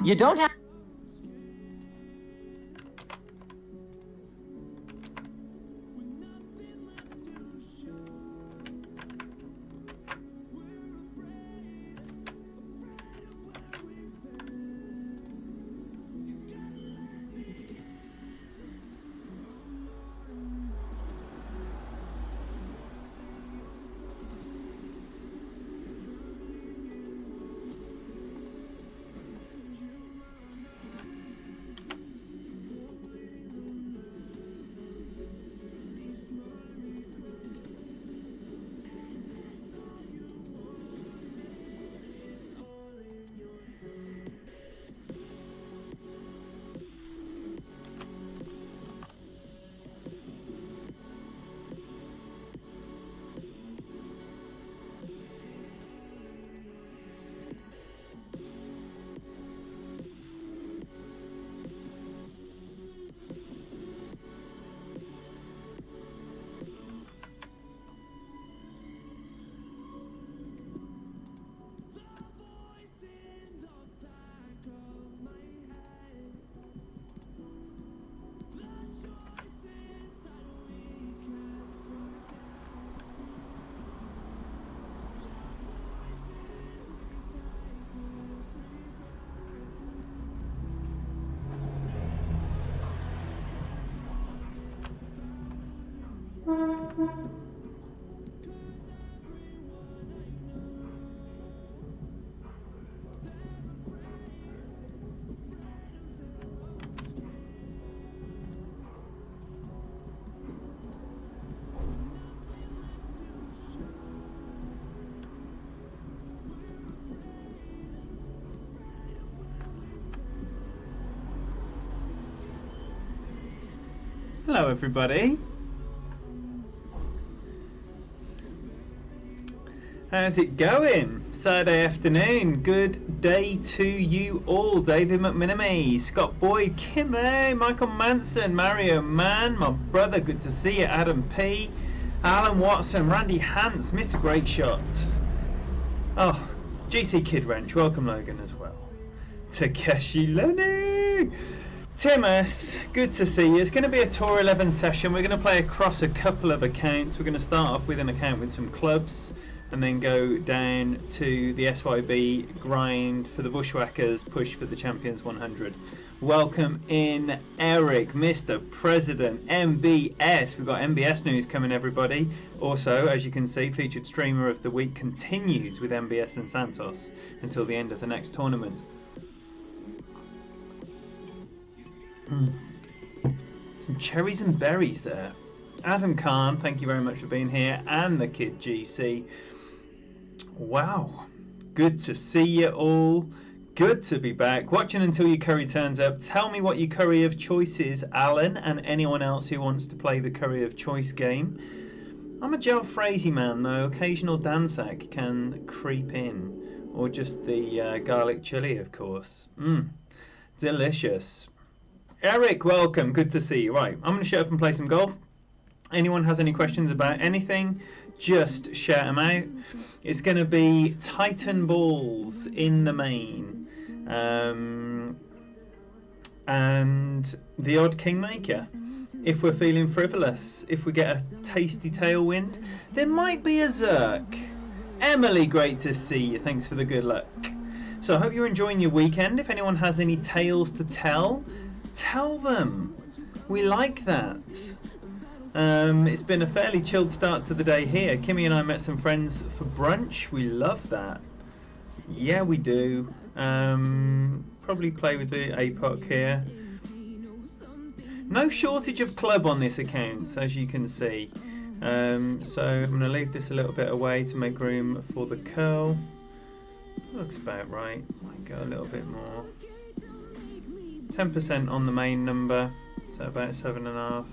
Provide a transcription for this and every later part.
You don't have... Hello everybody. How's it going? Saturday afternoon. Good day to you all. David McMinamy, Scott Boyd, Kim A, Michael Manson, Mario Mann, my brother, good to see you, Adam P, Alan Watson, Randy Hance, Mr. Great Shots. Oh, GC Kid Wrench, welcome Logan as well. Takeshi Lenny. Tim S, good to see you. It's going to be a Tour 11 session. We're going to play across a couple of accounts. We're going to start off with an account with some clubs and then go down to the SYB grind for the Bushwhackers, push for the Champions 100. Welcome in Eric, Mr. President, MBS. We've got MBS news coming, everybody. Also, as you can see, featured streamer of the week continues with MBS and Santos until the end of the next tournament. Some cherries and berries there. Adam Khan, thank you very much for being here, and the Kid GC. Wow, good to see you all. Good to be back. Watching until your curry turns up. Tell me what your curry of choice is, Alan, and anyone else who wants to play the curry of choice game. I'm a jalfrezi man, though. Occasional dansak can creep in, or just the garlic chili, of course. Delicious. Eric, welcome. Good to see you. Right, I'm going to shut up and play some golf. Anyone has any questions about anything, just shout them out. It's going to be Titan balls in the main. And the odd Kingmaker. If we're feeling frivolous, if we get a tasty tailwind, there might be a Zerk. Emily, great to see you. Thanks for the good luck. So I hope you're enjoying your weekend. If anyone has any tales to tell, tell them. We like that. It's been a fairly chilled start to the day here. Kimmy and I met some friends for brunch. We love that. Yeah, we do. Probably play with the APOC here. No shortage of club on this account, as you can see. So I'm going to leave this a little bit away to make room for the curl. Looks about right. Might go a little bit more. 10% on the main number, so about 7.5.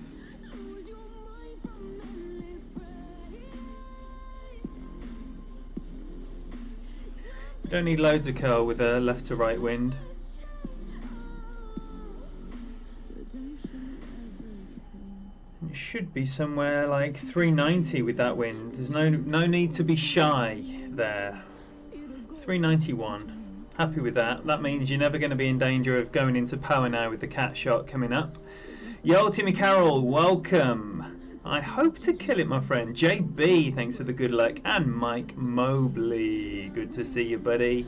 You don't need loads of curl with a left to right wind. It should be somewhere like 390 with that wind. There's no need to be shy there. 391. Happy with that. That means you're never going to be in danger of going into power now with the cat shot coming up. Yo, Timmy Carroll, welcome. I hope to kill it, my friend. JB, thanks for the good luck. And Mike Mobley, good to see you, buddy.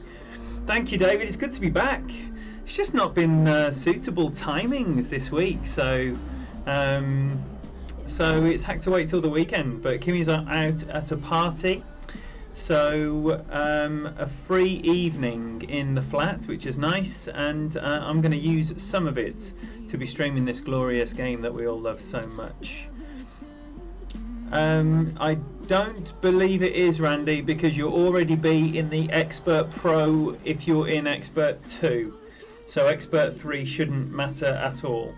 Thank you, David. It's good to be back. It's just not been suitable timings this week, so it's had to wait till the weekend. But Kimmy's out at a party, so a free evening in the flat, which is nice, and I'm going to use some of it to be streaming this glorious game that we all love so much. I don't believe it is, Randy, because you'll already be in the Expert Pro if you're in Expert 2. So Expert 3 shouldn't matter at all.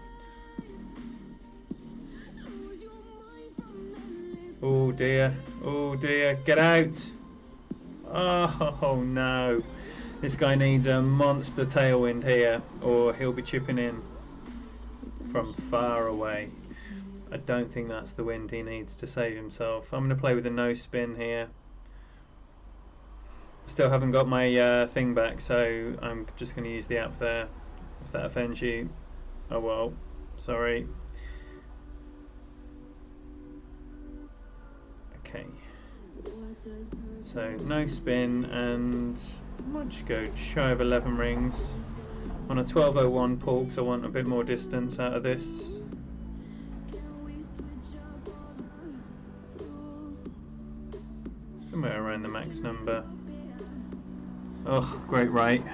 Oh dear, get out! Oh no, this guy needs a monster tailwind here, or he'll be chipping in from far away. I don't think that's the wind he needs to save himself. I'm going to play with a no spin here. Still haven't got my thing back, so I'm just going to use the app there. If that offends you, oh well, sorry. Okay. So no spin, and I might just go shy of 11 rings on a 12:01 pull, because I want a bit more distance out of this. Somewhere around the max number. Oh, great right.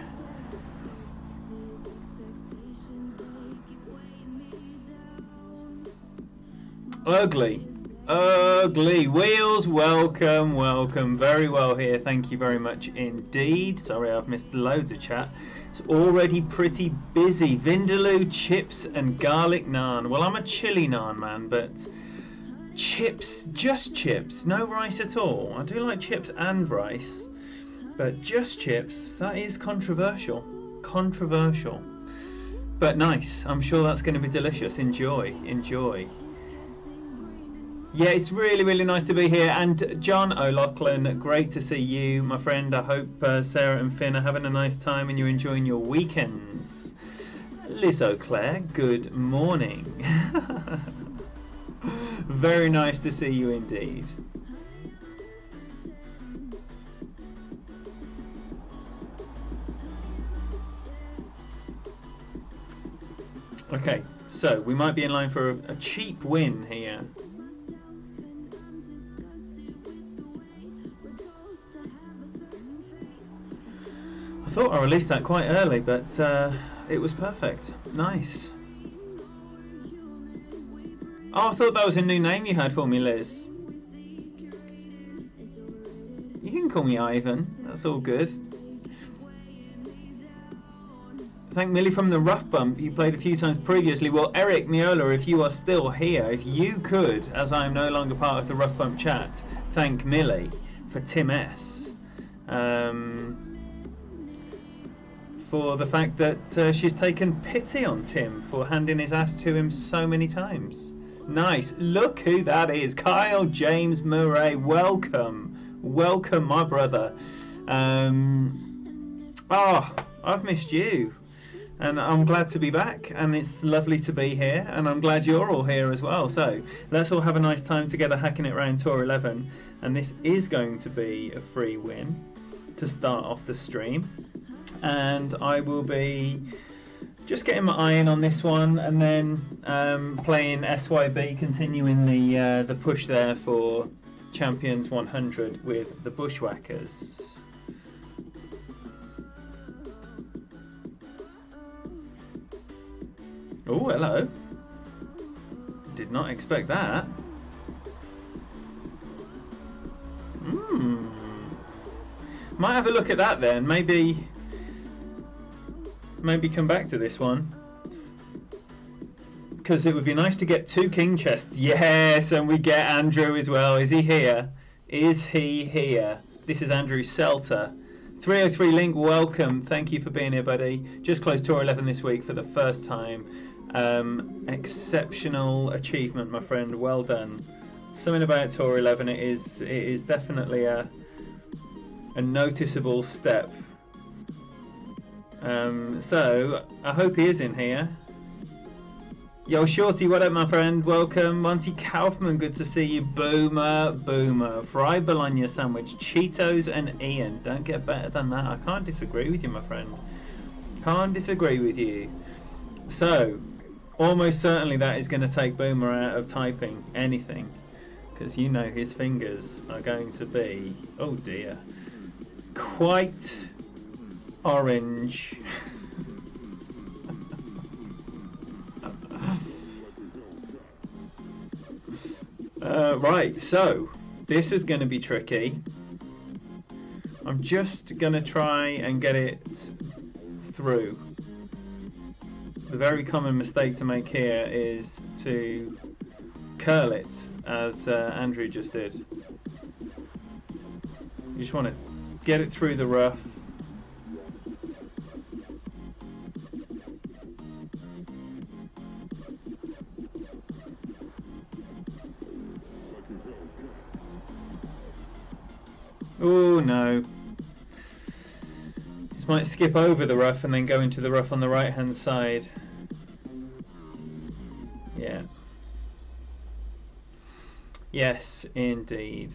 Ugly. Wheels, welcome. Very well here. Thank you very much indeed. Sorry, I've missed loads of chat. It's already pretty busy. Vindaloo, chips and garlic naan. Well, I'm a chili naan man, but chips, just chips, no rice at all. I do like chips and rice, but just chips, that is controversial, but nice. I'm sure that's going to be delicious. Enjoy. Yeah, it's really nice to be here. And John O'Loughlin, great to see you, my friend. I hope Sarah and Finn are having a nice time and you're enjoying your weekends. Liz O'Clair, good morning. Very nice to see you indeed. Okay, so we might be in line for a cheap win here. I thought I released that quite early, but it was perfect. Nice. Oh, I thought that was a new name you had for me, Liz. You can call me Ivan. That's all good. Thank Millie from the Rough Bump. You played a few times previously. Well, Eric Miola, if you are still here, if you could, as I am no longer part of the Rough Bump chat, thank Millie for Tim S. For the fact that she's taken pity on Tim for handing his ass to him so many times. Nice. Look who that is. Kyle James Murray. Welcome, my brother. Oh, I've missed you. And I'm glad to be back. And it's lovely to be here. And I'm glad you're all here as well. So let's all have a nice time together hacking it around Tour 11. And this is going to be a free win to start off the stream. And I will be just getting my eye in on this one, and then playing SYB, continuing the push there for Champions 100 with the Bushwhackers. Oh, hello. Did not expect that. Might have a look at that then. Maybe come back to this one, because it would be nice to get 2 king chests. Yes, and we get Andrew as well. Is he here? Is he here? This is Andrew Selter. 303 Link, welcome. Thank you for being here, buddy. Just closed Tour 11 this week for the first time. Exceptional achievement, my friend. Well done. Something about Tour 11. It is definitely a noticeable step So I hope he is in here. Yo, Shorty, what up, my friend? Welcome. Monty Kaufman, good to see you. Boomer, boomer. Fried bologna sandwich, Cheetos and Ian. Don't get better than that. I can't disagree with you, my friend. Can't disagree with you. So, almost certainly that is going to take Boomer out of typing anything. Because you know his fingers are going to be, oh dear, quite orange. Right, so this is going to be tricky. I'm just going to try and get it through. The very common mistake to make here is to curl it, as Andrew just did. You just want to get it through the rough. Oh no. This might skip over the rough and then go into the rough on the right hand side. Yeah. Yes, indeed.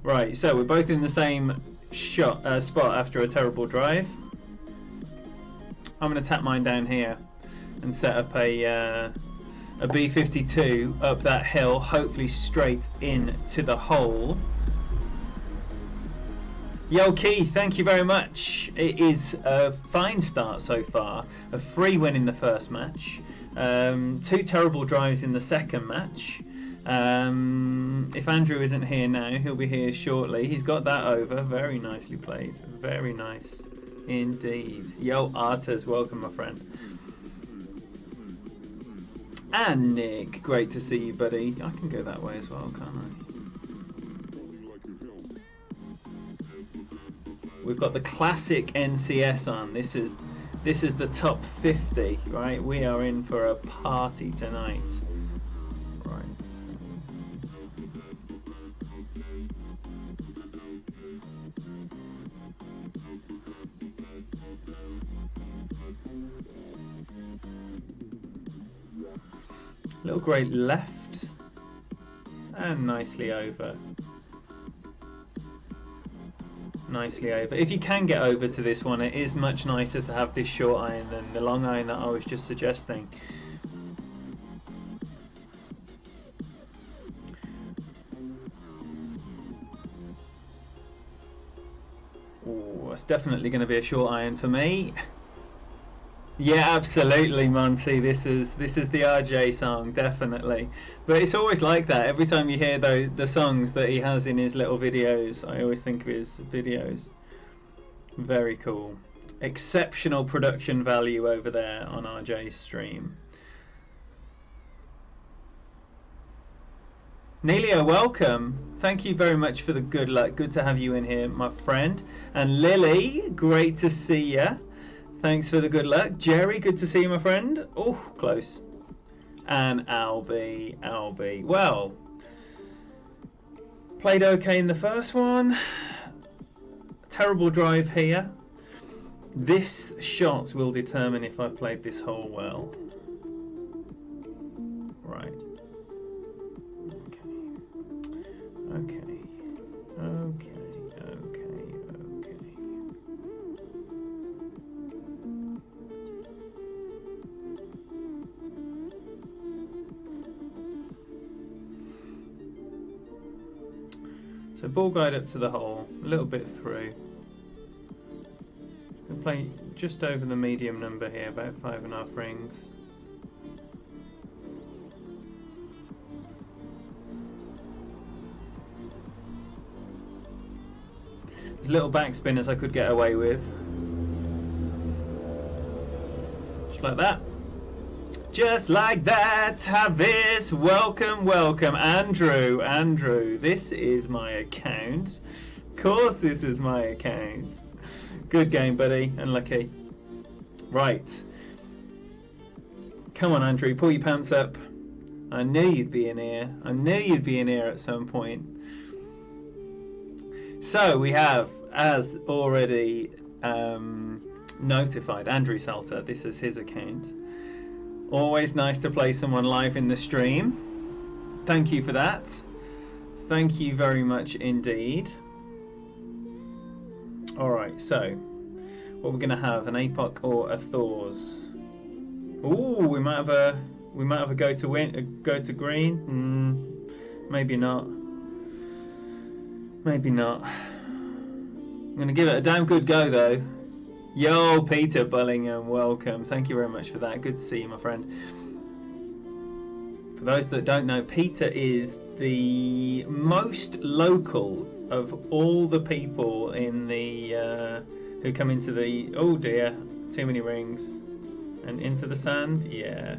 Right, so we're both in the same spot after a terrible drive. I'm going to tap mine down here and set up a B52 up that hill, hopefully straight into the hole. Yo Keith, thank you very much. It is a fine start so far. A free win in the first match. 2 terrible drives in the second match. If Andrew isn't here now, he'll be here shortly. He's got that over. Very nicely played. Very nice indeed. Yo Artes, welcome my friend. And Nick, great to see you, buddy. I can go that way as well, can't I? We've got the classic NCS on. This is the top 50, right? We are in for a party tonight. Right. Little great left and nicely over. Nicely over. If you can get over to this one, it is much nicer to have this short iron than the long iron that I was just suggesting. Oh, it's definitely going to be a short iron for me. Yeah, absolutely, Monty. This is the RJ song, definitely. But it's always like that. Every time you hear the songs that he has in his little videos, I always think of his videos. Very cool. Exceptional production value over there on RJ's stream. Nelia, welcome. Thank you very much for the good luck. Good to have you in here, my friend. And Lily, great to see you. Thanks for the good luck. Jerry, good to see you, my friend. Oh, close. And Albie. Well, played okay in the first one. Terrible drive here. This shot will determine if I've played this hole well. Right. Okay. So ball guide up to the hole, a little bit through. We'll play just over the medium number here, about 5.5 rings. There's little backspin as I could get away with. Just like that. Just like that, Havis, welcome. Andrew, this is my account. Of course this is my account. Good game, buddy, unlucky. Right. Come on, Andrew, pull your pants up. I knew you'd be in here. I knew you'd be in here at some point. So we have, as already notified, Andrew Salter. This is his account. Always nice to play someone live in the stream. Thank you for that. Thank you very much indeed. Alright, so what we're gonna have, an APOC or a Thors? Ooh, we might have a go to green. Maybe not. Maybe not. I'm gonna give it a damn good go though. Yo, Peter Bullingham, welcome. Thank you very much for that. Good to see you, my friend. For those that don't know, Peter is the most local of all the people in the who come into the, oh dear, too many rings, and into the sand. Yeah,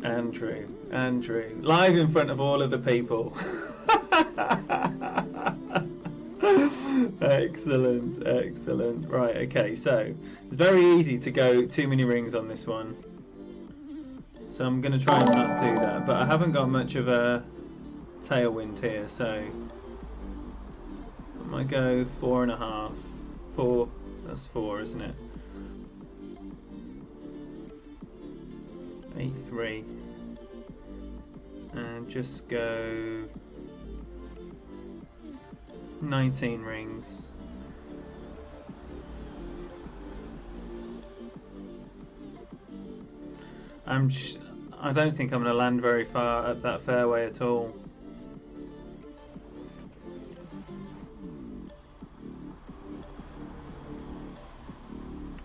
Andrew, live in front of all of the people. Excellent. Right, okay, so it's very easy to go too many rings on this one. So I'm going to try and not do that, but I haven't got much of a tailwind here, so I might go 4.5. 4, that's 4, isn't it? 8, 3. And just go 19 rings. I don't think I'm going to land very far up that fairway at all.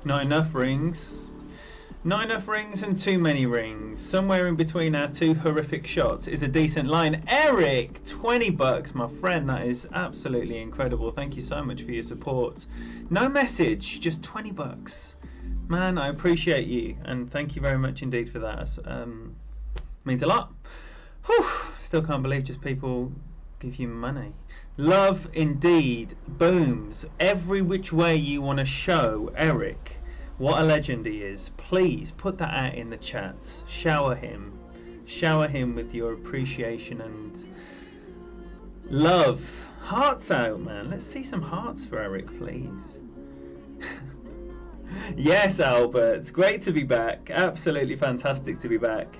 Not enough rings. Not enough rings and too many rings. Somewhere in between our two horrific shots is a decent line. Eric, 20 bucks, my friend. That is absolutely incredible. Thank you so much for your support. No message, just 20 bucks. Man, I appreciate you, and thank you very much indeed for that. Means a lot. Whew, still can't believe just people give you money. Love indeed booms every which way you want to show Eric what a legend he is. Please put that out in the chats. Shower him with your appreciation and love. Hearts out, man. Let's see some hearts for Eric, please. Yes, Albert, it's great to be back. Absolutely fantastic to be back.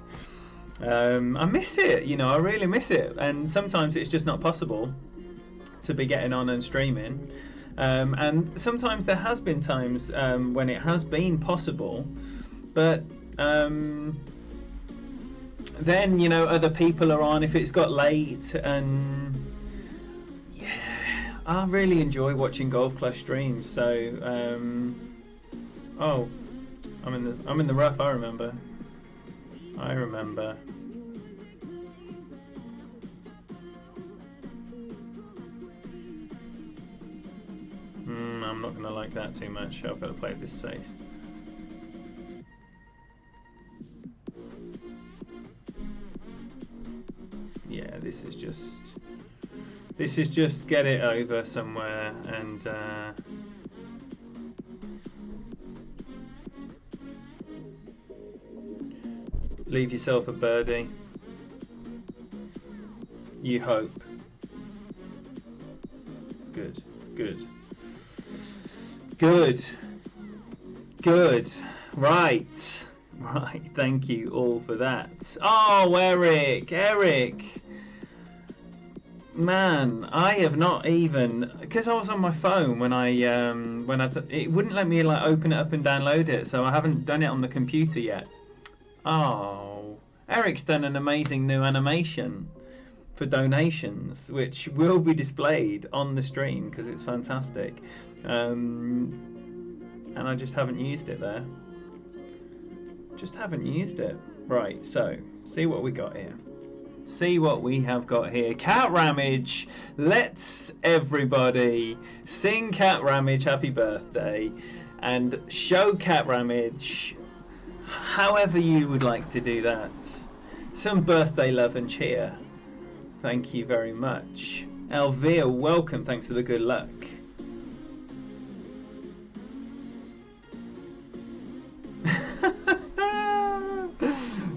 I miss it, you know, I really miss it, and sometimes it's just not possible to be getting on and streaming, and sometimes there has been times when it has been possible, but then, you know, other people are on if it's got late, and yeah, I really enjoy watching Golf Clash streams. So oh, I'm in the rough. I remember. I'm not gonna like that too much. I've got to play this safe. Yeah, this is just get it over somewhere and leave yourself a birdie. You hope. Good. Right. Thank you all for that. Oh, Eric. Man, I have not even, because I was on my phone when it wouldn't let me like open it up and download it, so I haven't done it on the computer yet. Oh, Eric's done an amazing new animation for donations, which will be displayed on the stream because it's fantastic. And I just haven't used it there. Right, so see what we got here. Cat Ramage. Let's everybody sing Cat Ramage happy birthday and show Cat Ramage however you would like to do that. Some birthday love and cheer. Thank you very much. Elvira, welcome. Thanks for the good luck.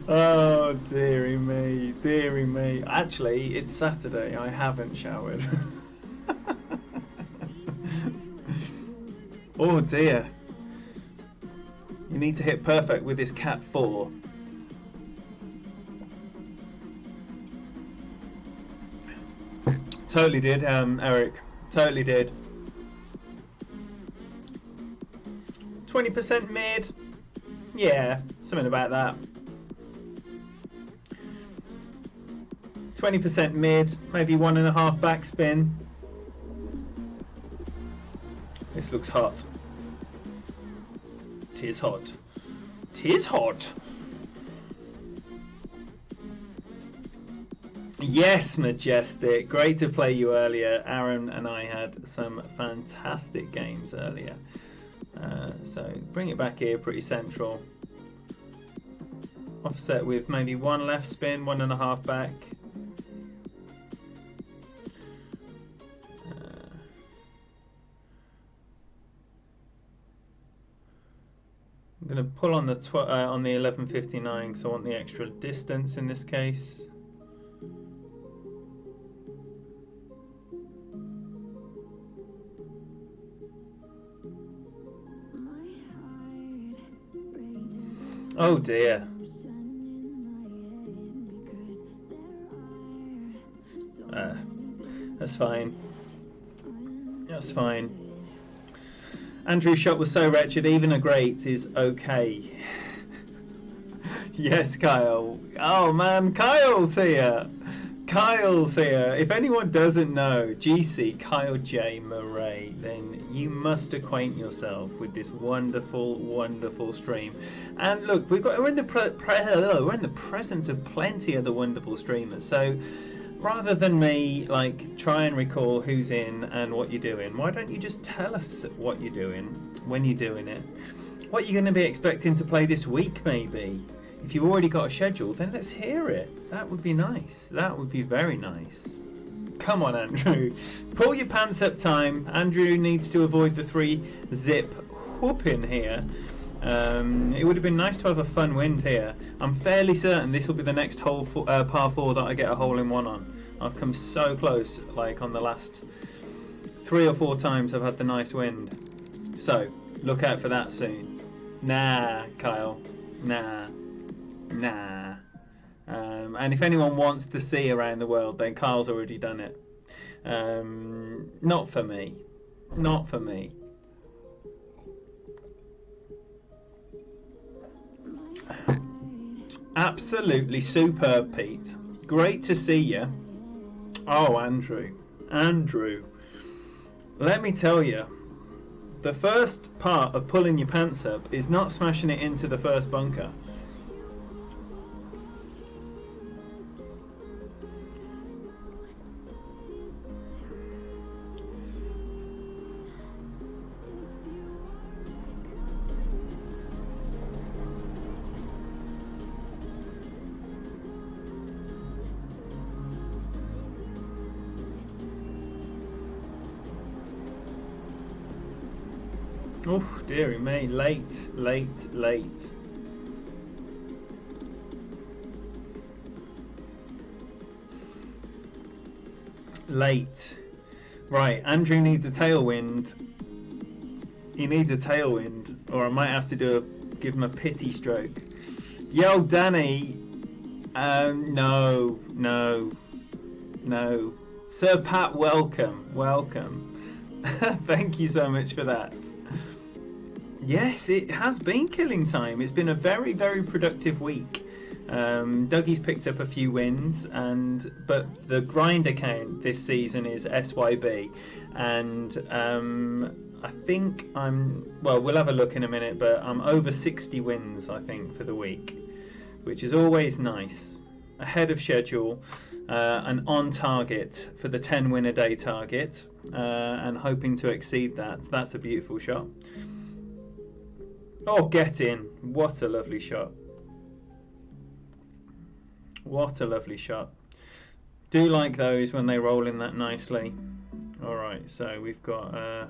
Oh, dearie me. Actually, it's Saturday. I haven't showered. Oh dear. You need to hit perfect with this cat 4. Totally did, Eric. Totally did. 20% mid. Yeah, something about that. 20% mid, maybe 1.5 backspin. This looks hot. Tis hot. Tis hot. Yes, Majestic. Great to play you earlier. Aaron and I had some fantastic games earlier. So bring it back here, pretty central. Offset with maybe 1 left spin, 1.5 back. I'm going to pull on the 1159 because I want the extra distance in this case. Oh dear. That's fine. That's fine. Andrew's shot was so wretched, even a great is okay. Yes, Kyle. Oh man, Kyle's here. Kyle's here. If anyone doesn't know GC Kyle J. Murray, then you must acquaint yourself with this wonderful, wonderful stream. And look, we're in the presence of plenty of the wonderful streamers. So rather than me like try and recall who's in and what you're doing, why don't you just tell us what you're doing when you're doing it? What you're going to be expecting to play this week, maybe. If you've already got a schedule, then let's hear it. That would be nice. That would be very nice. Come on, Andrew. Pull your pants up time. Andrew needs to avoid the 3-zip whooping here. It would have been nice to have a fun wind here. I'm fairly certain this will be the next hole par 4 that I get a hole in one on. I've come so close, like on the last 3 or 4 times I've had the nice wind. So, look out for that soon. Nah, Kyle. Nah. And if anyone wants to see around the world, then Kyle's already done it. Not for me. Not for me. Absolutely superb, Pete. Great to see you. Oh, Andrew. Let me tell you, the first part of pulling your pants up is not smashing it into the first bunker. Oh, dearie me, late. Right, Andrew needs a tailwind. He needs a tailwind, or I might have to give him a pity stroke. Yo, Danny. No. Sir Pat, welcome. Thank you so much for that. Yes, it has been killing time. It's been a very, very productive week. Dougie's picked up a few wins, but the grind account this season is SYB, and I think we'll have a look in a minute, but I'm over 60 wins, I think, for the week, which is always nice. Ahead of schedule and on target for the 10 win a day target, and hoping to exceed that. That's a beautiful shot. Oh, get in. What a lovely shot. What a lovely shot. Do like those when they roll in that nicely. Alright, so we've got...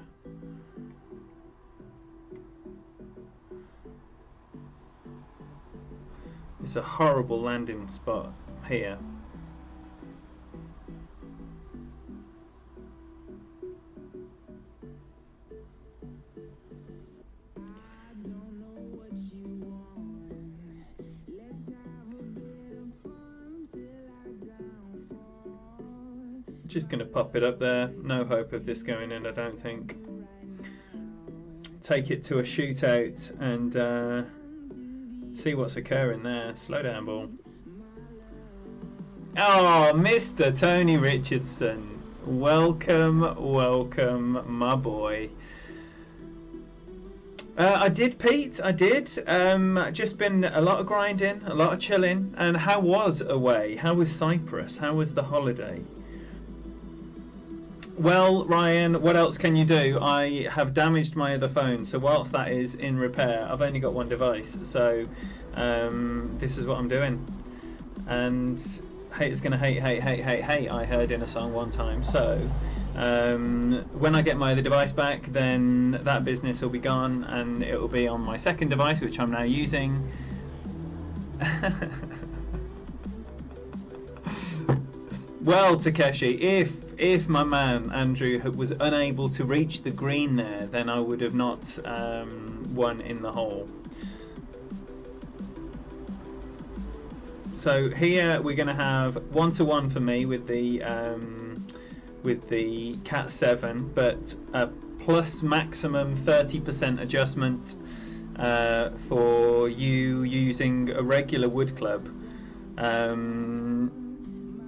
it's a horrible landing spot here. Just going to pop it up there. No hope of this going in, I don't think. Take it to a shootout and see what's occurring there. Slow down, ball. Oh, Mr. Tony Richardson. Welcome, welcome, my boy. I did, Pete. I did. Just been a lot of grinding, a lot of chilling. And how was away? How was Cyprus? How was the holiday? Well, Ryan, what else can you do? I have damaged my other phone, so whilst that is in repair, I've only got one device. So this is what I'm doing. And haters gonna hate, I heard in a song one time. So when I get my other device back, then that business will be gone, and it will be on my second device, which I'm now using. Well, Takeshi, if my man Andrew was unable to reach the green there, then I would have not won in the hole. So here we're going to have 1-1 for me with the Cat 7, but a plus maximum 30% adjustment for you using a regular wood club.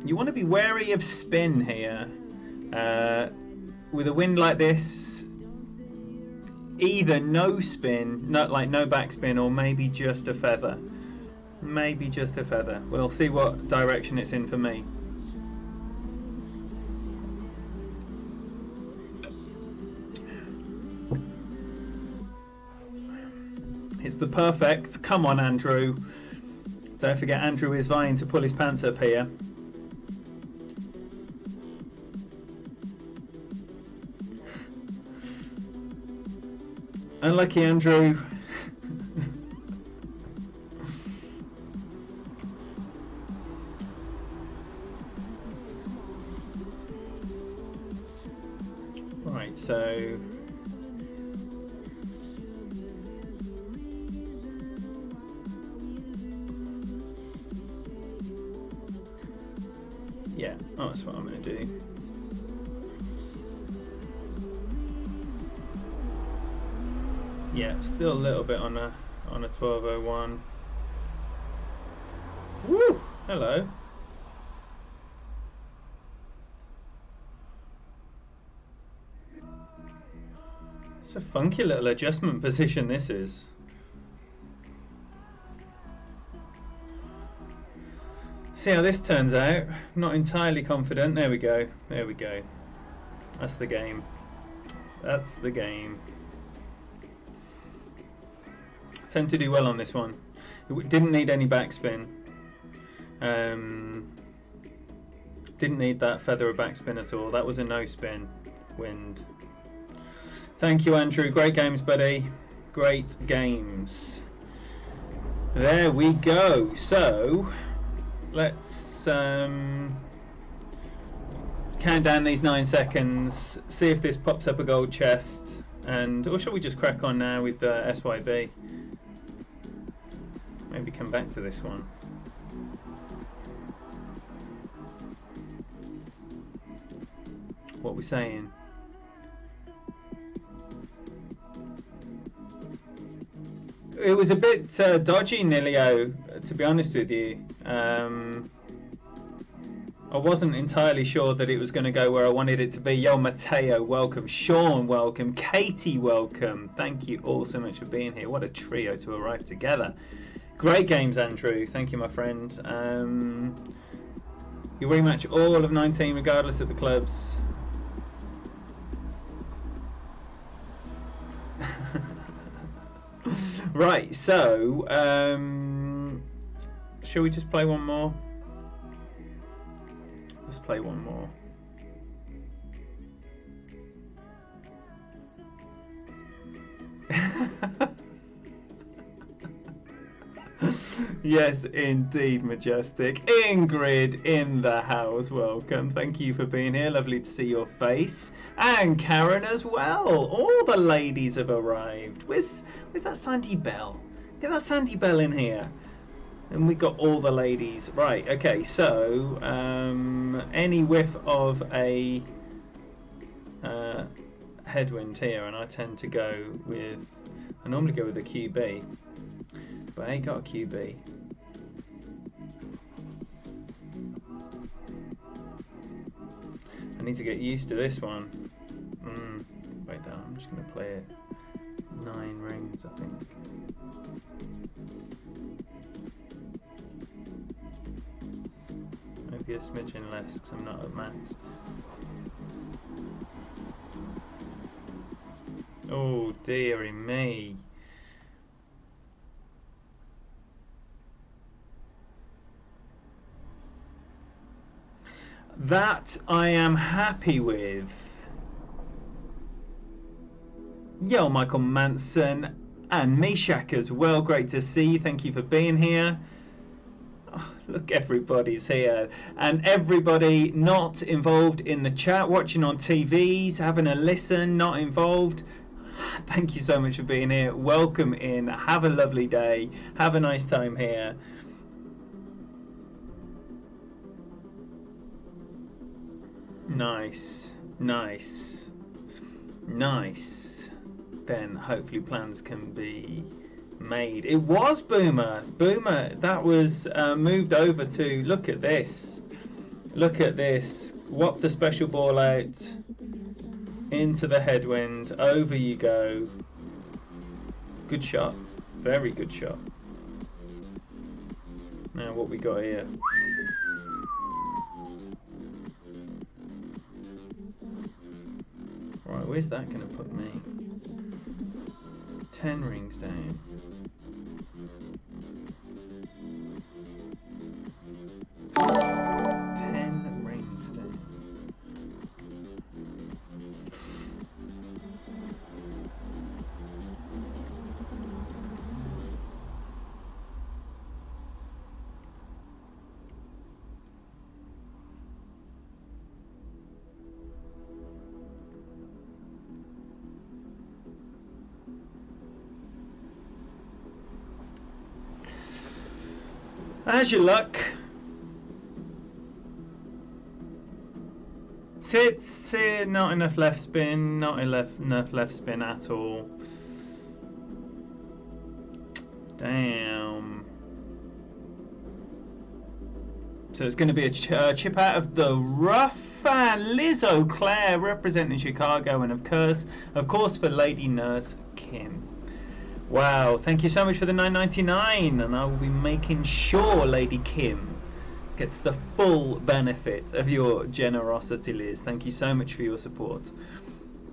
You want to be wary of spin here. With a wind like this, either no spin, no backspin, or maybe just a feather. Maybe just a feather. We'll see what direction it's in for me. It's the perfect. Come on, Andrew. Don't forget, Andrew is vying to pull his pants up here. Unlucky, Andrew. Right, so yeah, that's what I'm going to do. Yeah, still a little bit on a 1201. Woo! Hello. It's a funky little adjustment position this is. See how this turns out. Not entirely confident. There we go. There we go. That's the game. That's the game. Tend to do well on this one. It didn't need any backspin. Didn't need that feather of backspin at all. That was a no spin wind. Thank you, Andrew. Great games, buddy. Great games. There we go. So let's count down these 9 seconds. See if this pops up a gold chest, or shall we just crack on now with SYB? Maybe come back to this one. What are we saying? It was a bit dodgy, Nilio, to be honest with you. I wasn't entirely sure that it was going to go where I wanted it to be. Yo, Matteo, welcome. Sean, welcome. Katie, welcome. Thank you all so much for being here. What a trio to arrive together. Great games, Andrew. Thank you, my friend. You rematch all of 19 regardless of the clubs. Right, so shall we just play one more? Let's play one more. Yes, indeed, Majestic. Ingrid in the house, welcome. Thank you for being here. Lovely to see your face. And Karen as well. All the ladies have arrived. Where's that Sandy Bell? Get that Sandy Bell in here. And we got all the ladies. Right, okay, so any whiff of a headwind here, and I tend to go with, I normally go with a QB, but I ain't got a QB. I need to get used to this one. Wait down, I'm just going to play it 9 rings, I think. Maybe a smidgen less because I'm not at max. Oh dearie me. That I am happy with. Yo, Michael Manson and Meshach as well. Great to see you. Thank you for being here. Oh, look, everybody's here. And everybody not involved in the chat, watching on TVs, having a listen, not involved. Thank you so much for being here. Welcome in. Have a lovely day. Have a nice time here. Nice, nice, nice. Then hopefully plans can be made. It was Boomer. Boomer, that was moved over to, look at this. Look at this. Whop the special ball out. Into the headwind. Over you go. Good shot. Very good shot. Now what we got here? Right, where's that going to put me? 10 rings down. How's your luck? Sits here, not enough left spin, not enough left spin at all. Damn. So it's going to be a chip out of the rough. And Liz O'Clair representing Chicago, and of course for Lady Nurse Kim. Wow, thank you so much for the $9.99, and I will be making sure Lady Kim gets the full benefit of your generosity, Liz. Thank you so much for your support.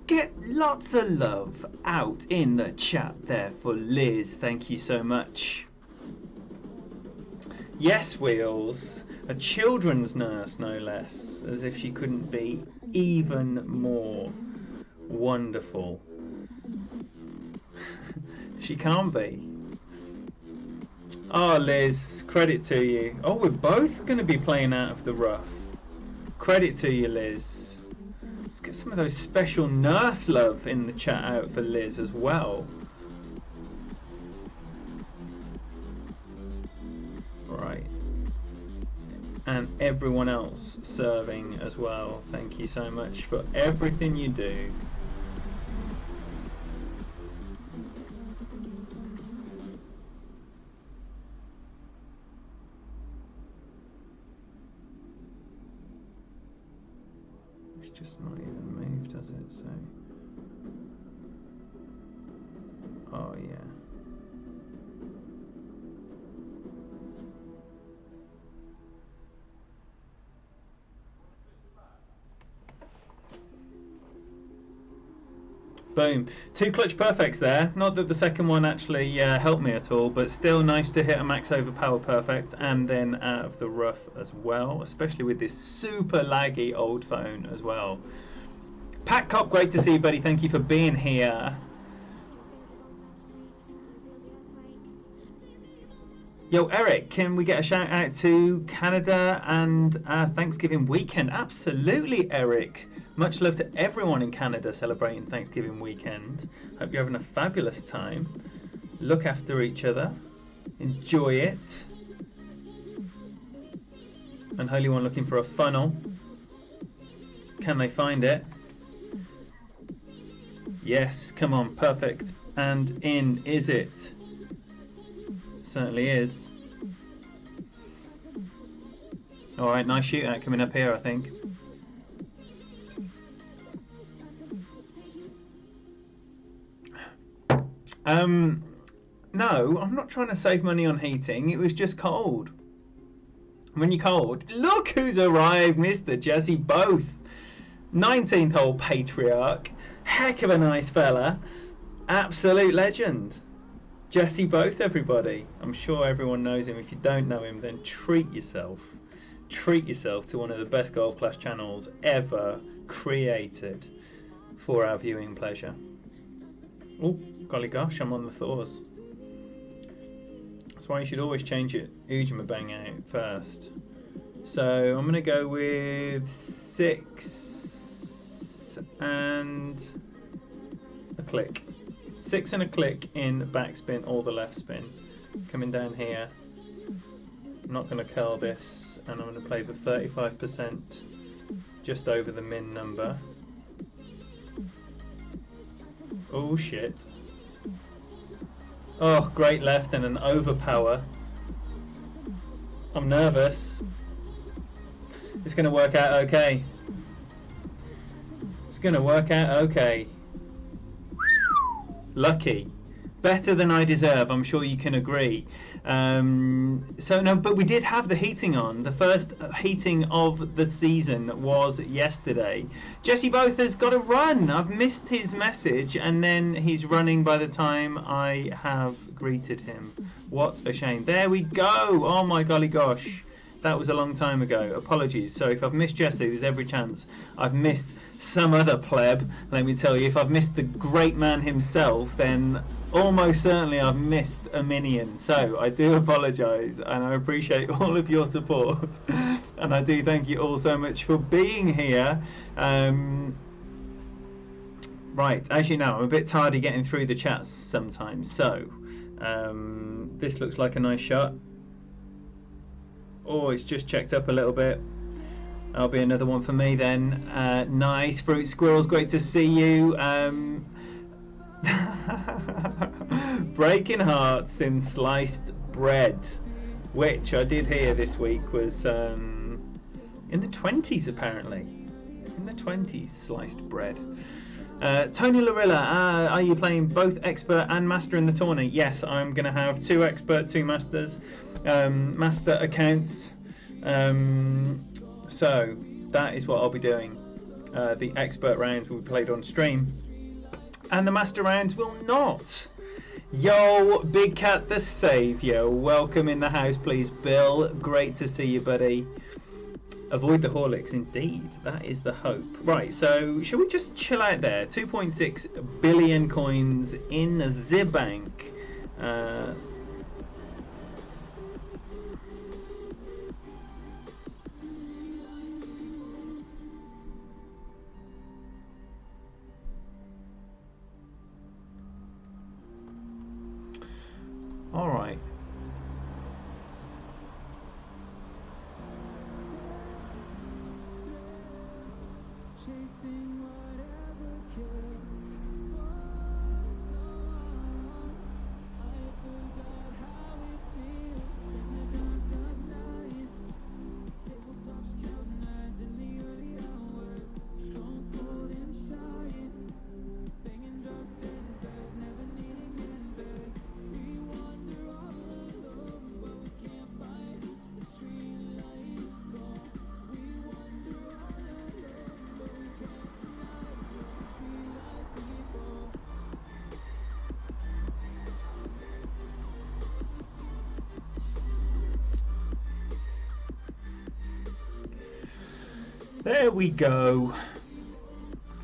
Get lots of love out in the chat there for Liz. Thank you so much. Yes, Wheels, a children's nurse no less, as if she couldn't be even more wonderful. She can't be. Oh, Liz, credit to you. Oh, we're both going to be playing out of the rough. Credit to you, Liz. Let's get some of those special nurse love in the chat out for Liz as well. Right. And everyone else serving as well. Thank you so much for everything you do. Just not even moved, does it? So, oh yeah. Boom. 2 clutch perfects there. Not that the second one actually helped me at all, but still nice to hit a max overpower perfect and then out of the rough as well, especially with this super laggy old phone as well. Pat Cop, great to see you, buddy. Thank you for being here. Yo, Eric, can we get a shout out to Canada and Thanksgiving weekend? Absolutely, Eric. Much love to everyone in Canada celebrating Thanksgiving weekend. Hope you're having a fabulous time. Look after each other. Enjoy it. Unholy one looking for a funnel. Can they find it? Yes, come on, perfect. And in, is it? Certainly is. Alright, nice shootout coming up here, I think. No, I'm not trying to save money on heating. It was just cold. When you're cold, look who's arrived, Mr. Jesse Both. 19th hole patriarch. Heck of a nice fella. Absolute legend. Jesse Both, everybody. I'm sure everyone knows him. If you don't know him, then treat yourself. Treat yourself to one of the best Golf Clash channels ever created for our viewing pleasure. Oh, golly gosh, I'm on the Thors. That's why you should always change it Ujimabang out first. So I'm going to go with 6 and a click. 6 and a click in backspin or the left spin. Coming down here. I'm not going to curl this, and I'm going to play the 35% just over the min number. Oh shit. Oh, great left and an overpower. I'm nervous. It's going to work out okay. It's going to work out okay. Lucky. Better than I deserve, I'm sure you can agree. So no, but we did have the heating on. The first heating of the season was yesterday. Jesse Both has got to run. I've missed his message, and then he's running by the time I have greeted him. What a shame. There we go. Oh my golly gosh. That was a long time ago. Apologies. So if I've missed Jesse, there's every chance I've missed some other pleb. Let me tell you, if I've missed the great man himself, then almost certainly I've missed a minion. So I do apologise, and I appreciate all of your support. And I do thank you all so much for being here. Right, as you know, I'm a bit tardy getting through the chats sometimes. So this looks like a nice shot. Oh, it's just checked up a little bit. That'll be another one for me then. Nice. Fruit Squirrels, great to see you. Breaking hearts in sliced bread, which I did hear this week was in the 20s apparently. In the 20s, sliced bread. Tony Larilla, are you playing both expert and master in the tourney? Yes, I'm going to have 2 expert, 2 masters. Master accounts. So that is what I'll be doing. The expert rounds will be played on stream, and the master rounds will not. Yo, Big Cat the Saviour, welcome in the house, please. Bill, great to see you, buddy. Avoid the Horlicks, indeed. That is the hope. Right, so shall we just chill out there? 2.6 billion coins in the bank. All right. There we go.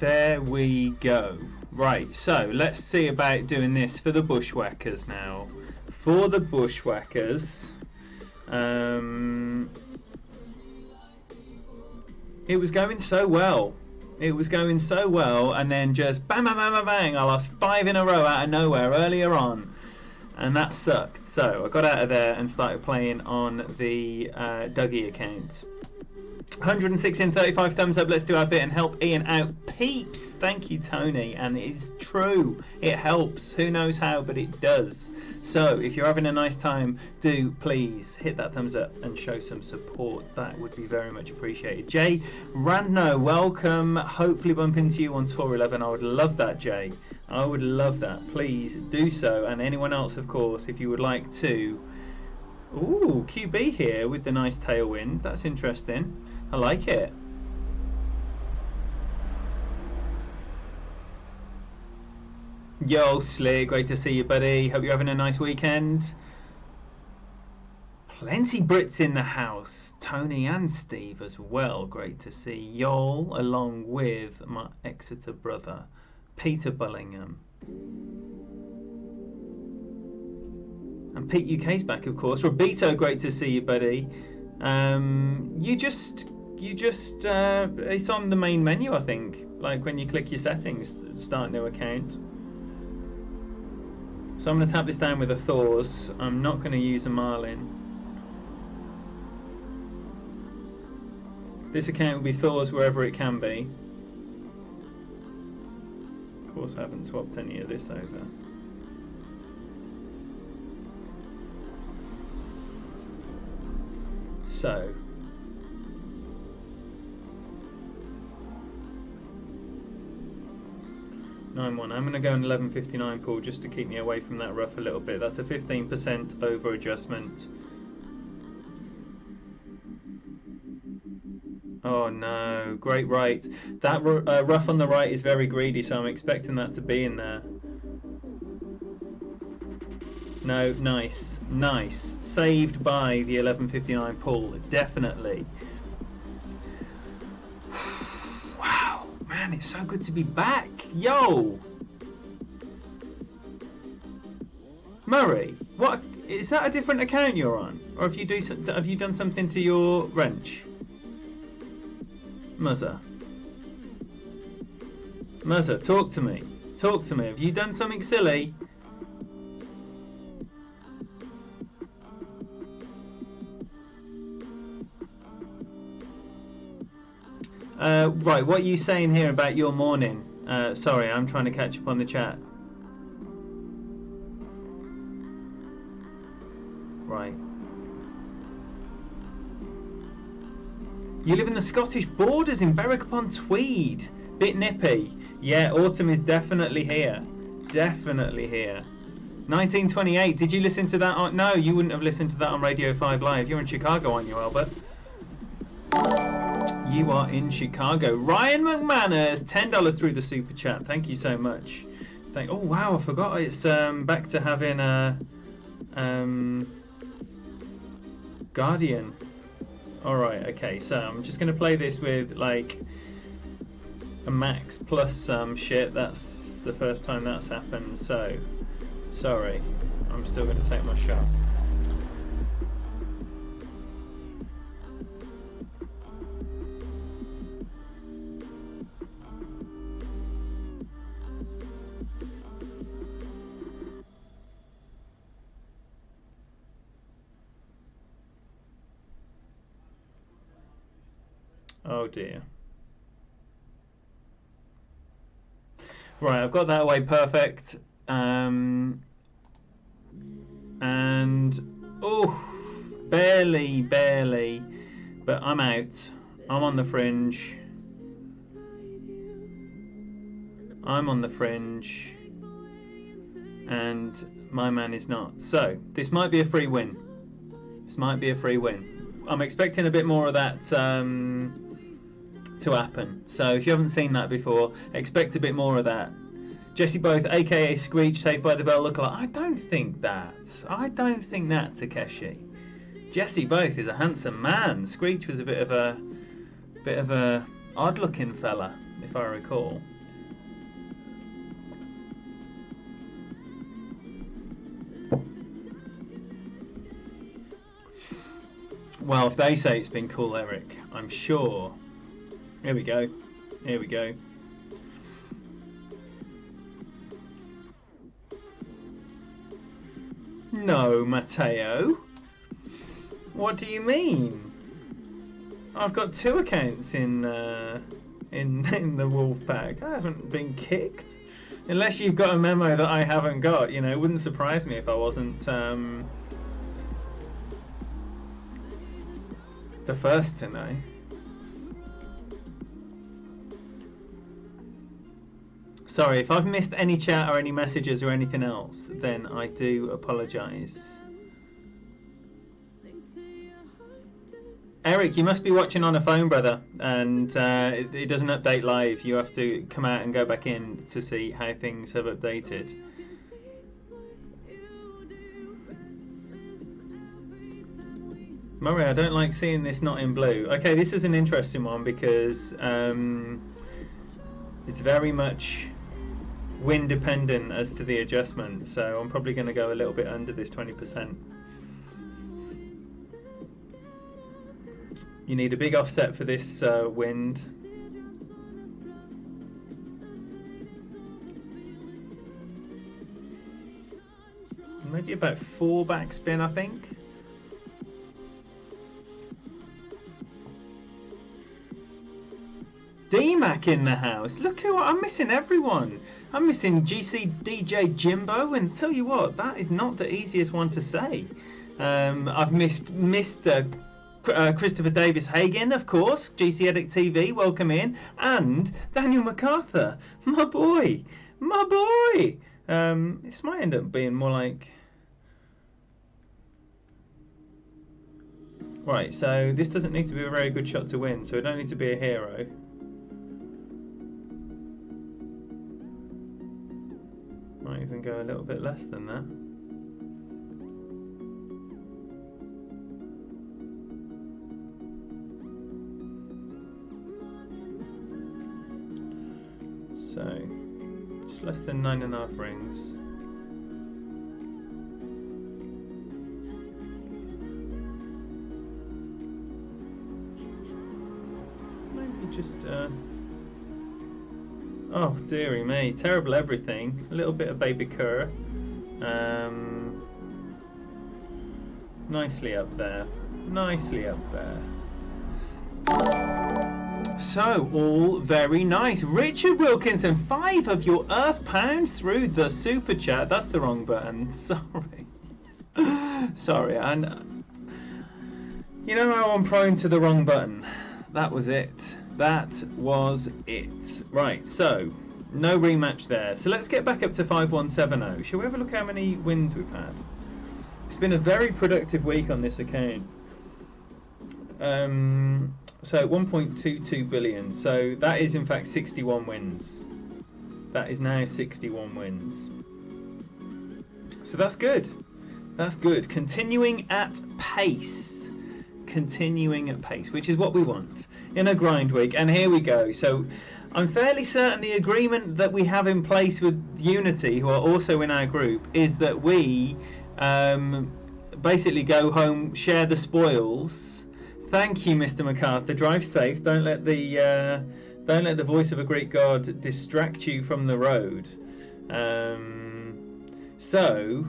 There we go. Right, so let's see about doing this for the bushwhackers now. For the bushwhackers, it was going so well. It was going so well, and then just bang, bang, bang, bang, bang. I lost 5 in a row out of nowhere earlier on. and that sucked. So I got out of there and started playing on the Dougie account. 135 thumbs up. Let's do our bit and help Ian out. Peeps, thank you, Tony. And it's true, it helps. Who knows how, but it does. So if you're having a nice time, do please hit that thumbs up and show some support. That would be very much appreciated. Jay Randno, welcome. Hopefully bump into you on Tour 11. I would love that, Jay. I would love that. Please do so. And anyone else, of course, if you would like to. Ooh, QB here with the nice tailwind. That's interesting. I like it. Yo, Slick, great to see you, buddy. Hope you're having a nice weekend. Plenty Brits in the house. Tony and Steve as well. Great to see y'all, along with my Exeter brother, Peter Bullingham. And Pete UK's back, of course. Robito, great to see you, buddy. You just it's on the main menu, I think, like when you click your settings, start new account. So I'm going to tap this down with a Thors. I'm not going to use a Marlin. This account will be Thors wherever it can be. Of course I haven't swapped any of this over. So 9-1. I'm going to go an 11.59 pool just to keep me away from that rough a little bit. That's a 15% over adjustment. Oh no, great right. That rough on the right is very greedy, so I'm expecting that to be in there. No, nice, nice. Saved by the 11.59 pull, definitely. Wow, man, it's so good to be back. Yo! Murray, what is that? A different account you're on, or have you done something to your wrench? Muzzer, talk to me. Talk to me. Have you done something silly? Right, what are you saying here about your morning? Sorry, I'm trying to catch up on the chat. Right. You live in the Scottish borders in Berwick-upon-Tweed. Bit nippy. Yeah, autumn is definitely here. Definitely here. 1928. Did you listen to that on... No, you wouldn't have listened to that on Radio 5 Live. You're in Chicago, aren't you, Albert? You are in Chicago. Ryan McManus, $10 through the super chat. Thank you so much. Oh wow, I forgot. It's back to having a Guardian. All right, okay. So I'm just gonna play this with like a max plus some shit. That's the first time that's happened. So sorry, I'm still gonna take my shot. Oh dear. Right, I've got that away perfect. And oh, barely, but I'm out. I'm on the fringe. I'm on the fringe, and my man is not. So this might be a free win. This might be a free win. I'm expecting a bit more of that to happen. So if you haven't seen that before, expect a bit more of that. Jesse Both, aka Screech, Saved by the Bell lookalike. I don't think that, Takeshi. Jesse Both is a handsome man. Screech was a bit of a odd-looking fella, if I recall. Well, if they say it's been cool, Eric, I'm sure. Here we go. Here we go. No, Matteo. What do you mean? I've got 2 accounts in the wolf pack. I haven't been kicked. Unless you've got a memo that I haven't got, you know, it wouldn't surprise me if I wasn't the first to know. Sorry, if I've missed any chat or any messages or anything else, then I do apologise. Eric, you must be watching on a phone, brother, and it doesn't update live. You have to come out and go back in to see how things have updated. Murray, I don't like seeing this not in blue. Okay, this is an interesting one because it's very much wind dependent as to the adjustment, so I'm probably going to go a little bit under this 20%. You need a big offset for this wind. Maybe about 4 backspin, I think. D-Mac in the house. Look who I'm missing. Everyone. I'm missing GC DJ Jimbo, and tell you what, that is not the easiest one to say. I've missed Mr. Christopher Davis Hagen, of course. GC Edit TV, welcome in, and Daniel MacArthur, my boy, my boy. This might end up being more like. Right, so this doesn't need to be a very good shot to win, so we don't need to be a hero. Might even go a little bit less than that. So, just less than 9.5 rings. Maybe just oh, dearie me. Terrible everything. A little bit of baby cur. Nicely up there. Nicely up there. So, all very nice. Richard Wilkinson, 5 of your Earth pounds through the super chat. That's the wrong button. Sorry. Sorry. And you know how I'm prone to the wrong button? That was it. That was it. Right, so no rematch there. So let's get back up to 5170. Shall we have a look how many wins we've had? It's been a very productive week on this account. So 1.22 billion. So that is in fact 61 wins. That is now 61 wins. So that's good. That's good. Continuing at pace. Continuing at pace, which is what we want in a grind week. And here we go. So I'm fairly certain the agreement that we have in place with Unity, who are also in our group, is that we basically go home, share the spoils. Thank you, Mr. MacArthur. Drive safe. Don't let the voice of a Greek god distract you from the road. So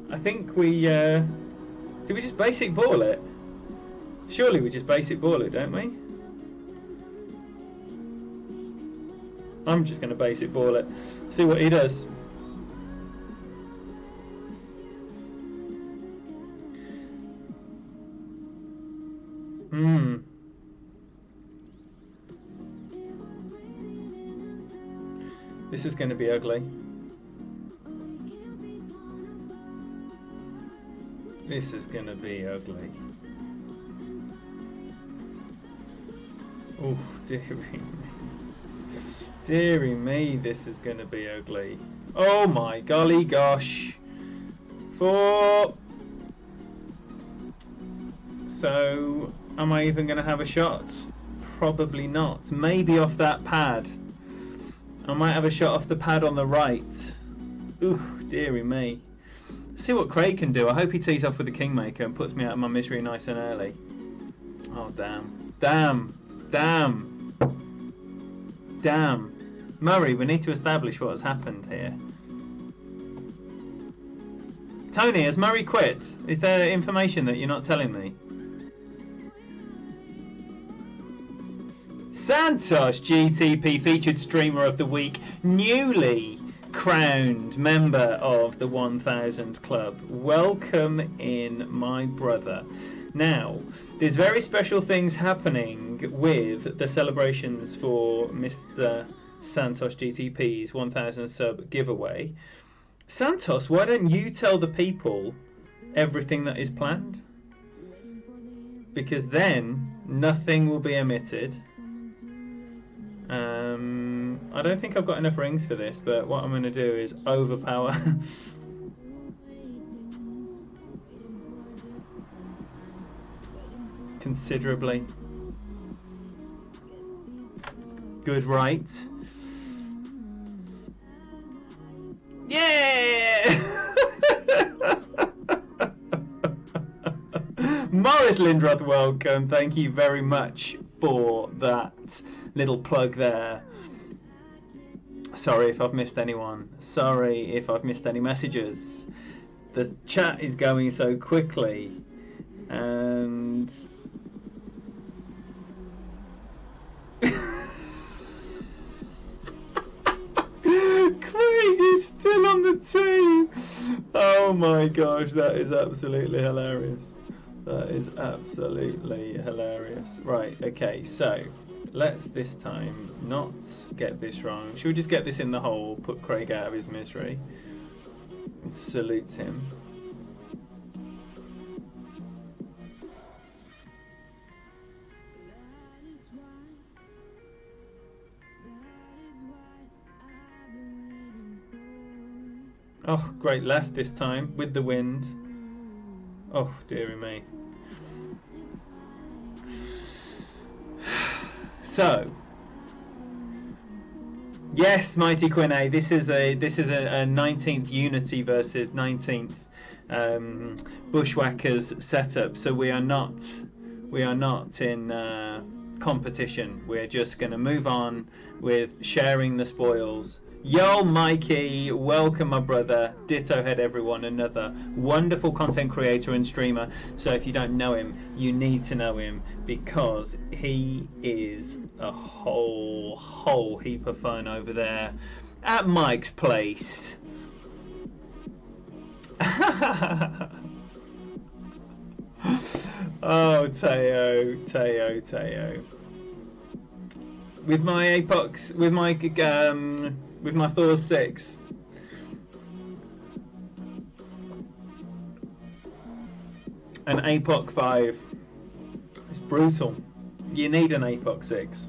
I think we do we just basic ball it? Surely we just basic ball it, don't we? I'm just going to basic ball it. See what he does. This is going to be ugly. This is going to be ugly. Oh, dearie me. Dearie me, this is going to be ugly. Oh my golly gosh. 4. So, am I even going to have a shot? Probably not. Maybe off that pad. I might have a shot off the pad on the right. Ooh, dearie me. Let's see what Craig can do. I hope he tees off with the Kingmaker and puts me out of my misery nice and early. Oh, damn. Damn. Damn. Damn. Murray, we need to establish what has happened here. Tony, has Murray quit? Is there information that you're not telling me? Santos, GTP featured streamer of the week, newly crowned member of the 1000 Club. Welcome in, my brother. Now, there's very special things happening with the celebrations for Mr. Santos GTP's 1000 sub giveaway. Santos, why don't you tell the people everything that is planned? Because then nothing will be omitted. I don't think I've got enough rings for this, but what I'm going to do is overpower. Considerably. Good, right? Yeah! Morris Lindroth, welcome. Thank you very much for that little plug there. Sorry if I've missed anyone. Sorry if I've missed any messages. The chat is going so quickly, and Craig is still on the team. Oh my gosh, that is absolutely hilarious. That is absolutely hilarious. Right, okay, so let's this time not get this wrong. Should we just get this in the hole, put Craig out of his misery, and salute him? Oh, great left this time with the wind. Oh, dearie me. So, yes, Mighty Quinn A. This is a 19th Unity versus 19th Bushwhackers setup. So we are not in competition. We're just going to move on with sharing the spoils. Yo, Mikey, welcome, my brother. Ditto head, everyone. Another wonderful content creator and streamer. So if you don't know him, you need to know him, because he is a whole heap of fun over there at Mike's place. Oh, Teo. With my Apox, with my Thor 6. An APOC 5. It's brutal. You need an APOC 6.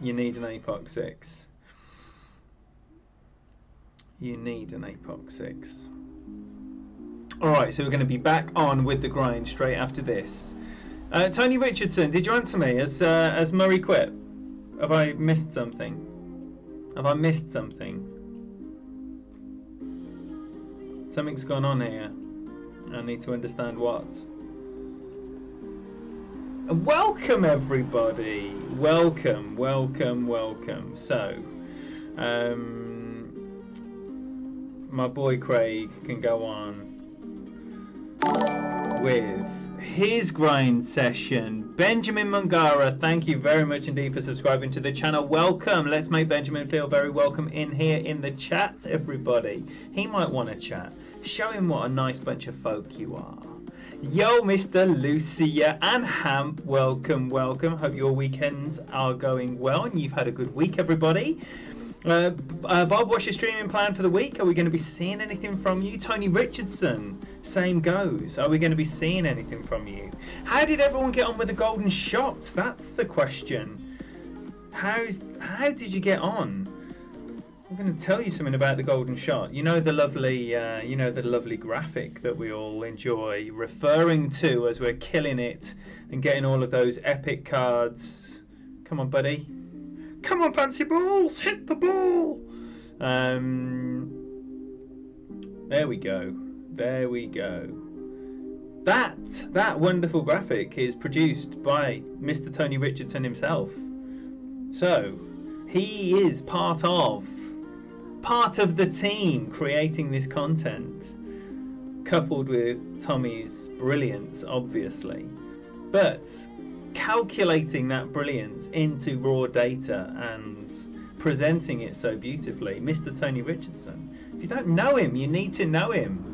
You need an APOC 6. You need an APOC 6. Alright, so we're going to be back on with the grind straight after this. Tony Richardson, did you answer me? Has Murray quit? Have I missed something? Have I missed something? Something's gone on here. I need to understand what. Welcome, everybody. Welcome. So, my boy Craig can go on with his grind session. Benjamin Mungara, thank you very much indeed for subscribing to the channel. Welcome. Let's make Benjamin feel very welcome in here in the chat, everybody. He might want to chat. Show him what a nice bunch of folk you are. Yo, Mr. Lucia and Hamp, welcome. Hope your weekends are going well and you've had a good week, everybody. Bob, what's your streaming plan for the week? Are we going to be seeing anything from you? Tony Richardson, same goes. Are we going to be seeing anything from you? How did everyone get on with the golden shot? That's the question. How did you get on? I'm going to tell you something about the golden shot. You know the lovely graphic that we all enjoy referring to as we're killing it and getting all of those epic cards. Come on, buddy. Come on, fancy balls, hit the ball. There we go. That wonderful graphic is produced by Mr. Tony Richardson himself. So he is part of the team creating this content. coupled with Tommy's brilliance, obviously, but calculating that brilliance into raw data and presenting it so beautifully, Mr. Tony Richardson. If you don't know him, you need to know him.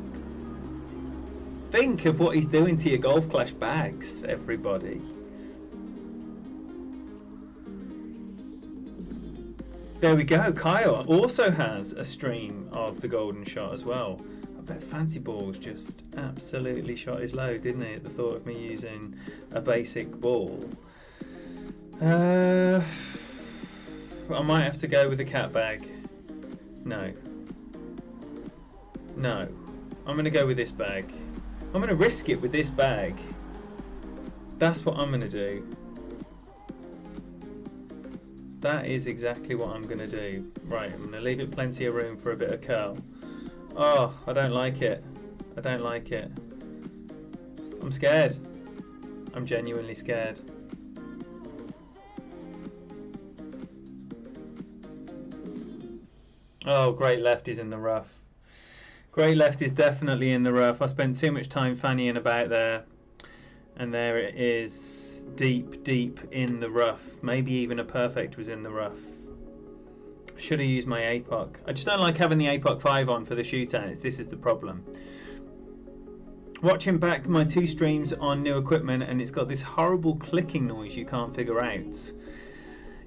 Think of what he's doing to your Golf Clash bags, everybody. There we go. Kyle also has a stream of the golden shot as well. I bet Fancy Balls just absolutely shot his load, didn't he, at the thought of me using a basic ball. I might have to go with the cat bag. No. I'm going to go with this bag. I'm going to risk it with this bag. That's what I'm going to do. That is exactly what I'm going to do. Right, I'm going to leave it plenty of room for a bit of curl. Oh, I don't like it. I don't like it. I'm scared. I'm genuinely scared. Oh, great left is in the rough. Great left is definitely in the rough. I spent too much time fannying about there. And there it is. Deep, deep in the rough. Maybe even a perfect was in the rough. Should have used my APOC. I just don't like having the APOC 5 on for the shootouts. This is the problem. Watching back my 2 streams on new equipment and it's got this horrible clicking noise you can't figure out.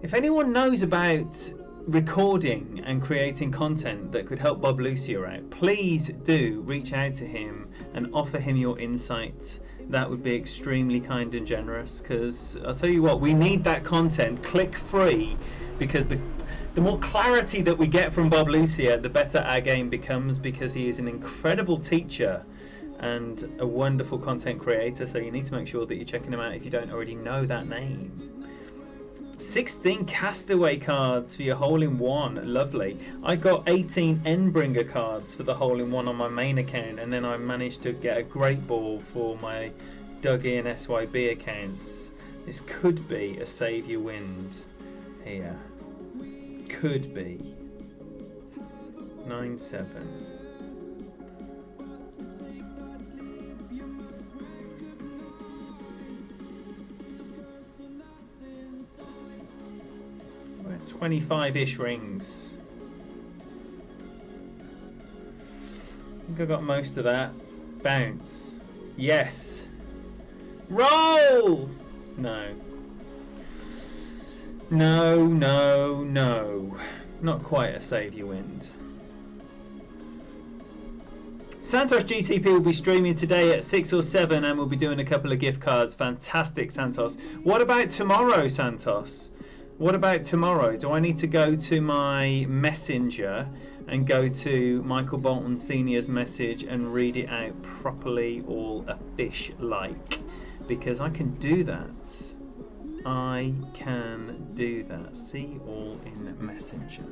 If anyone knows about recording and creating content that could help Bob Lucia out, please do reach out to him and offer him your insight. That would be extremely kind and generous, because I'll tell you what, we need that content click free, because the more clarity that we get from Bob Lucia, the better our game becomes, because he is an incredible teacher and a wonderful content creator. So you need to make sure that you're checking him out if you don't already know that name. 16 Castaway cards for your hole-in-one. Lovely. I got 18 Endbringer cards for the hole-in-one on my main account, and then I managed to get a great ball for my Dougie and SYB accounts. This could be a Save Your Wind here. Could be. 9-7. We're at 25-ish rings. I think I got most of that. Bounce. Yes. Roll! No. No, no, no. Not quite a Save Your Wind. Santos GTP will be streaming today at 6 or 7 and we'll be doing a couple of gift cards. Fantastic, Santos. What about tomorrow, Santos? What about tomorrow? Do I need to go to my messenger and go to Michael Bolton Sr.'s message and read it out properly, all a fish like? Because I can do that. I can do that. See all in Messenger.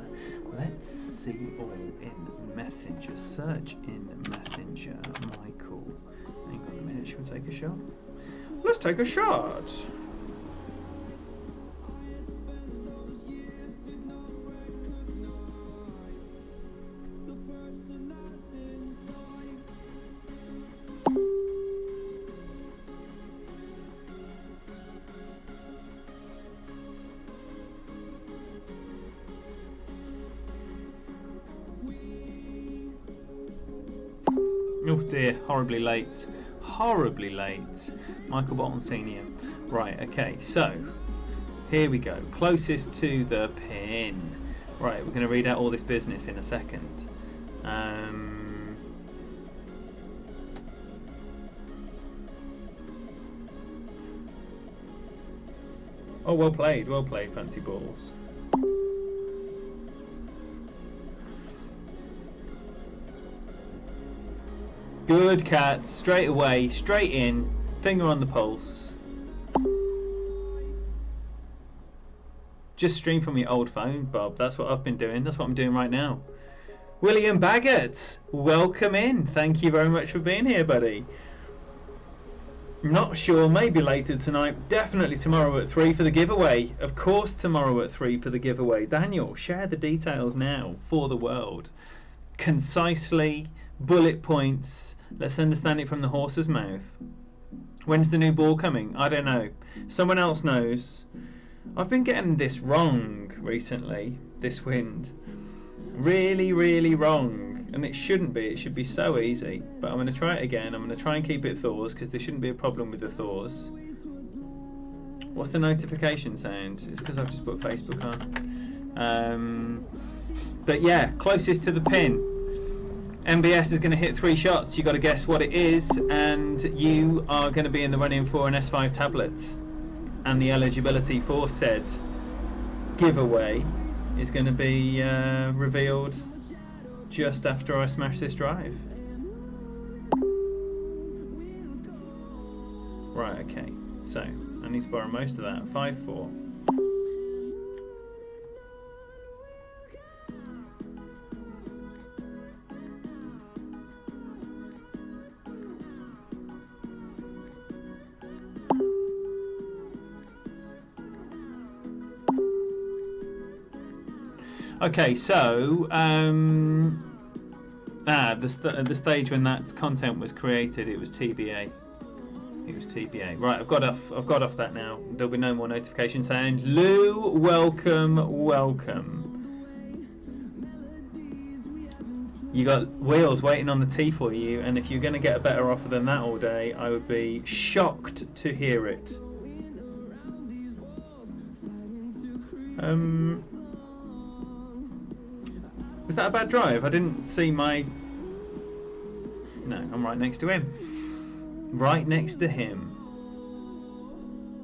Let's see all in Messenger. Search in Messenger. Michael. Hang on a minute. Should we take a shot? Let's take a shot. Oh dear, horribly late. Horribly late. Michael Bolton Sr. Right, okay, so here we go. Closest to the pin. Right, we're going to read out all this business in a second. Oh, well played, Fancy Balls. Good cat, straight away, straight in, finger on the pulse. Just stream from your old phone, Bob. That's what I've been doing. That's what I'm doing right now. William Baggett, welcome in. Thank you very much for being here, buddy. Not sure, maybe later tonight. Definitely tomorrow at 3 for the giveaway. Of course tomorrow at 3 for the giveaway. Daniel, share the details now for the world. Concisely, bullet points, Let's understand it from the horse's mouth. When's the new ball coming? I don't know. Someone else knows. I've been getting this wrong recently, this wind. Really, really wrong. And it shouldn't be. It should be so easy. But I'm going to try it again. I'm going to try and keep it Thors, because there shouldn't be a problem with the Thors. What's the notification sound? It's because I've just put Facebook on. But yeah, closest to the pin. MBS is going to hit 3 shots. You've got to guess what it is, and you are going to be in the running for an S5 tablet. And the eligibility for said giveaway is going to be revealed just after I smash this drive. Right, okay. So, I need to borrow most of that. 5-4. Okay, so the stage when that content was created, it was TBA. It was TBA. Right, I've got off that now. There'll be no more notification sound. Lou, welcome. You got Wheels waiting on the tea for you, and if you're going to get a better offer than that all day, I would be shocked to hear it. Was that a bad drive? I didn't see my... No, I'm right next to him. Right next to him.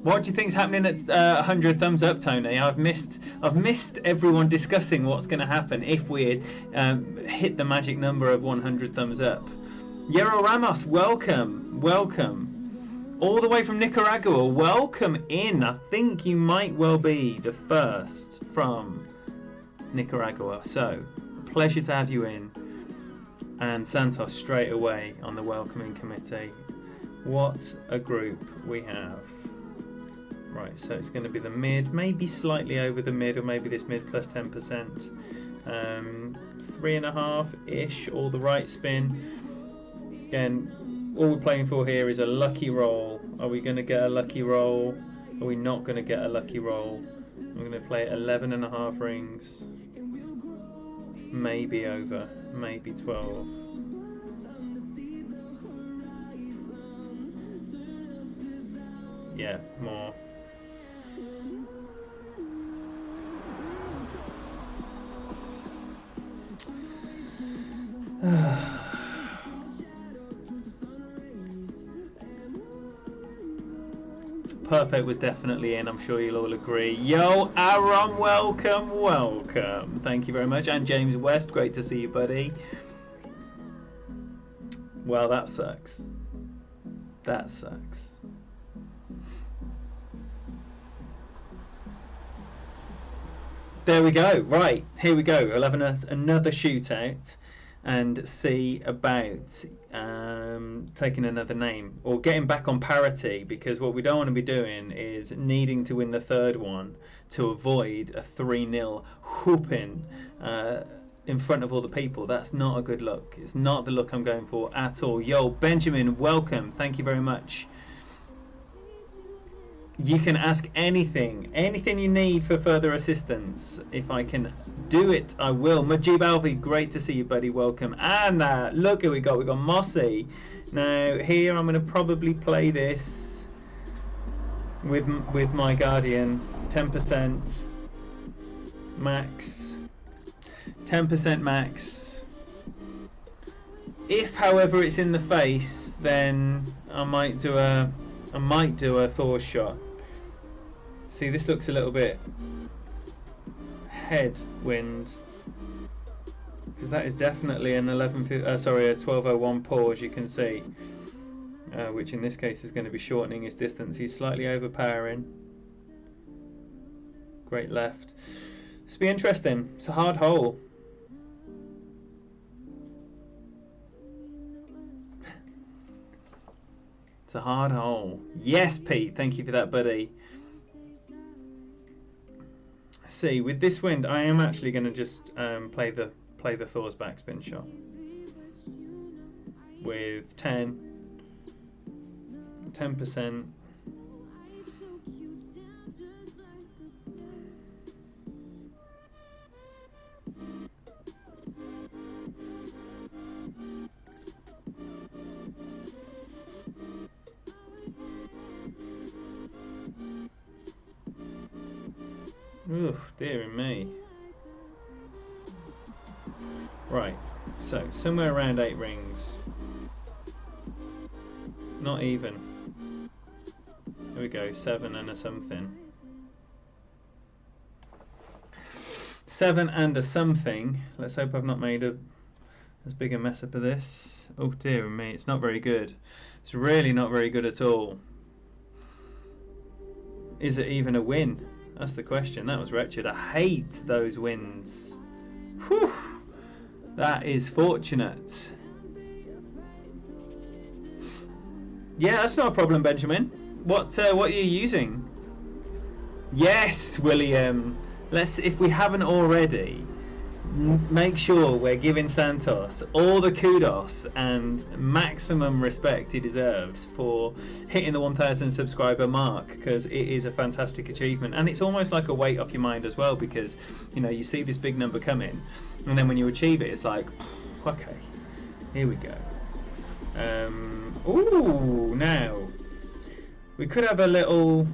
What do you think's happening at 100 thumbs up, Tony? I've missed everyone discussing what's going to happen if we hit the magic number of 100 thumbs up. Yero Ramos, welcome. All the way from Nicaragua, welcome in. I think you might well be the first from Nicaragua. So, pleasure to have you in. And Santos straight away on the welcoming committee. What a group we have. Right, so it's going to be the mid, maybe slightly over the mid, or maybe this mid plus 10%. 3.5-ish, all the right spin. Again, all we're playing for here is a lucky roll. Are we going to get a lucky roll? Are we not going to get a lucky roll? I'm going to play 11.5 rings. Maybe over, maybe 12. Yeah, more. Perfect was definitely in, I'm sure you'll all agree. Yo, Aaron, welcome. Thank you very much. And James West, great to see you, buddy. Well, that sucks. That sucks. There we go. Right, here we go. I'll have another shootout and see about taking another name or getting back on parity, because what we don't want to be doing is needing to win the third one to avoid a 3-0 whooping in front of all the people. That's not a good look. It's not the look I'm going for at all. Yo, Benjamin, welcome. Thank you very much. You can ask anything you need for further assistance. If I can do it, I will. Majib Alvi, great to see you, buddy. Welcome. And look who we got. We got Mossy. Now here I'm going to probably play this with my Guardian. 10% max. 10% max. If, however, it's in the face, then I might do a Thor shot. See, this looks a little bit headwind, because that is definitely an a 12:01 pause. You can see, which in this case is going to be shortening his distance. He's slightly overpowering. Great left. This will be interesting. It's a hard hole. It's a hard hole. Yes, Pete. Thank you for that, buddy. See, with this wind, I am actually going to just play the Thor's backspin shot. with 10%. Oof, dear me. Right, so somewhere around 8 rings. Not even. Here we go, 7 and a something. 7 and a something. Let's hope I've not made as big a mess up of this. Oh dear me, it's not very good. It's really not very good at all. Is it even a win? That's the question. That was wretched. I hate those wins. Whew. That is fortunate. Yeah, that's not a problem, Benjamin. What are you using? Yes, William. Let's, if we haven't already, make sure we're giving Santos all the kudos and maximum respect he deserves for hitting the 1,000 subscriber mark, because it is a fantastic achievement, and it's almost like a weight off your mind as well, because you know, you see this big number coming, and then when you achieve it, it's like, okay, here we go. Ooh, now we could have a little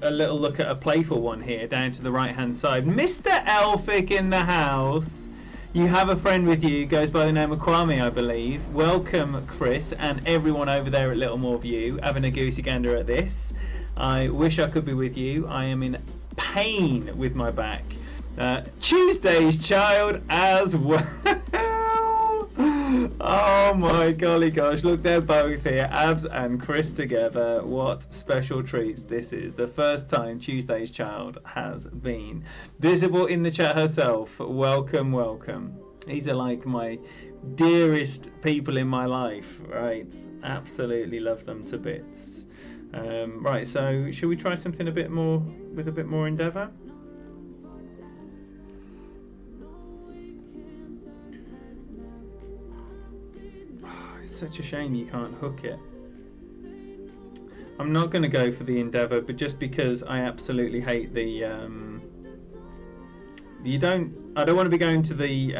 look at a playful one here down to the right hand side. Mr. Elphick in the house. You have a friend with you, goes by the name of Kwame, I believe. Welcome, Chris, and everyone over there at Little More View, having a goosey gander at this. I wish I could be with you. I am in pain with my back. Tuesday's child as well. Oh my golly gosh, look, they're both here, Abs and Chris together. What special treats this is. The first time Tuesday's child has been visible in the chat herself. Welcome, welcome. These are like my dearest people in my life, right? Absolutely love them to bits. Right, so should we try something a bit more, with a bit more endeavour? Such a shame you can't hook it. I'm not going to go for the Endeavour, but just because I absolutely hate the I don't want to be going to the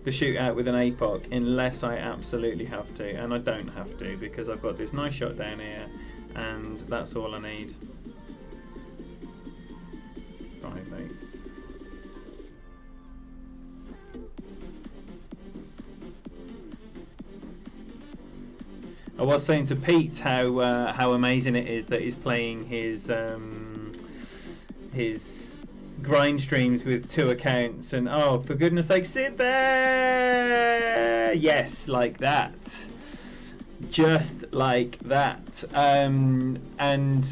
shootout with an APOC unless I absolutely have to, and I don't have to because I've got this nice shot down here, and that's all I need. 5/8. I was saying to Pete how amazing it is that he's playing his grind streams with 2 accounts, and oh, for goodness sake, sit there! Yes, like that, just like that. And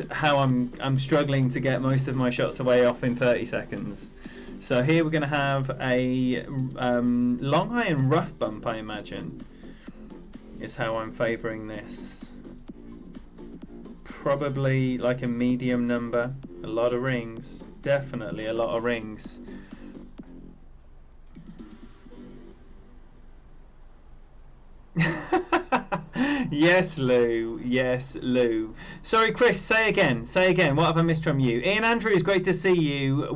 how I'm struggling to get most of my shots away off in 30 seconds. So here we're going to have a long iron rough bump, I imagine, is how I'm favouring this. Probably like a medium number. A lot of rings. Definitely a lot of rings. Yes, Lou. Yes, Lou. Sorry, Chris. Say again. Say again. What have I missed from you? Ian Andrews, great to see you.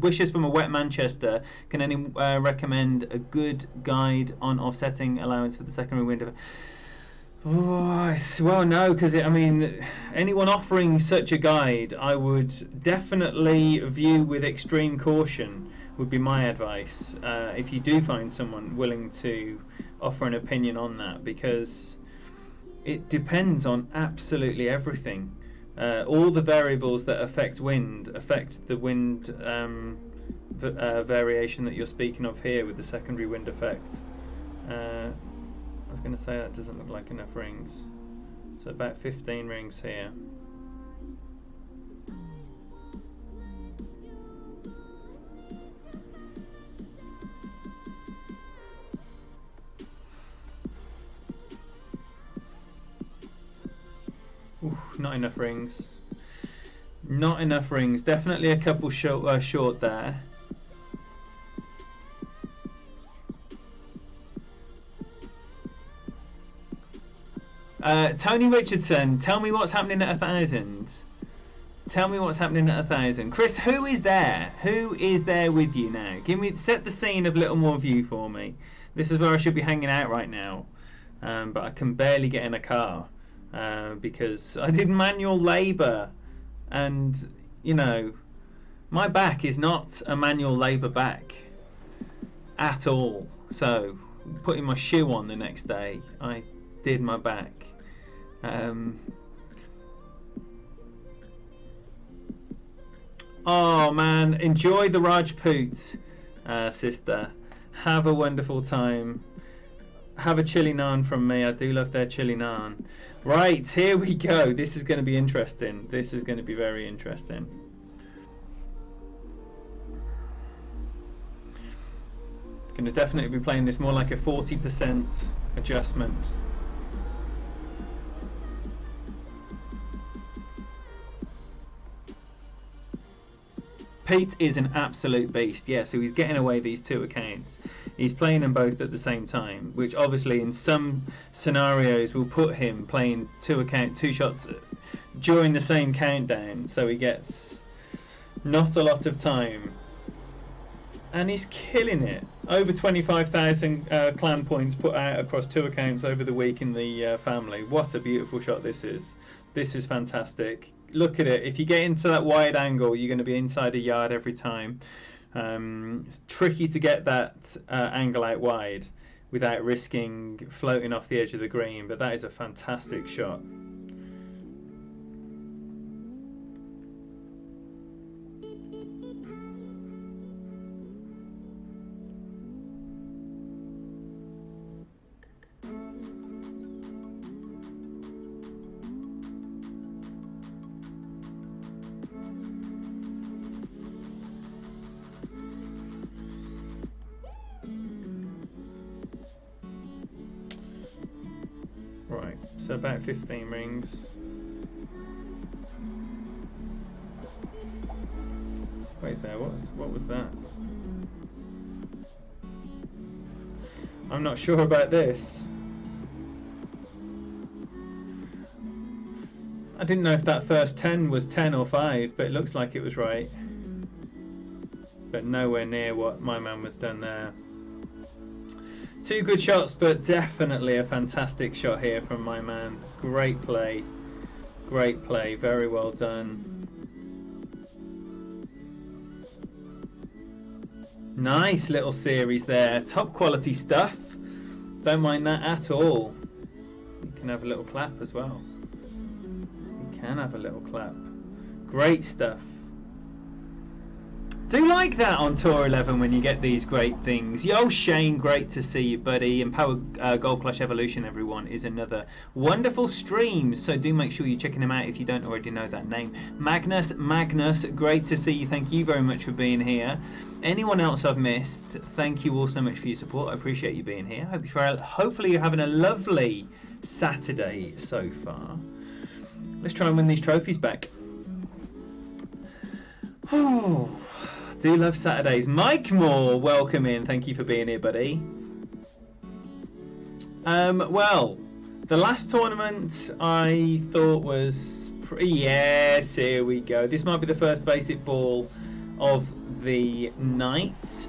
Wishes from a wet Manchester. Can anyone recommend a good guide on offsetting allowance for the secondary window? Oh, well, no, because I mean, anyone offering such a guide, I would definitely view with extreme caution. Would be my advice. If you do find someone willing to offer an opinion on that, because it depends on absolutely everything. All the variables that affect wind affect the wind variation that you're speaking of here with the secondary wind effect. I was going to say that doesn't look like enough rings. So about 15 rings here. Oof, not enough rings. Not enough rings. Definitely a couple short there. Tony Richardson, tell me what's happening at 1,000. Tell me what's happening at 1,000. Chris, who is there? Who is there with you now? Set the scene of Little More View for me. This is where I should be hanging out right now, but I can barely get in a car because I did manual labour, and you know, my back is not a manual labour back at all. So, putting my shoe on the next day, I did my back. Oh man, enjoy the Rajput, sister. Have a wonderful time. Have a chili naan from me. I do love their chili naan. Right, here we go. This is going to be interesting. This is going to be very interesting. Going to definitely be playing this more like a 40% adjustment. Pete is an absolute beast, yeah, so he's getting away these two accounts. He's playing them both at the same time, which obviously in some scenarios will put him playing two shots during the same countdown, so he gets not a lot of time. And he's killing it. Over 25,000 clan points put out across two accounts over the week in the family. What a beautiful shot this is. This is fantastic. Look at it. If you get into that wide angle, you're going to be inside a yard every time. It's tricky to get that angle out wide without risking floating off the edge of the green, but that is a fantastic shot. Right, so about 15 rings. Wait there, what was that? I'm not sure about this. I didn't know if that first 10 was 10 or 5, but it looks like it was right. But nowhere near what my man was done there. Two good shots, but definitely a fantastic shot here from my man. Great play. Great play. Very well done. Nice little series there. Top quality stuff. Don't mind that at all. You can have a little clap as well. You can have a little clap. Great stuff. Do like that on Tour 11 when you get these great things. Yo, Shane, great to see you, buddy. And Power Golf Clash Evolution, everyone, is another wonderful stream. So do make sure you're checking him out if you don't already know that name. Magnus, great to see you. Thank you very much for being here. Anyone else I've missed, thank you all so much for your support. I appreciate you being here. Hopefully you're having a lovely Saturday so far. Let's try and win these trophies back. Oh, do love Saturdays. Mike Moore, welcome in. Thank you for being here, buddy. Well, the last tournament I thought was yes, here we go. This might be the first basic ball of the night.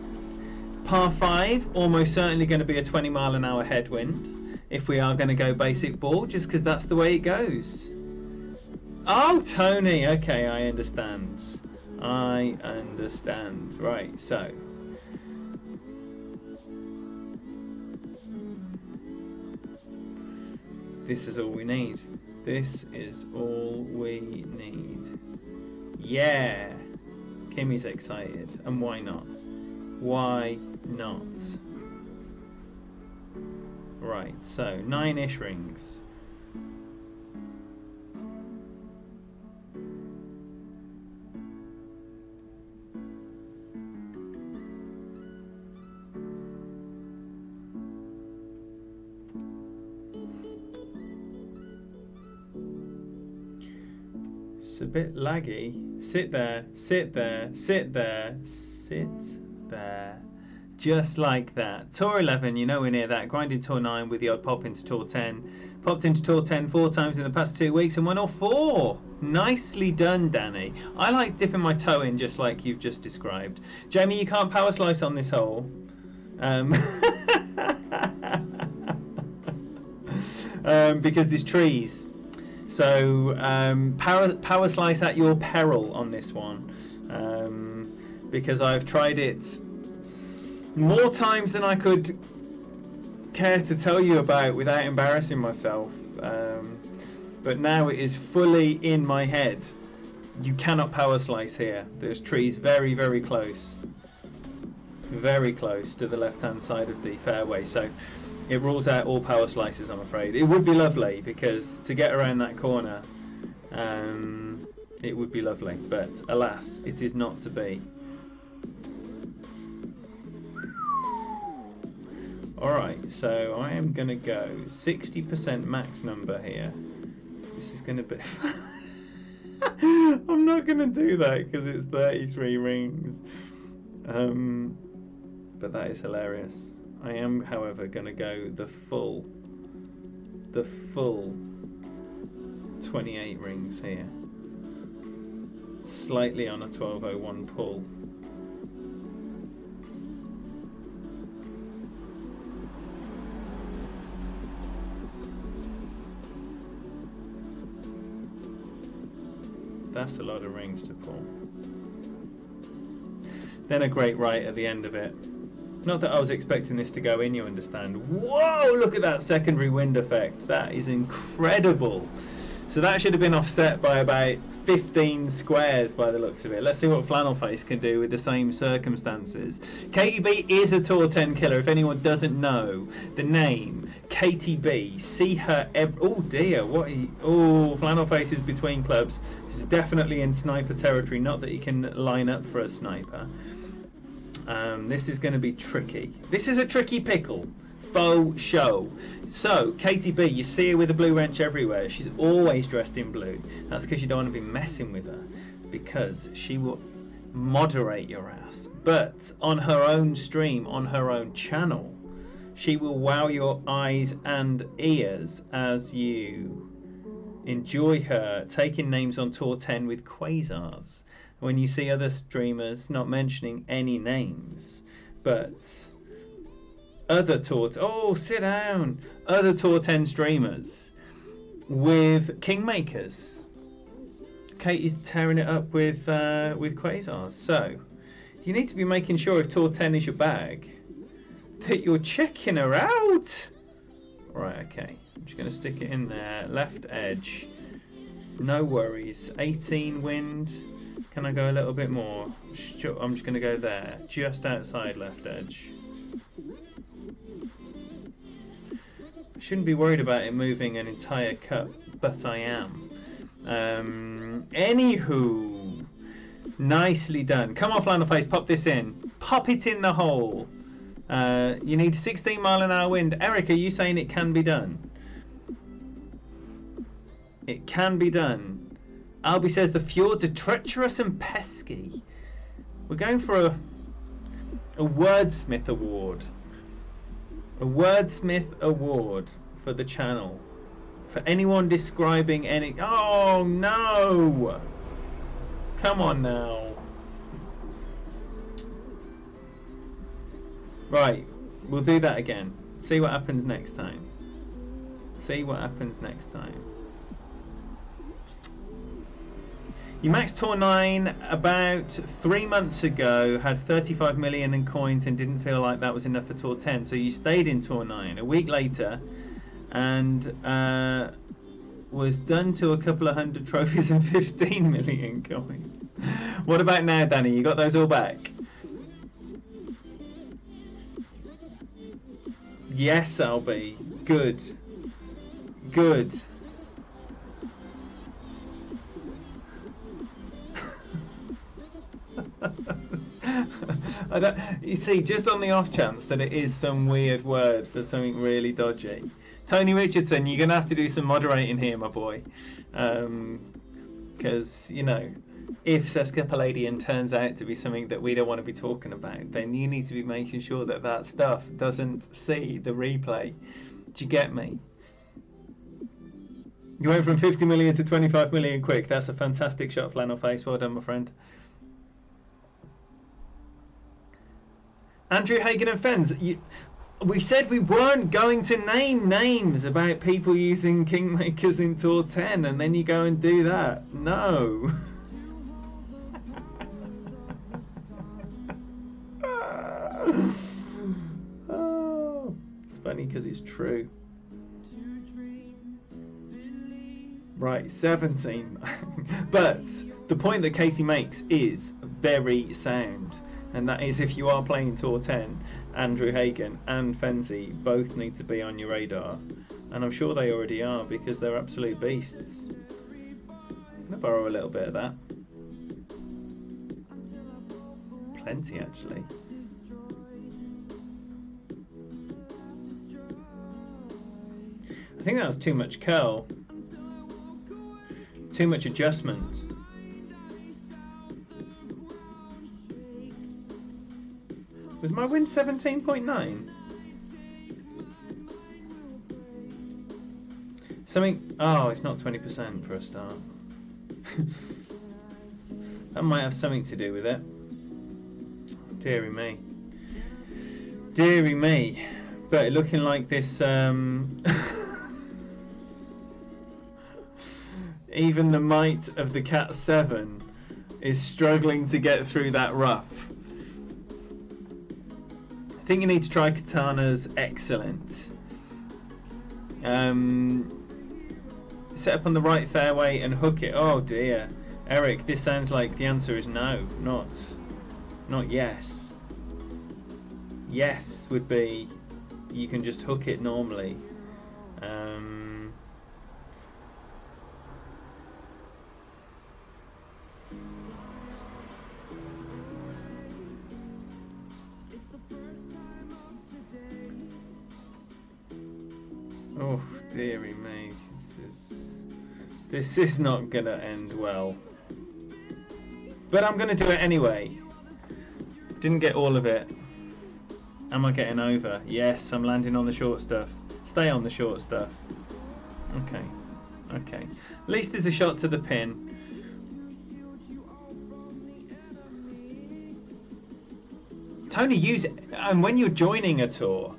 Par 5, almost certainly going to be a 20-mile-an-hour headwind if we are going to go basic ball, just because that's the way it goes. Oh, Tony. Okay, I understand. I understand. Right, so this is all we need. This is all we need. Yeah. Kimmy's excited. And why not? Why not? Right, so 9-ish rings. A bit laggy. Sit there, sit there, sit there, sit there. Just like that. Tour 11, you know we're near that. Grinded Tour 9 with the odd pop into Tour 10. Popped into Tour 10 4 times in the past 2 weeks and won all 4. Nicely done, Danny. I like dipping my toe in just like you've just described. Jamie, you can't power slice on this hole. Because there's trees. So power slice at your peril on this one. Because I've tried it more times than I could care to tell you about without embarrassing myself. But now it is fully in my head. You cannot power slice here. There's trees very, very close. Very close to the left-hand side of the fairway. So it rules out all power slices, I'm afraid. It would be lovely, because to get around that corner, it would be lovely. But alas, it is not to be. Alright, so I am going to go 60% max number here. This is going to be... I'm not going to do that because it's 33 rings. But that is hilarious. I am, however, going to go the full 28 rings here. Slightly on a 1201 pull. That's a lot of rings to pull. Then a great right at the end of it. Not that I was expecting this to go in, you understand. Whoa, look at that secondary wind effect. That is incredible. So that should have been offset by about 15 squares by the looks of it. Let's see what Flannel Face can do with the same circumstances. Katie B is a Tour 10 killer. If anyone doesn't know the name, Katie B, see her oh dear, what oh, Flannel Face is between clubs. This is definitely in sniper territory, not that he can line up for a sniper. This is going to be tricky. This is a tricky pickle. Faux show. So, Katie B, you see her with a blue wrench everywhere. She's always dressed in blue. That's because you don't want to be messing with her, because she will moderate your ass. But on her own stream, on her own channel, she will wow your eyes and ears as you enjoy her taking names on Tour 10 with quasars. When you see other streamers, not mentioning any names, but other Tour... Oh, sit down! Other Tour 10 streamers with Kingmakers. Kate is tearing it up with quasars. So, you need to be making sure, if Tour 10 is your bag, that you're checking her out. Right, okay. I'm just going to stick it in there. Left edge. No worries. 18 wind. Can I go a little bit more? I'm just going to go there. Just outside left edge. I shouldn't be worried about it moving an entire cup, but I am. Anywho. Nicely done. Come on, Flannel Face. Pop this in. Pop it in the hole. You need 16 mile an hour wind. Eric, are you saying it can be done? It can be done. Albie says the fjords are treacherous and pesky. We're going for a wordsmith award. A wordsmith award for the channel. For anyone describing any... Oh no! Come on now. Right, we'll do that again. See what happens next time. See what happens next time. You maxed Tour 9 about 3 months ago, had 35 million in coins and didn't feel like that was enough for Tour 10. So you stayed in Tour 9 a week later and was done to a couple of hundred trophies and 15 million coins. What about now, Danny? You got those all back? Yes, Albie. Good. Good. You see, just on the off chance that it is some weird word for something really dodgy. Tony Richardson, you're going to have to do some moderating here, my boy. Because, you know, if Sescapaladian turns out to be something that we don't want to be talking about, then you need to be making sure that that stuff doesn't see the replay. Do you get me? You went from 50 million to 25 million quick. That's a fantastic shot, Flannel Face. Well done, my friend. Andrew Hagen and Fens, we said we weren't going to name names about people using Kingmakers in Tour 10, and then you go and do that. No. Oh, it's funny because it's true. Right, 17. But the point that Katie makes is very sound. And that is, if you are playing Tour 10, Andrew Hagen and Fenzi both need to be on your radar. And I'm sure they already are, because they're absolute beasts. I'm going to borrow a little bit of that. Plenty, actually. I think that was too much curl. Too much adjustment. Was my win 17.9? Something... Oh, it's not 20% for a start. That might have something to do with it. Deary me. Deary me. But looking like this... Even the might of the Cat 7 is struggling to get through that rough. I think you need to try Katana's Excellent. Set up on the right fairway and hook it. Oh dear. Eric, this sounds like the answer is no, not yes. Yes would be you can just hook it normally. Oh, dearie me, this is not gonna end well. But I'm gonna do it anyway. Didn't get all of it. Am I getting over? Yes, I'm landing on the short stuff. Stay on the short stuff. Okay, okay. At least there's a shot to the pin. Tony, use it. And when you're joining a tour,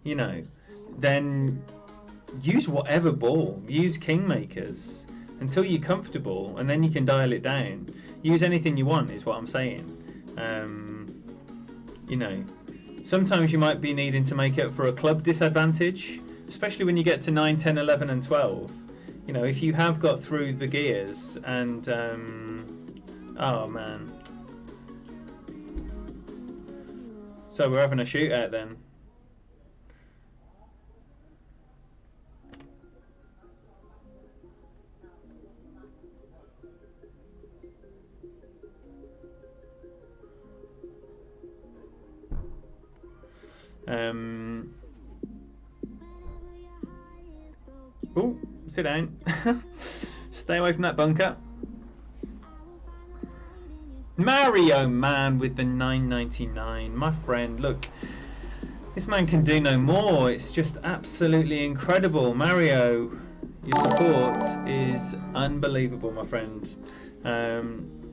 you know, then use whatever ball. Use Kingmakers until you're comfortable, and then you can dial it down. Use anything you want is what I'm saying. You know, sometimes you might be needing to make up for a club disadvantage, especially when you get to 9, 10, 11 and 12. You know, if you have got through the gears and oh man. So we're having a shootout then. Oh, sit down. Stay away from that bunker. Mario Man with the 9.99. My friend, look, this man can do no more. It's just absolutely incredible. Mario, your support is unbelievable, my friend.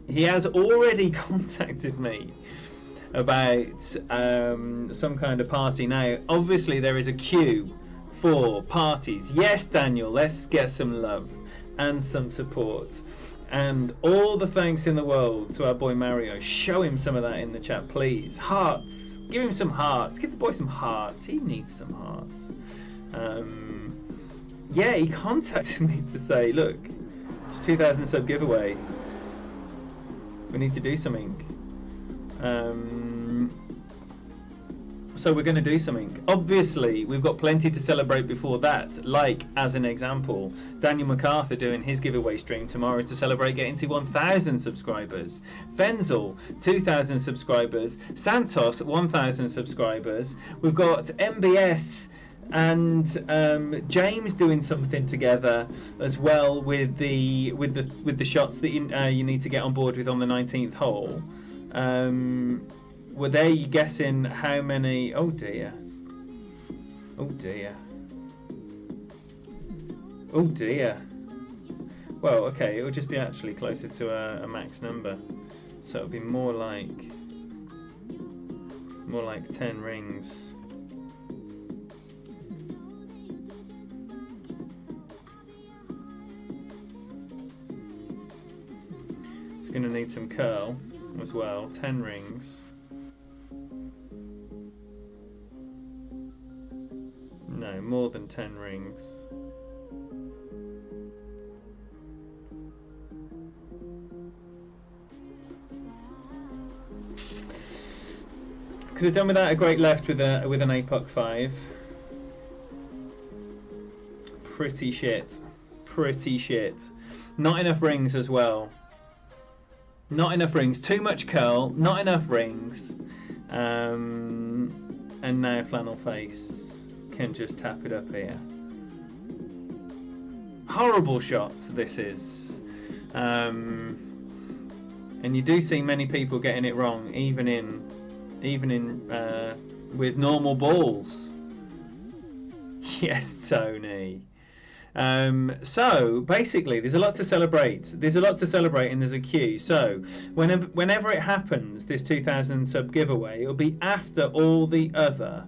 He has already contacted me about some kind of party. Now, obviously there is a queue for parties. Yes, Daniel, let's get some love and some support. And all the thanks in the world to our boy Mario. Show him some of that in the chat, please. Hearts. Give him some hearts. Give the boy some hearts. He needs some hearts. Yeah, he contacted me to say, look, it's 2,000 sub giveaway. We need to do something. So we're going to do something. Obviously, we've got plenty to celebrate before that. Like, as an example, Daniel MacArthur doing his giveaway stream tomorrow to celebrate getting to 1,000 subscribers. Fenzel, 2,000 subscribers. Santos, 1,000 subscribers. We've got MBS and James doing something together as well with the shots that you need to get on board with on the 19th hole. Were they guessing how many? Oh dear. Oh dear. Oh dear. Well, okay, it will just be actually closer to a max number, so it'll be more like 10 rings. It's going to need some curl as well. 10 rings. No, more than 10 rings. Could have done without a great left with an APOC 5. Pretty shit. Pretty shit. Not enough rings as well. Not enough rings. Too much curl. Not enough rings. And now Flannel Face can just tap it up here. Horrible shots this is. And you do see many people getting it wrong, even in with normal balls. Yes, Tony. So basically, there's a lot to celebrate. There's a lot to celebrate, and there's a queue. So whenever it happens, this 2,000 sub giveaway, it'll be after all the other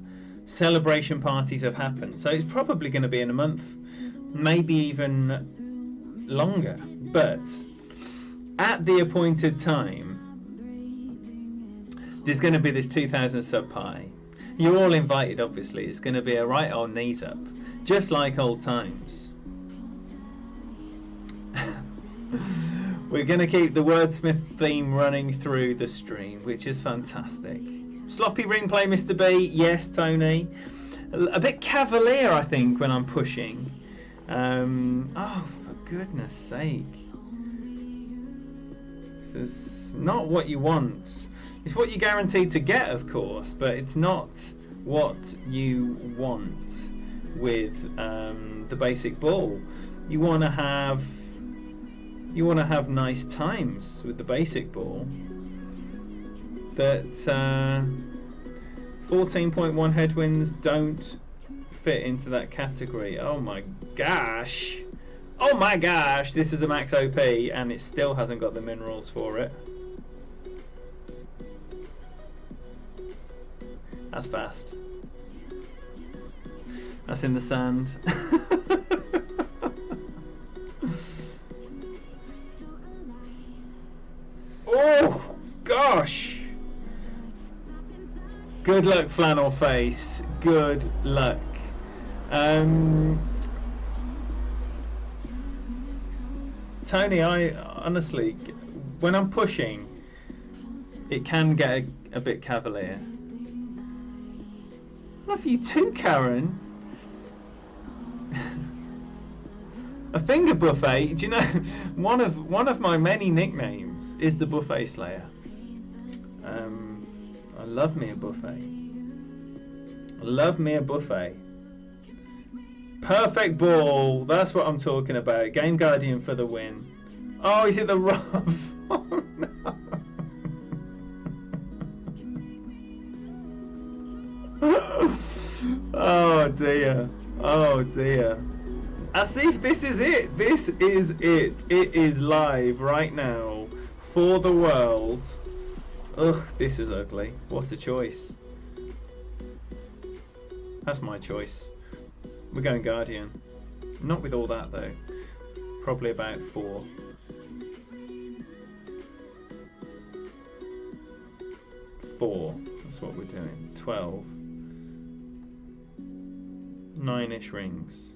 celebration parties have happened. So it's probably going to be in a month, maybe even longer. But at the appointed time, there's going to be this 2,000 sub pie. You're all invited, obviously. It's going to be a right old knees up, just like old times. We're going to keep the wordsmith theme running through the stream, which is fantastic. Sloppy ring play, Mr. B. Yes, Tony. A bit cavalier, I think, when I'm pushing. Oh, for goodness sake. This is not what you want. It's what you're guaranteed to get, of course, but it's not what you want with the basic ball. You want to have nice times with the basic ball. But 14.1 headwinds don't fit into that category. Oh my gosh! Oh my gosh! This is a max OP, and it still hasn't got the minerals for it. That's fast. That's in the sand. Oh gosh! Good luck, Flannel Face. Good luck. Tony, I honestly, when I'm pushing, it can get a bit cavalier. Love you too, Karen. A finger buffet. Do you know one of my many nicknames is the Buffet Slayer. I love me a buffet. I love me a buffet. Perfect ball. That's what I'm talking about. Game Guardian for the win. Oh, is it the rough? Oh no. Oh dear. Oh dear. As if this is it. This is it. It is live right now for the world. Ugh, this is ugly. What a choice. That's my choice. We're going Guardian. Not with all that though. Probably about 4. 4. That's what we're doing. 12. 9-ish rings.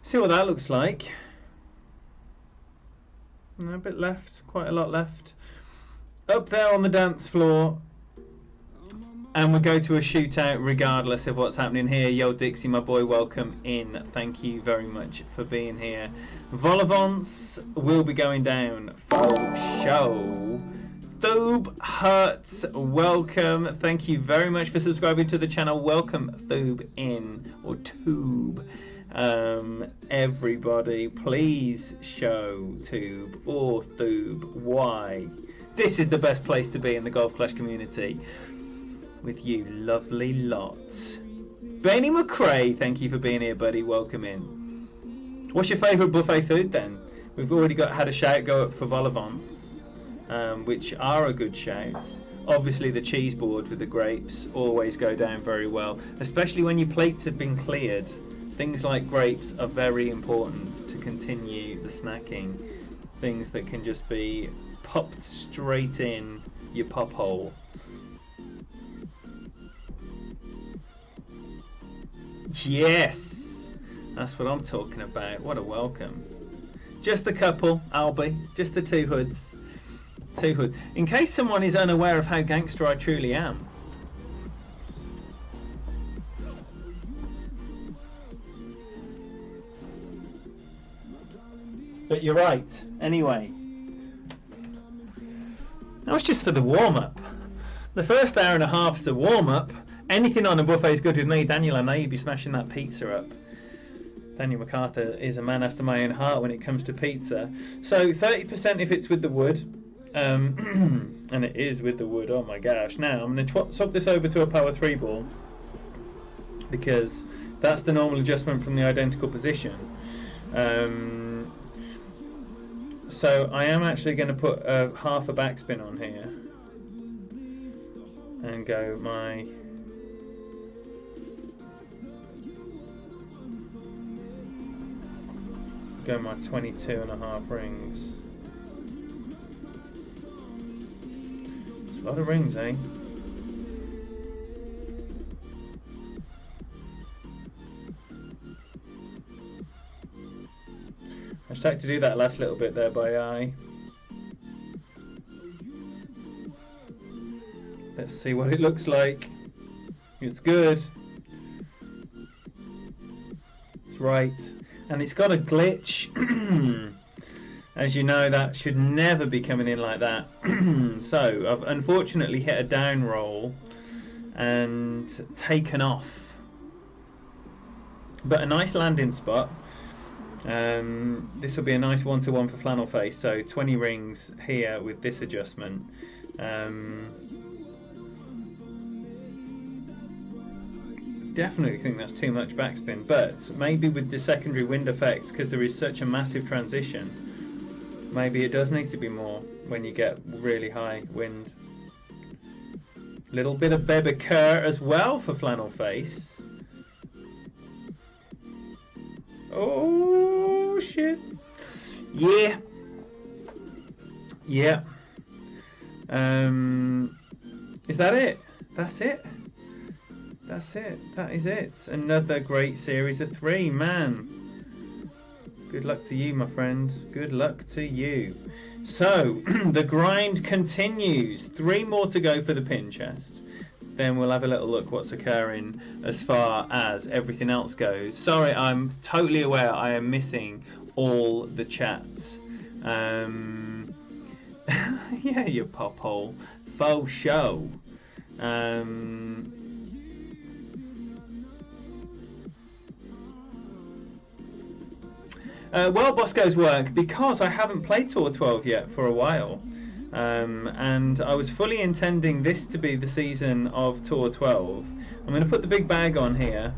See what that looks like. A bit left, quite a lot left. Up there on the dance floor, And we'll go to a shootout regardless of what's happening here. Yo, Dixie, my boy, welcome in. Thank you very much for being here. Volivants will be going down. For show. Thoob Hurts, welcome. Thank you very much for subscribing to the channel. Welcome Thoob in, or Tube. Everybody, please show Tube or Thoob why this is the best place to be in the Golf Clash community. With you lovely lots. Benny McRae, thank you for being here, buddy. Welcome in. What's your favourite buffet food then? We've already had a shout go up for Volivants, which are a good shout. Obviously the cheese board with the grapes always go down very well, especially when your plates have been cleared. Things like grapes are very important to continue the snacking. Things that can just be popped straight in your pop hole. Yes, that's what I'm talking about. What a welcome. Just a couple, Albie. Just the two hoods. Two hoods. In case someone is unaware of how gangster I truly am. But you're right. Anyway. That was just for the warm-up. The first hour and a half's the warm-up. Anything on a buffet is good with me. Daniel, I know you'd be smashing that pizza up. Daniel MacArthur is a man after my own heart when it comes to pizza. So 30% if it's with the wood. And it is with the wood. Oh my gosh. Now I'm going to swap this over to a power 3 ball. Because that's the normal adjustment from the identical position. So I am actually going to put half a backspin on here. And go my... Go my 22.5 rings. It's a lot of rings, eh? I just had to do that last little bit there by eye. Let's see what it looks like. It's good. It's right. And it's got a glitch. As you know, that should never be coming in like that. So I've unfortunately hit a down roll and taken off. But a nice landing spot. This will be a nice 1-to-1 for Flannel Face. So 20 rings here with this adjustment. Definitely think that's too much backspin, but maybe with the secondary wind effect, because there is such a massive transition, maybe it does need to be more when you get really high wind. Little bit of Bebe Kerr as well for Flannel Face. Oh shit. Yeah. Yeah. Is that it? That's it? That's it. That is it. Another great series of 3, man. Good luck to you, my friend. Good luck to you. So, the grind continues. 3 more to go for the pin chest. Then we'll have a little look what's occurring as far as everything else goes. Sorry, I'm totally aware I am missing all the chats. Yeah, you pop hole. Faux show. Well, Bosco's work, because I haven't played Tour 12 yet for a while, and I was fully intending this to be the season of Tour 12. I'm going to put the big bag on here,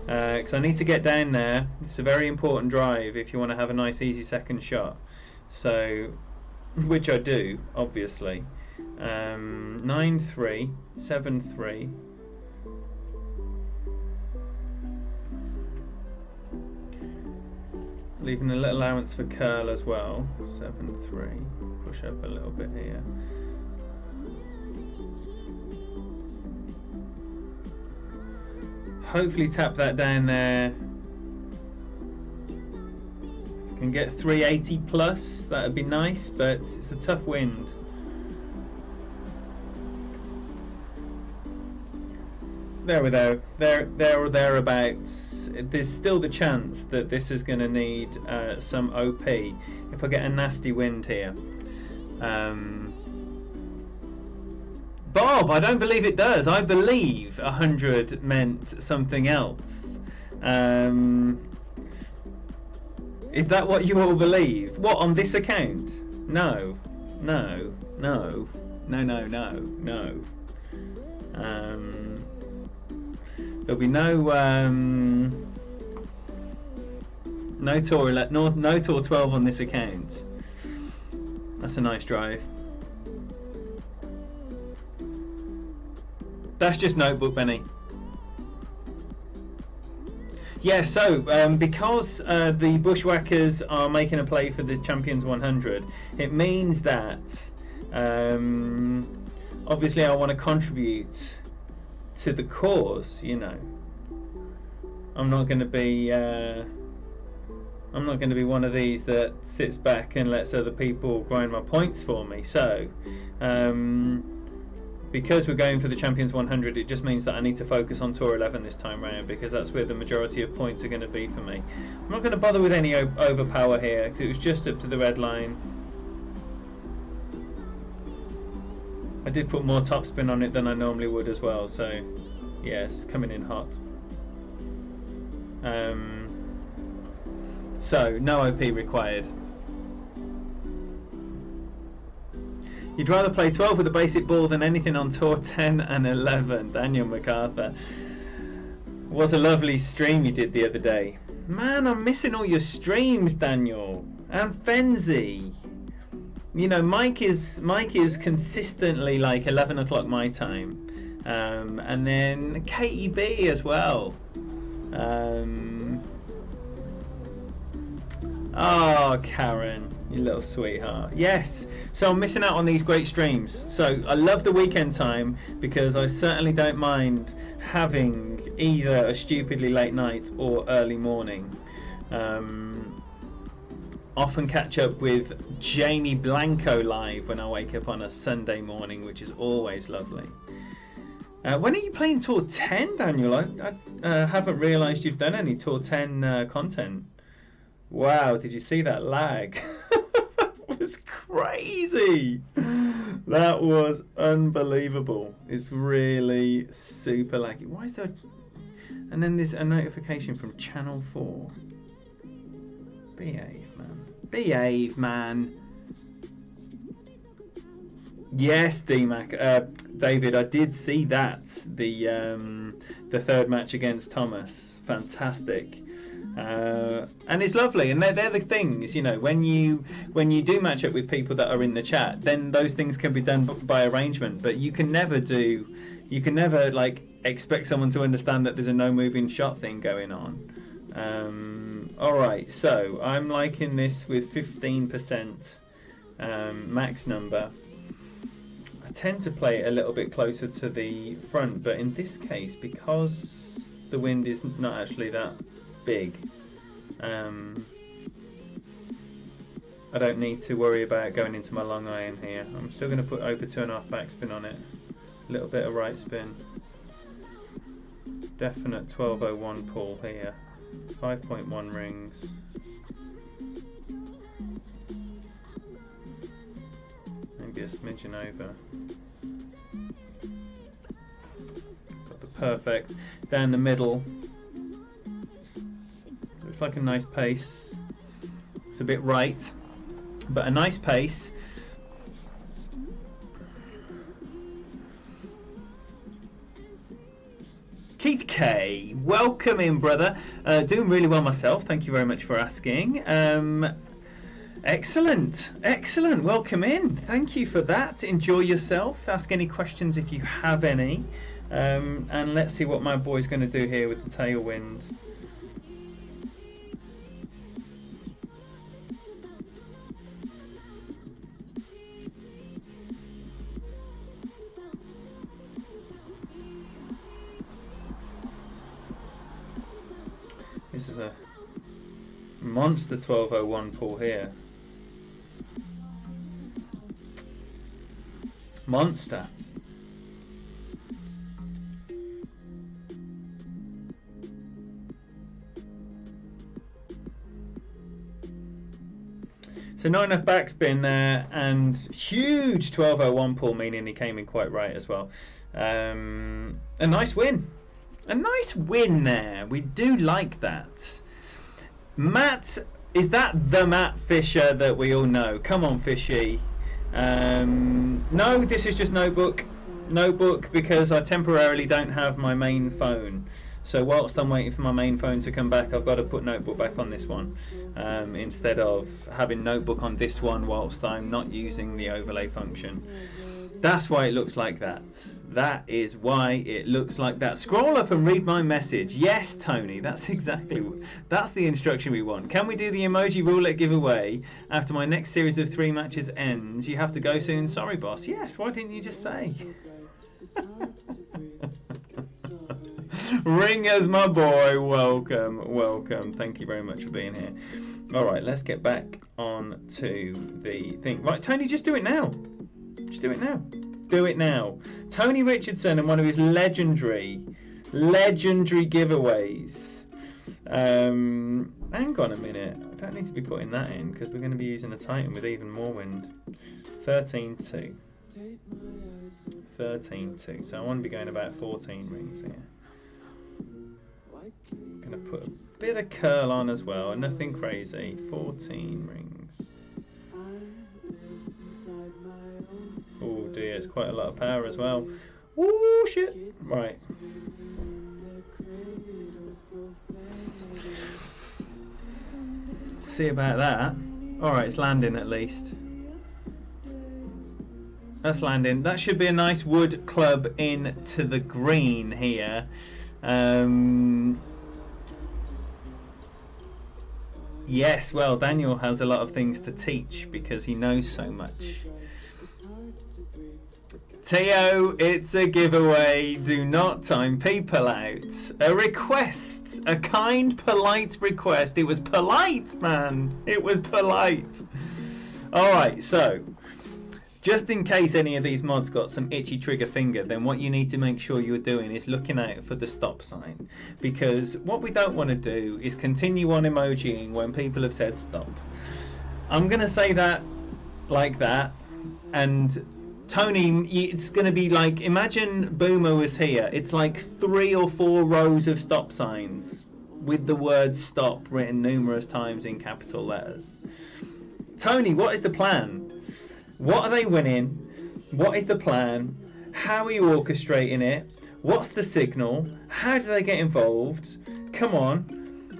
because I need to get down there. It's a very important drive if you want to have a nice easy second shot, so, which I do, obviously. 9-3, 7-3. Leaving a little allowance for curl as well. 7-3. Push up a little bit here. Hopefully tap that down there. If I can get 380 plus, that would be nice, but it's a tough wind. there or thereabouts. There's still the chance that this is going to need some OP if I get a nasty wind here. Bob, I don't believe it does. I believe 100 meant something else. Is that what you all believe? What, on this account? No. No. No. No, no, no, no. There'll be no tour 12 on this account. That's a nice drive. That's just notebook, Benny. Yeah, so because the Bushwhackers are making a play for the Champions 100, it means that obviously I want to contribute to the cause. You know, I'm not going to be one of these that sits back and lets other people grind my points for me. So because we're going for the Champions 100, it just means that I need to focus on Tour 11 this time round, because that's where the majority of points are going to be for me. I'm not going to bother with any overpower here, because it was just up to the red line. I did put more topspin on it than I normally would as well, so yes, coming in hot. So no OP required. You'd rather play 12 with a basic ball than anything on Tour 10 and 11. Daniel MacArthur. What a lovely stream you did the other day. Man, I'm missing all your streams, Daniel. And Fenzi. You know, Mike is consistently like 11 o'clock my time. And then KEB as well. Oh, Karen. You little sweetheart. Yes, so I'm missing out on these great streams. So I love the weekend time, because I certainly don't mind having either a stupidly late night or early morning. Often catch up with Jamie Blanco live when I wake up on a Sunday morning, which is always lovely. When are you playing Tour 10, Daniel? I haven't realised you've done any Tour 10 content. Wow, did you see that lag? That was crazy. That was unbelievable. It's really super laggy. Why is there and then there's a notification from Channel 4. Behave, man. Behave, man. Yes, D-Mac. David, I did see that. The third match against Thomas. Fantastic. And it's lovely, and they're the things, you know, when you do match up with people that are in the chat, then those things can be done by arrangement, but you can never like expect someone to understand that there's a no moving shot thing going on. Alright, so I'm liking this with 15% max number. I tend to play it a little bit closer to the front, but in this case, because the wind is not actually that big, I don't need to worry about going into my long iron here. I'm still going to put over 2.5 backspin on it, a little bit of right spin, definite 1201 pull here, 5.1 rings, maybe a smidgen over, got the perfect down the middle. Looks like a nice pace. It's a bit right, but a nice pace. Keith K, welcome in, brother. Doing really well myself. Thank you very much for asking. Excellent, excellent. Welcome in. Thank you for that. Enjoy yourself. Ask any questions if you have any. And let's see what my boy's going to do here with the tailwind. This is a monster 1201 pull here. Monster. So not enough backspin there, and huge 12:01 pull, meaning he came in quite right as well. A nice win. A nice win there. We do like that. Matt, is that the Matt Fisher that we all know? Come on, Fishy. No, this is just Notebook. Notebook because I temporarily don't have my main phone. So whilst I'm waiting for my main phone to come back, I've got to put Notebook back on this one instead of having Notebook on this one whilst I'm not using the overlay function. That's why it looks like that. That is why it looks like that. Scroll up and read my message. Yes, Tony, that's the instruction we want. Can we do the emoji roulette giveaway after my next series of 3 matches ends? You have to go soon. Sorry, boss. Yes, why didn't you just say? Ringers, my boy, welcome. Thank you very much for being here. All right, let's get back on to the thing. Right, Tony, just do it now. Just do it now. Do it now. Tony Richardson and one of his legendary giveaways. Hang on a minute. I don't need to be putting that in because we're going to be using a Titan with even more wind. 13-2. 13-2. So I want to be going about 14 rings here. I'm going to put a bit of curl on as well. Nothing crazy. 14 rings. Oh dear, it's quite a lot of power as well. Oh shit. Right. See about that. Alright, it's landing at least. That's landing. That should be a nice wood club into the green here. Yes, well, Daniel has a lot of things to teach because he knows so much. Theo, it's a giveaway. Do not time people out. A request. A kind, polite request. It was polite, man. It was polite. Alright, so just in case any of these mods got some itchy trigger finger, then what you need to make sure you're doing is looking out for the stop sign. Because what we don't want to do is continue on emojiing when people have said stop. I'm going to say that like that, and Tony, it's going to be like, imagine Boomer was here. It's like 3 or 4 rows of stop signs with the word stop written numerous times in capital letters. Tony, what is the plan? What are they winning? What is the plan? How are you orchestrating it? What's the signal? How do they get involved? Come on.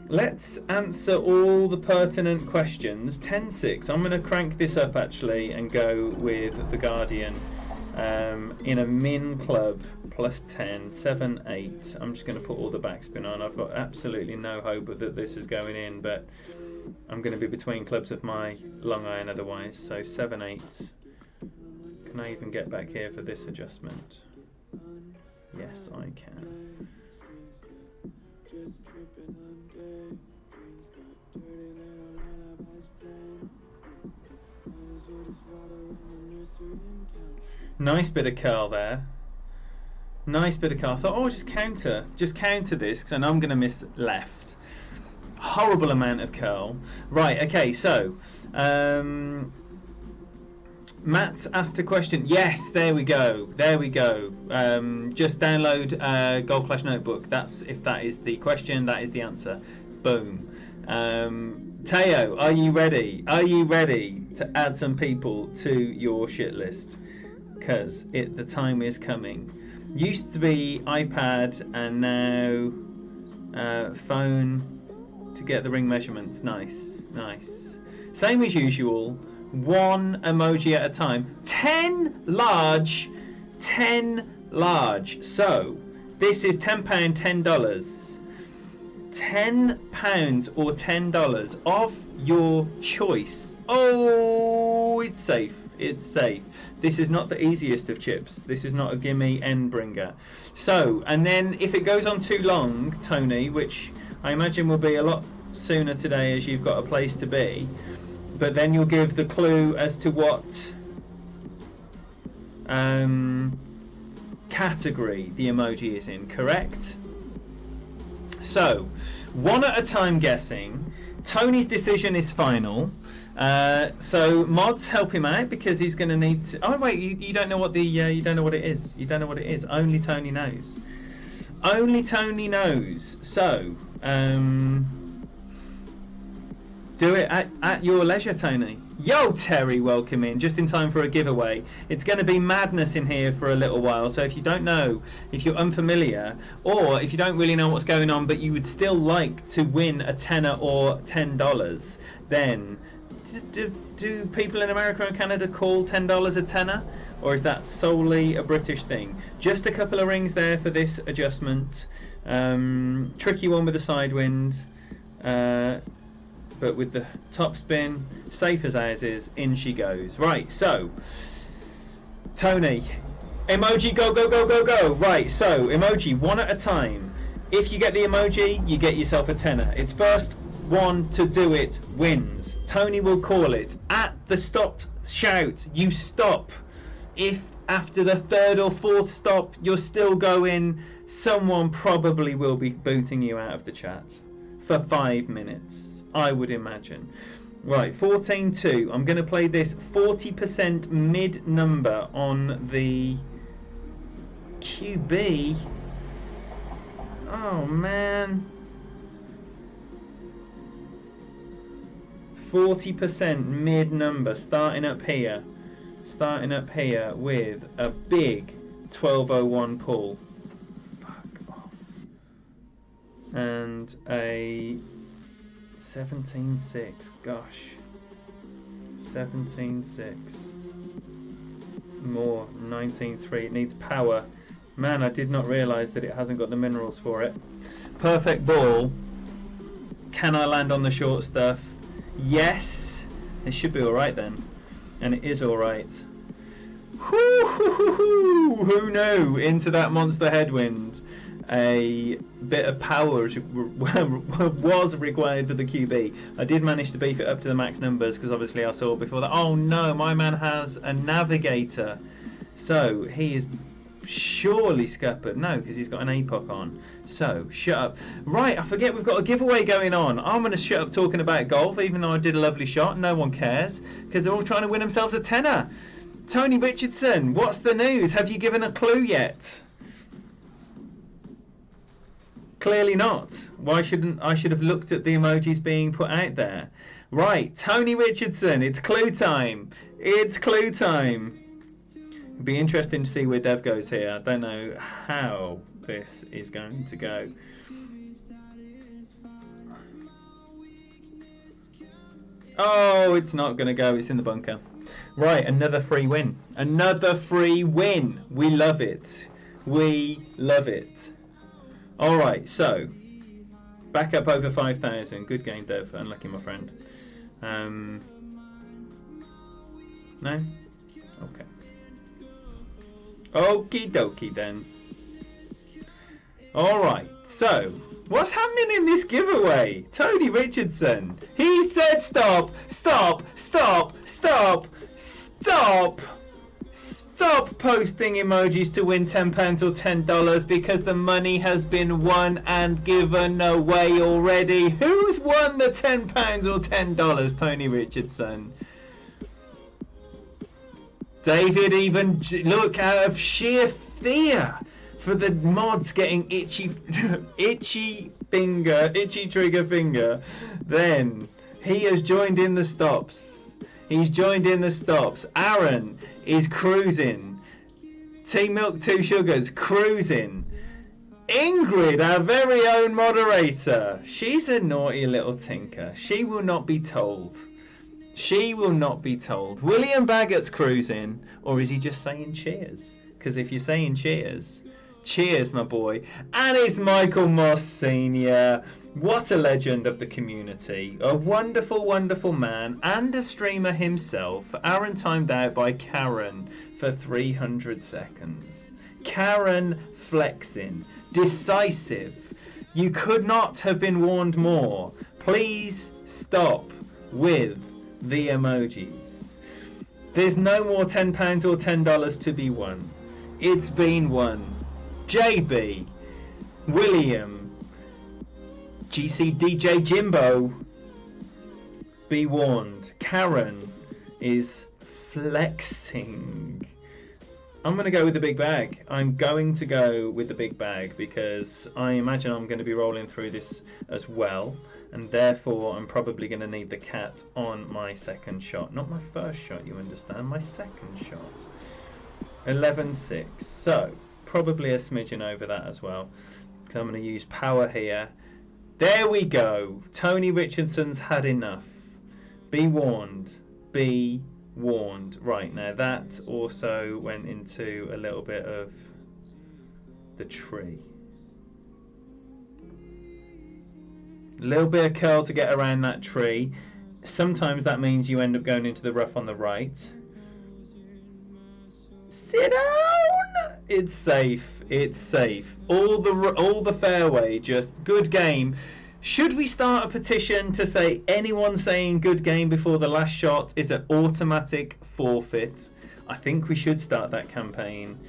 Let's answer all the pertinent questions. 10-6. I'm going to crank this up actually and go with the Guardian in a min club plus 10, 7-8. I'm just going to put all the backspin on. I've got absolutely no hope that this is going in, but I'm going to be between clubs of my long iron otherwise. So 7-8. Can I even get back here for this adjustment? Yes, I can. Nice bit of curl there. Nice bit of curl. I thought, oh, just counter this, because I know I'm going to miss left. Horrible amount of curl. Right, okay, so Matt's asked a question. Yes, there we go. Just download Gold Clash Notebook. If that is the question, that is the answer. Boom. Teo, are you ready? Are you ready to add some people to your shit list? Because the time is coming. Used to be iPad and now phone to get the ring measurements. Nice. Same as usual. 1 emoji at a time. 10 large. So this is £10, $10. £10 or $10 of your choice. Oh, it's safe. This is not the easiest of chips. This is not a gimme end bringer. So, and then if it goes on too long, Tony, which I imagine will be a lot sooner today as you've got a place to be, but then you'll give the clue as to what category the emoji is in, correct? So, 1 at a time guessing. Tony's decision is final. So mods help him out because he's going to need to... Oh wait, you don't know what the you don't know what it is. You don't know what it is. Only Tony knows. Only Tony knows. So do it at your leisure, Tony. Yo, Terry, welcome in just in time for a giveaway. It's going to be madness in here for a little while. So if you don't know, if you're unfamiliar, or if you don't really know what's going on, but you would still like to win a tenner or $10, then do people in America and Canada call $10 a tenner, or is that solely a British thing? Just a couple of rings there for this adjustment. Tricky one with the side wind, but with the top spin, safe as ours is, in she goes. Right, so Tony, emoji, go, go, go, go, go. Right, so emoji, one at a time. If you get the emoji, you get yourself a tenner. It's first one to do it wins. Tony will call it. At the stop shout, you stop. If after the third or fourth stop you're still going, someone probably will be booting you out of the chat for 5 minutes, I would imagine. Right, 14-2. I'm going to play this 40% mid number on the QB. Oh man. 40% mid number starting up here with a big 1201 pull. Fuck off. And a 17.6. Gosh. 17.6. More. 19.3. It needs power. Man, I did not realise that it hasn't got the minerals for it. Perfect ball. Can I land on the short stuff? Yes. It should be alright then. And it is alright. Who knew? Into that monster headwind. A bit of power was required for the QB. I did manage to beef it up to the max numbers because obviously I saw before that. Oh no, my man has a navigator. So he is surely scuppered. No, because he's got an APOC on. So shut up. Right, I forget we've got a giveaway going on. I'm going to shut up talking about golf, even though I did a lovely shot. No one cares because they're all trying to win themselves a tenner. Tony Richardson, what's the news? Have you given a clue yet? Clearly not. Why shouldn't I? Should have looked at the emojis being put out there. Right, Tony Richardson, it's clue time. It's clue time. It'd be interesting to see where Dev goes here. I don't know how this is going to go. Oh, it's not going to go. It's in the bunker. Right, another free win. Another free win. We love it. We love it. All right, so back up over 5,000. Good game, Dev. Unlucky, my friend. No? Okay. Okie dokie then. Alright, so what's happening in this giveaway? Tony Richardson. He said stop, stop, stop, stop, stop. Stop posting emojis to win £10 or $10 because the money has been won and given away already. Who's won the £10 or $10, Tony Richardson? David even, look, out of sheer fear for the mods getting itchy trigger finger, then he has joined in the stops. He's joined in the stops. Aaron is cruising. Team Milk 2 Sugars cruising. Ingrid, our very own moderator, she's a naughty little tinker. She will not be told. She will not be told. William Baggett's cruising, or is he just saying cheers? Because if you're saying cheers, cheers, my boy. And it's Michael Moss Sr. What a legend of the community. A wonderful, wonderful man and a streamer himself. Aaron timed out by Karen for 300 seconds. Karen flexing. Decisive. You could not have been warned more. Please stop with the emojis. There's no more £10 or $10 to be won. It's been won. JB, William, GC DJ Jimbo, Be warned, Karen is flexing. I'm going to go with the big bag. I'm going to go with the big bag because I imagine I'm going to be rolling through this as well, and therefore I'm probably going to need the cat on my second shot. Not my first shot, you understand, my second shot. 11-6, so probably a smidgen over that as well. I'm going to use power here. There we go. Tony Richardson's had enough. Be warned. Be warned. Right, now that also went into a little bit of the tree. A little bit of curl to get around that tree. Sometimes that means you end up going into the rough on the right. Sit down! It's safe. It's safe. All the fairway, just good game. Should we start a petition to say anyone saying good game before the last shot is an automatic forfeit? I think we should start that campaign.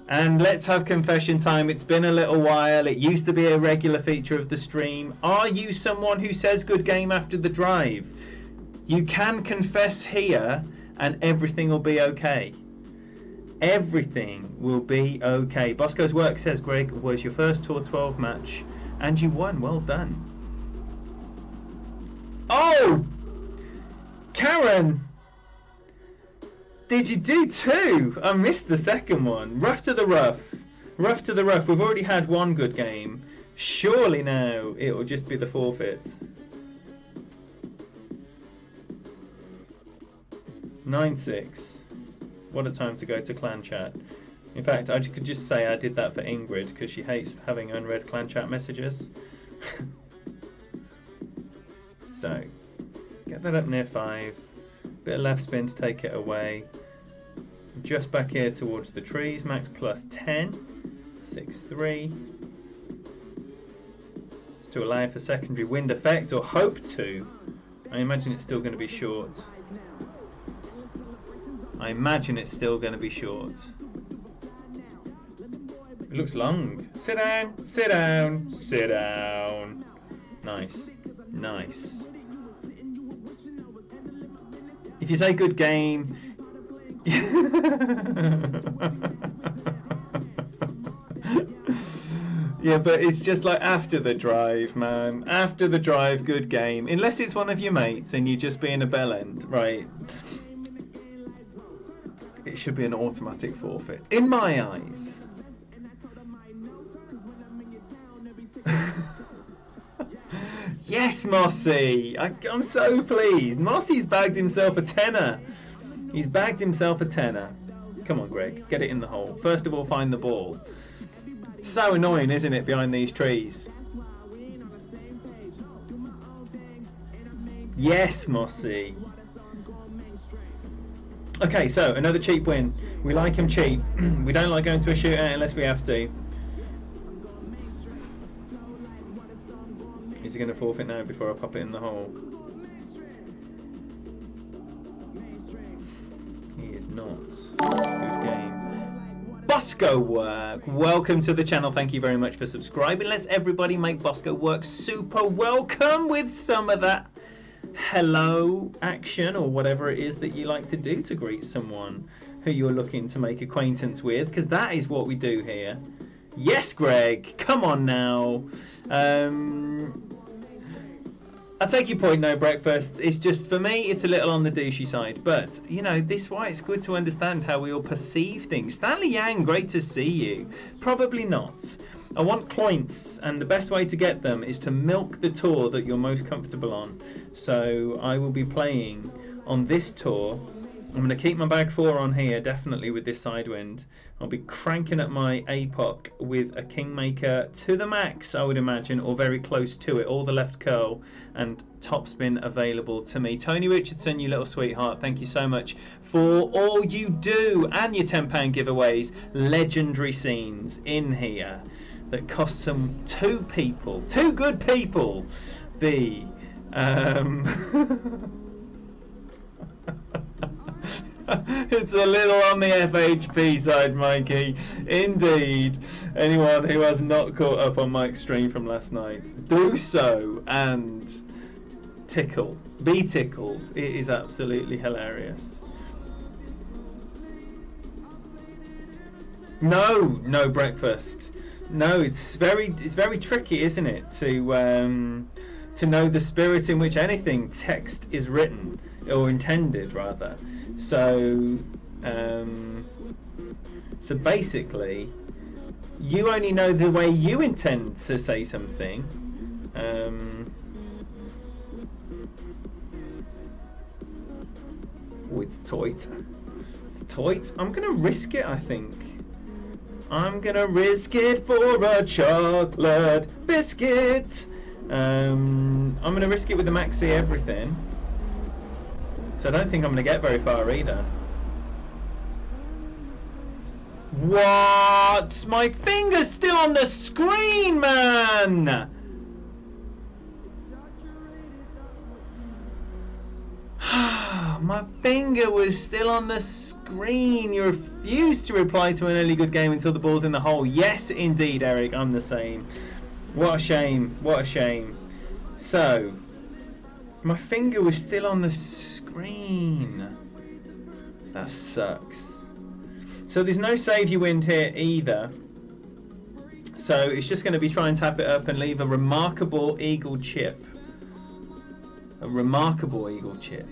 And let's have confession time. It's been a little while. It used to be a regular feature of the stream. Are you someone who says good game after the drive? You can confess here and everything will be okay. Everything will be okay. Bosco's Work says, Greg, was your first Tour 12 match and you won. Well done. Oh! Karen! Did you do two? I missed the second one. Rough to the rough. Rough to the rough. We've already had one good game. Surely now it will just be the forfeit. 9-6. What a time to go to clan chat. In fact, I could just say I did that for Ingrid because she hates having unread clan chat messages. So, get that up near 5. Bit of left spin to take it away. Just back here towards the trees. Max plus 10. 6-3. It's to allow for secondary wind effect, or hope to. I imagine it's still going to be short. I imagine it's still going to be short. It looks long. Sit down, sit down, sit down. Nice, nice. If you say good game... Yeah, but it's just like after the drive, man. After the drive, good game. Unless it's one of your mates and you're just being a bellend, right? It should be an automatic forfeit. In my eyes. Yes, Mossy! I'm so pleased. Mossy's bagged himself a tenner. He's bagged himself a tenner. Come on, Greg. Get it in the hole. First of all, find the ball. So annoying, isn't it, behind these trees? Yes, Mossy. Okay, so another cheap win. We like him cheap. We don't like going to a shootout unless we have to. Is he going to forfeit now before I pop it in the hole? He is not. Good game. Bosco Work, welcome to the channel. Thank you very much for subscribing. Let's everybody make Bosco Work super welcome with some of that hello action or whatever it is that you like to do to greet someone who you're looking to make acquaintance with, because that is what we do here. Yes, Greg, come on now. I take your point, no breakfast. It's just, for me, it's a little on the douchey side. But, you know, this is why it's good to understand how we all perceive things. Stanley Yang, great to see you. Probably not. I want points, and the best way to get them is to milk the tour that you're most comfortable on. So I will be playing on this tour. I'm going to keep my bag 4 on here, definitely with this sidewind. I'll be cranking up my APOC with a Kingmaker to the max, I would imagine, or very close to it. All the left curl and topspin available to me. Tony Richardson, you little sweetheart, thank you so much for all you do and your £10 giveaways. Legendary scenes in here that cost some two good people, the... It's a little on the FHP side, Mikey. Indeed. Anyone who has not caught up on my extreme from last night, do so and tickle. Be tickled. It is absolutely hilarious. No breakfast. No, it's very tricky, isn't it, to know the spirit in which anything text is written or intended, rather. So basically, you only know the way you intend to say something. Oh, it's tight. It's tight. I'm gonna risk it, I think. I'm gonna risk it for a chocolate biscuit. I'm gonna risk it with the maxi everything. So I don't think I'm gonna get very far either. What? My finger's still on the screen, man! My finger was still on the screen. You refused to reply to an early good game until the ball's in the hole. Yes, indeed, Eric. I'm the same. What a shame. What a shame. So, my finger was still on the screen. That sucks. So there's no save you win here either. So it's just going to be try and tap it up and leave a remarkable eagle chip. A remarkable eagle chip.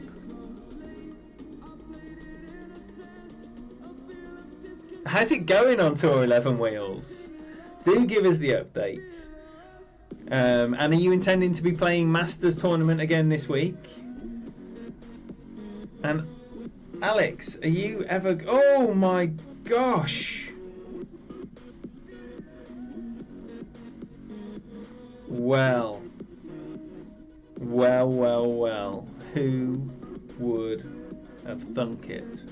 How's it going on Tour 11 Wheels? Do give us the update. And are you intending to be playing Masters Tournament again this week? And Alex, are you ever... Oh my gosh! Well. Who would have thunk it?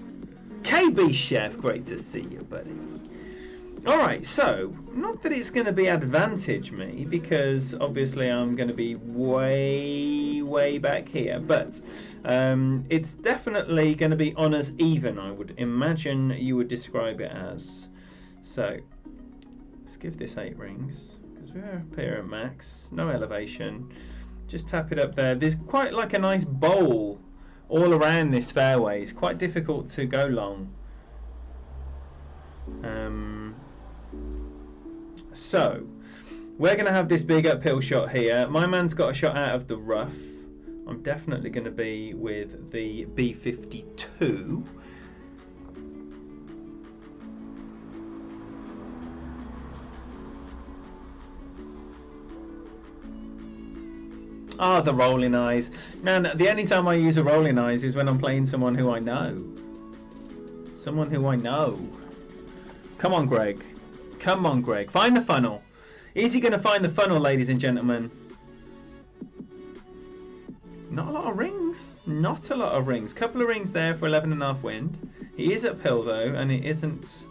KB Chef, great to see you, buddy. Alright, so, not that it's going to be advantage me, because obviously I'm going to be way back here, but it's definitely going to be honours even, I would imagine you would describe it as. So, let's give this 8 rings, because we're up here at max, no elevation. Just tap it up there. There's quite like a nice bowl all around this fairway. It's quite difficult to go long. So we're going to have this big uphill shot here. My man's got a shot out of the rough. I'm definitely going to be with the B52. Ah, the rolling eyes. Man, the only time I use a rolling eyes is when I'm playing someone who I know. Someone who I know. Come on, Greg. Come on, Greg. Find the funnel. Is he going to find the funnel, ladies and gentlemen? Not a lot of rings. Not a lot of rings. Couple of rings there for 11.5 wind. He is uphill, though, and it isn't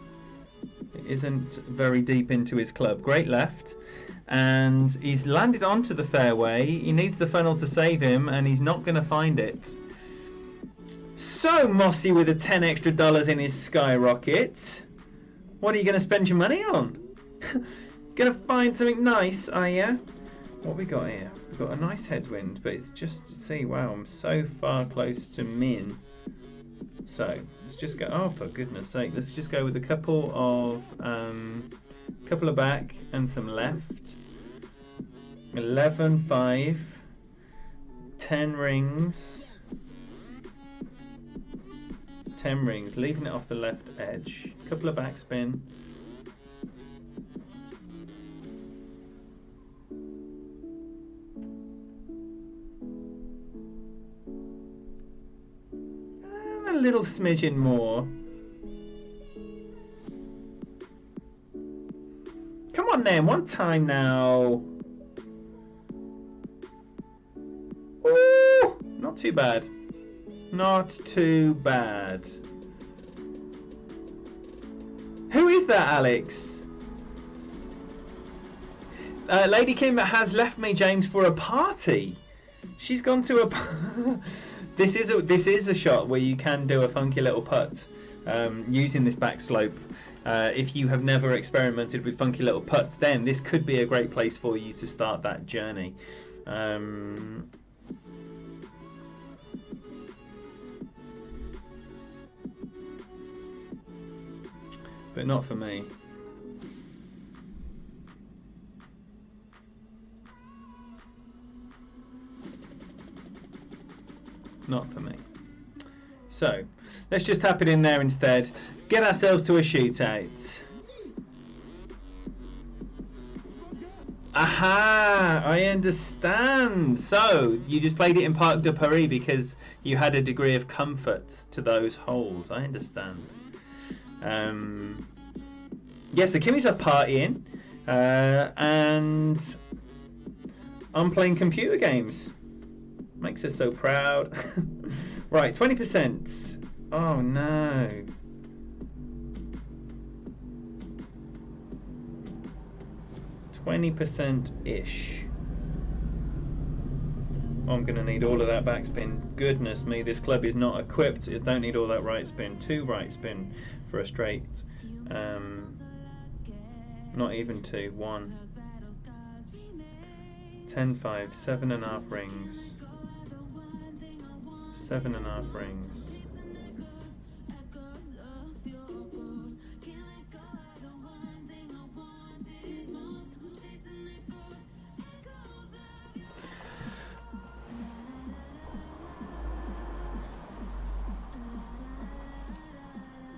very deep into his club. Great left. And he's landed onto the fairway. He needs the funnel to save him, and he's not going to find it. So Mossy with the $10 extra in his skyrocket. What are you going to spend your money on? Going to find something nice, are you? What we got here? We've got a nice headwind, but it's just to see. Wow, I'm so far close to min. So let's just go. Oh, for goodness sake! Let's just go with a couple of back and some left. 11, 5, 10 rings. 10 rings, leaving it off the left edge. Couple of backspin. And a little smidgen more. Come on then, one time now. Ooh, not too bad. Not too bad. Who is that, Alex? Lady Kim has left me, James, for a party. She's gone to a... This is a shot where you can do a funky little putt using this back slope. If you have never experimented with funky little putts, then this could be a great place for you to start that journey. but not for me. Not for me. So, let's just tap it in there instead. Get ourselves to a shootout. Aha! I understand. So, you just played it in Parc de Paris because you had a degree of comfort to those holes. I understand. Yeah, so Kimmy's up partying. And I'm playing computer games. Makes us so proud. Right, 20%. Oh no. 20%-ish. I'm going to need all of that backspin. Goodness me, this club is not equipped. It don't need all that right spin. 2 right spin for a straight. Not even 2. 1. 10-5. 7.5 rings. 7.5 rings.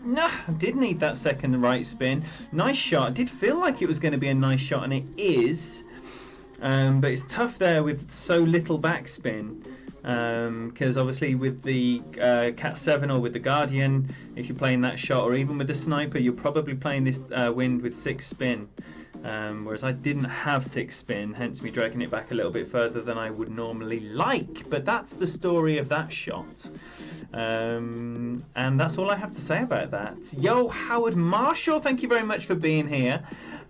No, I did need that second right spin. Nice shot. It did feel like it was going to be a nice shot, and it is. But it's tough there with so little backspin. Because obviously with the Cat 7 or with the Guardian, if you're playing that shot, or even with the Sniper, you're probably playing this wind with 6 spin. Whereas I didn't have 6 spin, hence me dragging it back a little bit further than I would normally like. But that's the story of that shot. And that's all I have to say about that. Yo, Howard Marshall, thank you very much for being here.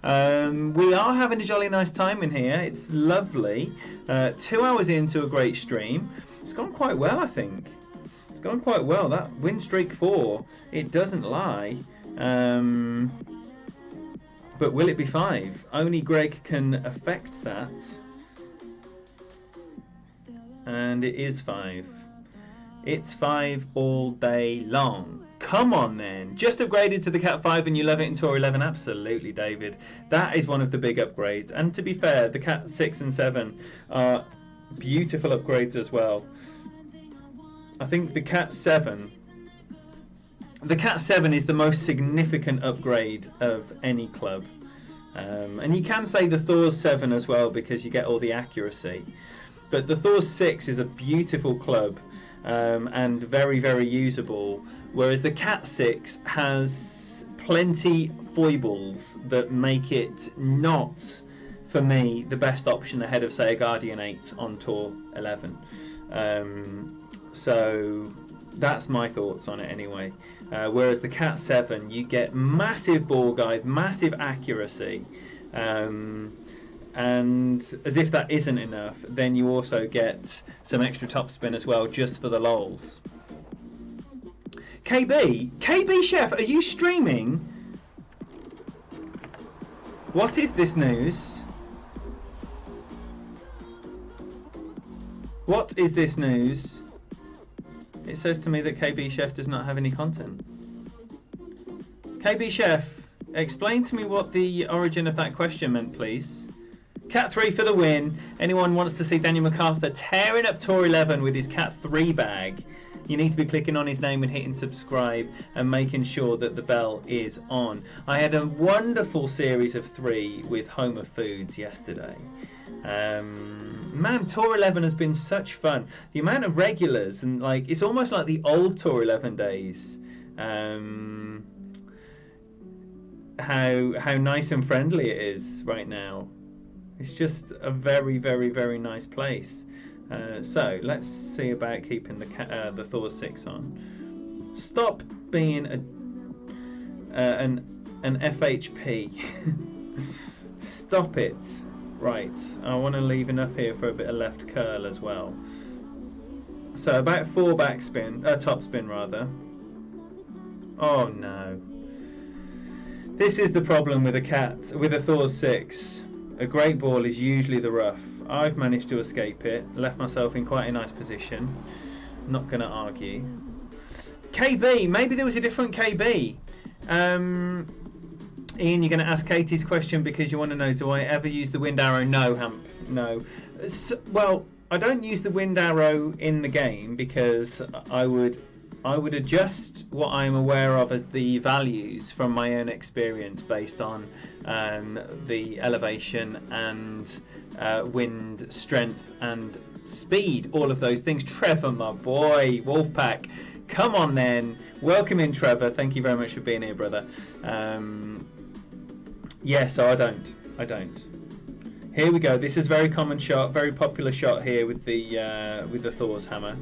We are having a jolly nice time in here. It's lovely. 2 hours into a great stream. It's gone quite well, I think. It's gone quite well. That win streak 4, it doesn't lie. But will it be 5? Only Greg can affect that. And it is 5. It's 5 all day long. Come on then. Just upgraded to the Cat 5 and you love it in Tour 11? Absolutely, David. That is one of the big upgrades. And to be fair, the Cat 6 and 7 are beautiful upgrades as well. I think the Cat 7... The Cat 7 is the most significant upgrade of any club. And you can say the Thor's 7 as well because you get all the accuracy. But the Thor's 6 is a beautiful club. And very, very usable, whereas the Cat 6 has plenty foibles that make it not, for me, the best option ahead of, say, a Guardian 8 on Tour 11. So that's my thoughts on it anyway. Whereas the Cat 7, you get massive ball guide, massive accuracy, and as if that isn't enough, then you also get some extra topspin as well, just for the lols. KB Chef, are you streaming? What is this news? What is this news? It says to me that KB Chef does not have any content. KB Chef, explain to me what the origin of that question meant, please. Cat 3 for the win. Anyone wants to see Daniel MacArthur tearing up Tour 11 with his Cat 3 bag? You need to be clicking on his name and hitting subscribe and making sure that the bell is on. I had a wonderful series of 3 with Homer Foods yesterday. Man, Tour 11 has been such fun. The amount of regulars, and like, it's almost like the old Tour 11 days. How nice and friendly it is right now. It's just a very, very, very nice place. So let's see about keeping the Thor 6 on. Stop being an FHP. Stop it. Right, I want to leave enough here for a bit of left curl as well. So about 4 backspin, topspin rather. Oh no. This is the problem with a Thor 6. A great ball is usually the rough. I've managed to escape it, left myself in quite a nice position. Not going to argue. KB, maybe there was a different KB. Ian, you're going to ask Katie's question because you want to know, do I ever use the wind arrow? No, Hamp, no. Well, I don't use the wind arrow in the game because I would adjust what I'm aware of as the values from my own experience based on the elevation and wind strength and speed, all of those things. Trevor, my boy, Wolfpack, come on then. Welcome in, Trevor. Thank you very much for being here, brother. Yeah, so I don't. Here we go. This is a very common shot, very popular shot here with the Thor's hammer.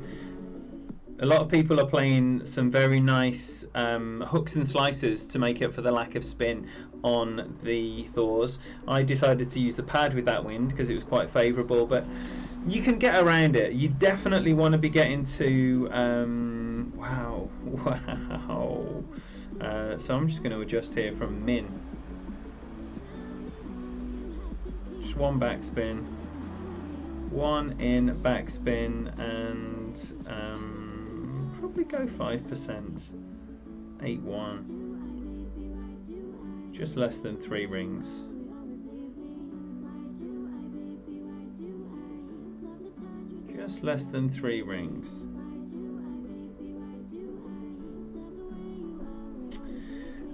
A lot of people are playing some very nice hooks and slices to make up for the lack of spin on the Thors. I decided to use the pad with that wind because it was quite favourable, but you can get around it. You definitely want to be getting to wow. So I'm just going to adjust here from min. Just one backspin, one in backspin, and probably go 5%. 8-1. Just less than 3 rings. Just less than 3 rings.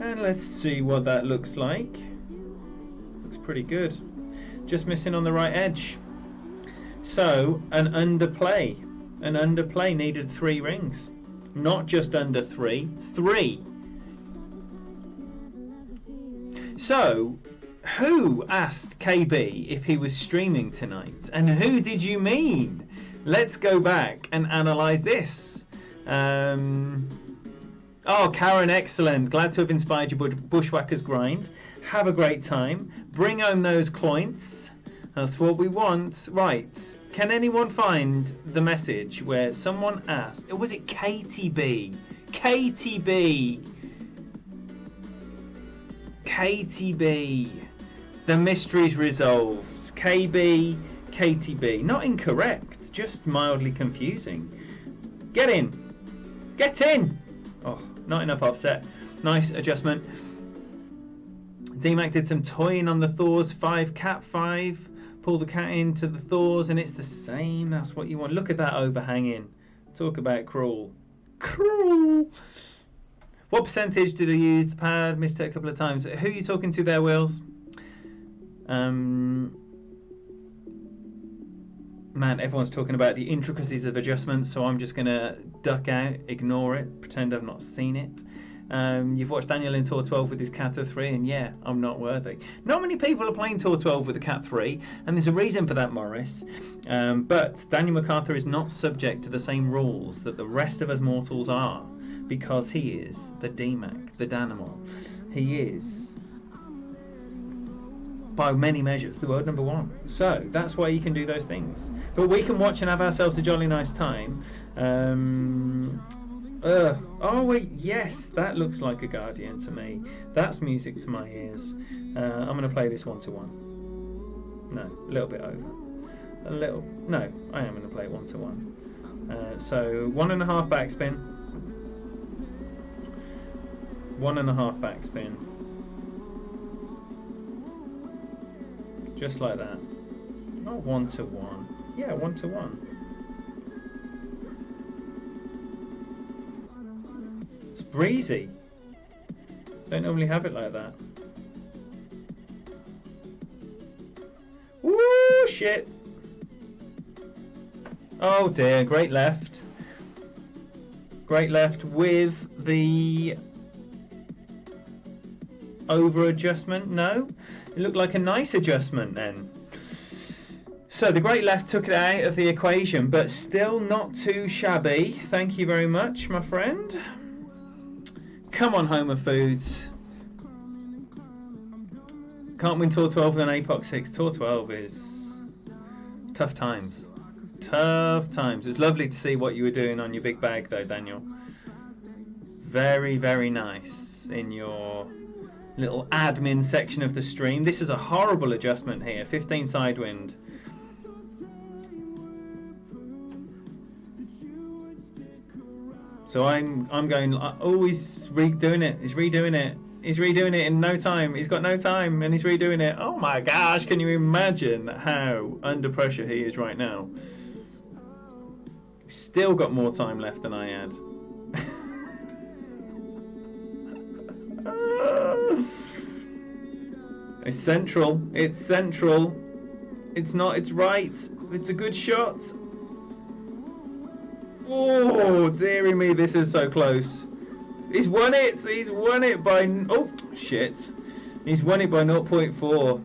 And let's see what that looks like. Looks pretty good. Just missing on the right edge. So an underplay. An underplay needed 3 rings. Not just under 3. 3. So who asked KB if he was streaming tonight? And who did you mean? Let's go back and analyse this. Oh, Karen, excellent. Glad to have inspired your Bushwhackers grind. Have a great time. Bring home those coins. That's what we want. Right. Can anyone find the message where someone asked, was it KTB? KTB. KTB. The mystery's resolved. KB, KTB. Not incorrect, just mildly confusing. Get in. Get in. Oh, not enough offset. Nice adjustment. DMAC did some toying on the Thors. 5 cat 5. Pull the cat into the Thors and it's the same. That's what you want. Look at that overhanging. Talk about cruel. Cruel. What percentage did I use the pad? Missed it a couple of times. Who are you talking to there, Wills? Man, everyone's talking about the intricacies of adjustments, so I'm just going to duck out, ignore it, pretend I've not seen it. You've watched Daniel in Tour 12 with his Cat 3, and yeah, I'm not worthy. Not many people are playing Tour 12 with the Cat 3, and there's a reason for that, Morris. But Daniel MacArthur is not subject to the same rules that the rest of us mortals are, because he is the DMAC, the Danimal. He is, by many measures, the world #1. So that's why you can do those things. But we can watch and have ourselves a jolly nice time. Oh wait, yes, that looks like a Guardian to me. That's music to my ears. I'm going to play this 1-1. No, a little bit over. A little. No, I am going to play it 1-1. So 1.5 backspin. 1.5 backspin. Just like that. Not 1-1. Yeah, 1-1. It's breezy. Don't normally have it like that. Woo, shit. Oh dear, great left. Great left with the over adjustment. No, it looked like a nice adjustment then. So the great left took it out of the equation, but still not too shabby. Thank you very much, my friend. Come on, Homer Foods. Can't win Tour 12 with an APOC 6. Tour 12 is tough times. Tough times. It's lovely to see what you were doing on your big bag though, Daniel. Very, very nice in your little admin section of the stream. This is a horrible adjustment here. 15 sidewind. So I'm going. Oh, he's redoing it. He's redoing it. He's redoing it in no time. He's got no time and he's redoing it. Oh my gosh, can you imagine how under pressure he is right now? He's still got more time left than I had. It's central. It's central. It's not. It's right. It's a good shot. Oh, dearie me, this is so close. He's won it. He's won it by... Oh, shit. He's won it by 0.4.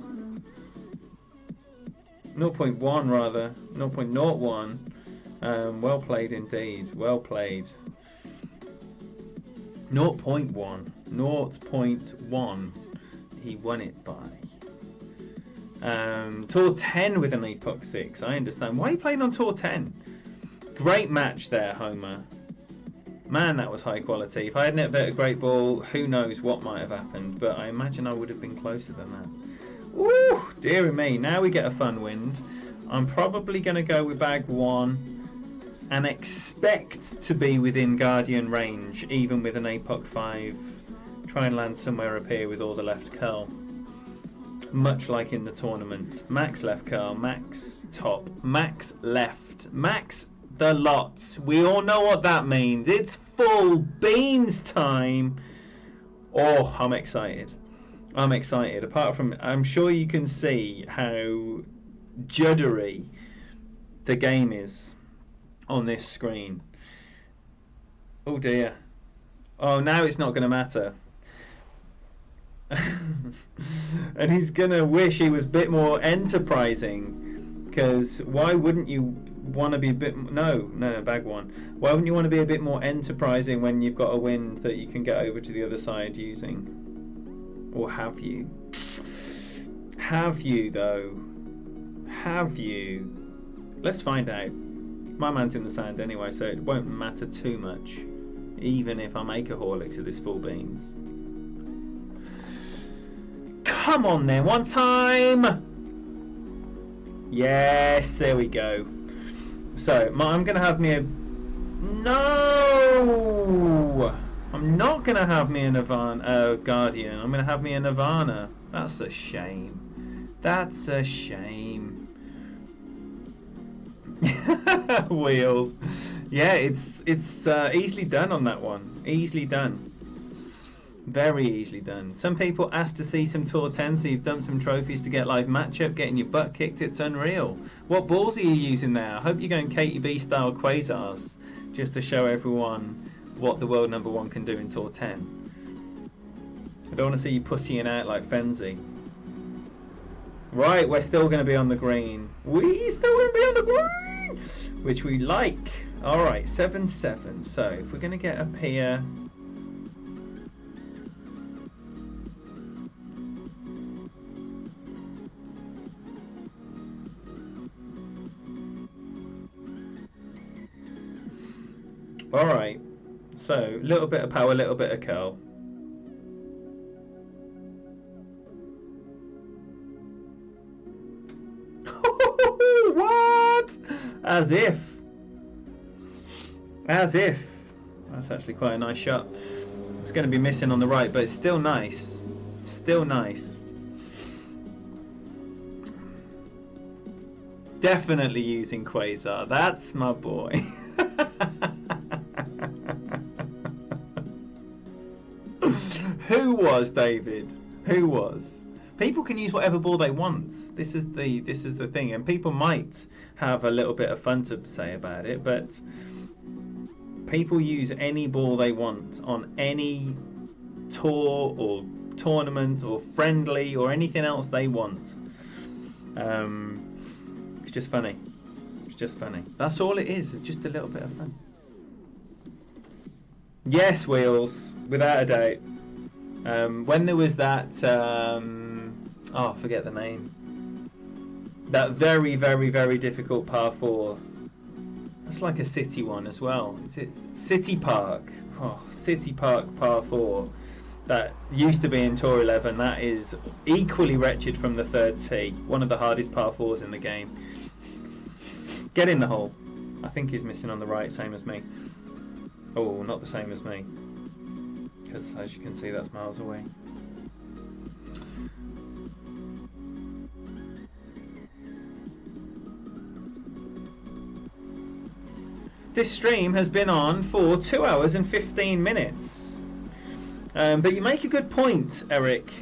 0.1, rather. 0.01. Well played indeed. Well played. 0.1. 0.1. He won it by. Tour 10 with an Epoch 6. I understand. Why are you playing on Tour 10? Great match there, Homer. Man, that was high quality. If I hadn't hit a great ball, who knows what might have happened. But I imagine I would have been closer than that. Woo! Dear me. Now we get a fun wind. I'm probably going to go with bag 1 and expect to be within Guardian range, even with an Apoc 5. Try and land somewhere up here with all the left curl. Much like in the tournament. Max left curl, max top, max left, max the lot. We all know what that means. It's full beans time. Oh, I'm excited. I'm excited. Apart from, I'm sure you can see how juddery the game is on this screen. Oh dear. Oh, now it's not going to matter. And he's going to wish he was a bit more enterprising, because why wouldn't you want to be a bit... No, bag 1. Why wouldn't you want to be a bit more enterprising when you've got a wind that you can get over to the other side using? Or have you? Have you, though? Have you? Let's find out. My man's in the sand anyway, so it won't matter too much, even if I make a Horlicks of this full beans. Come on then, one time! Yes, there we go. So, I'm going to have me a... No! I'm not going to have me a Guardian. I'm going to have me a Nirvana. That's a shame. That's a shame. Wheels. Yeah, it's easily done on that one. Easily done. Very easily done. Some people asked to see some Tour 10, so you've done some trophies to get live matchup, getting your butt kicked. It's unreal. What balls are you using there? I hope you're going KTB style quasars, just to show everyone what the world #1 can do in Tour 10. I don't want to see you pussying out like Fenzi. Right, we're still going to be on the green. We're still going to be on the green, which we like. All right, 7-7. So if we're going to get up here. All right, so a little bit of power, a little bit of curl. What? As if. As if. That's actually quite a nice shot. It's going to be missing on the right, but it's still nice. Still nice. Definitely using Quasar. That's my boy. Who was, David? Who was? People can use whatever ball they want. This is the thing, and people might have a little bit of fun to say about it, but people use any ball they want on any tour or tournament or friendly or anything else they want. It's just funny. It's just funny. That's all it is. It's just a little bit of fun. Yes, Wheels, without a doubt. When there was that, I forget the name. That very, very, very difficult par 4. That's like a city one as well. Is it City Park? Oh, City Park par 4. That used to be in Tour 11. That is equally wretched from the third tee. One of the hardest par 4s in the game. Get in the hole. I think he's missing on the right, same as me. Oh, not the same as me. Because as you can see, that's miles away. This stream has been on for 2 hours and 15 minutes. But you make a good point, Eric.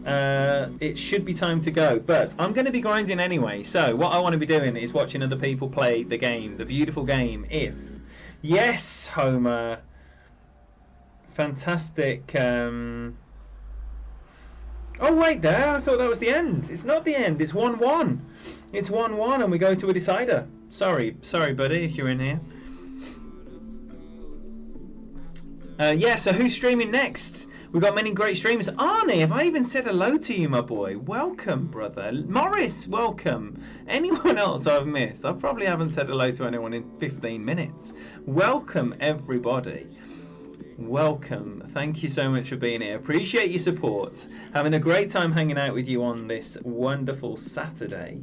It should be time to go, but I'm going to be grinding anyway. So what I want to be doing is watching other people play the game, the beautiful game. If yes, Homer, fantastic. Oh wait, there. I thought that was the end. It's not the end. It's 1-1. It's 1-1, and we go to a decider. Sorry, buddy, if you're in here. Yeah. So who's streaming next? We've got many great streamers. Arnie, have I even said hello to you, my boy? Welcome, brother. Morris, welcome. Anyone else I've missed? I probably haven't said hello to anyone in 15 minutes. Welcome, everybody. Welcome. Thank you so much for being here. Appreciate your support. Having a great time hanging out with you on this wonderful Saturday.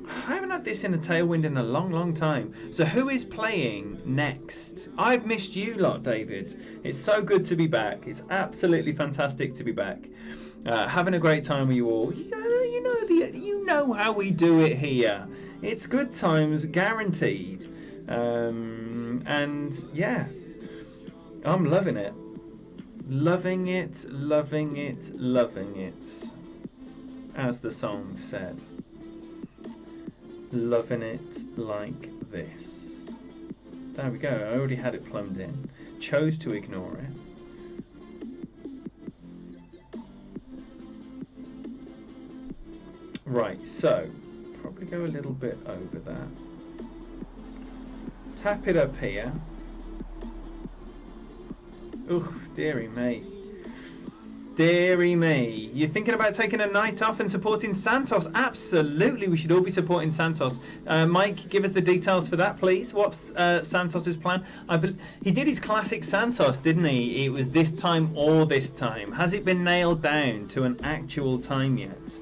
I haven't had this in a Tailwind in a long time. So who is playing next? I've missed you lot, David. It's so good to be back. It's absolutely fantastic to be back. Having a great time with you all. You know how we do it here. It's good times guaranteed. And yeah, I'm loving it. Loving it, loving it, loving it. As the song said. Loving it like this. There we go. I already had it plumbed in. Chose to ignore it. Right, so probably go a little bit over that. Tap it up here. Oh, dearie me. Deary me. You're thinking about taking a night off and supporting Santos? Absolutely, we should all be supporting Santos. Mike, give us the details for that, please. What's Santos's plan? He did his classic Santos, didn't he? It was this time or this time. Has it been nailed down to an actual time yet?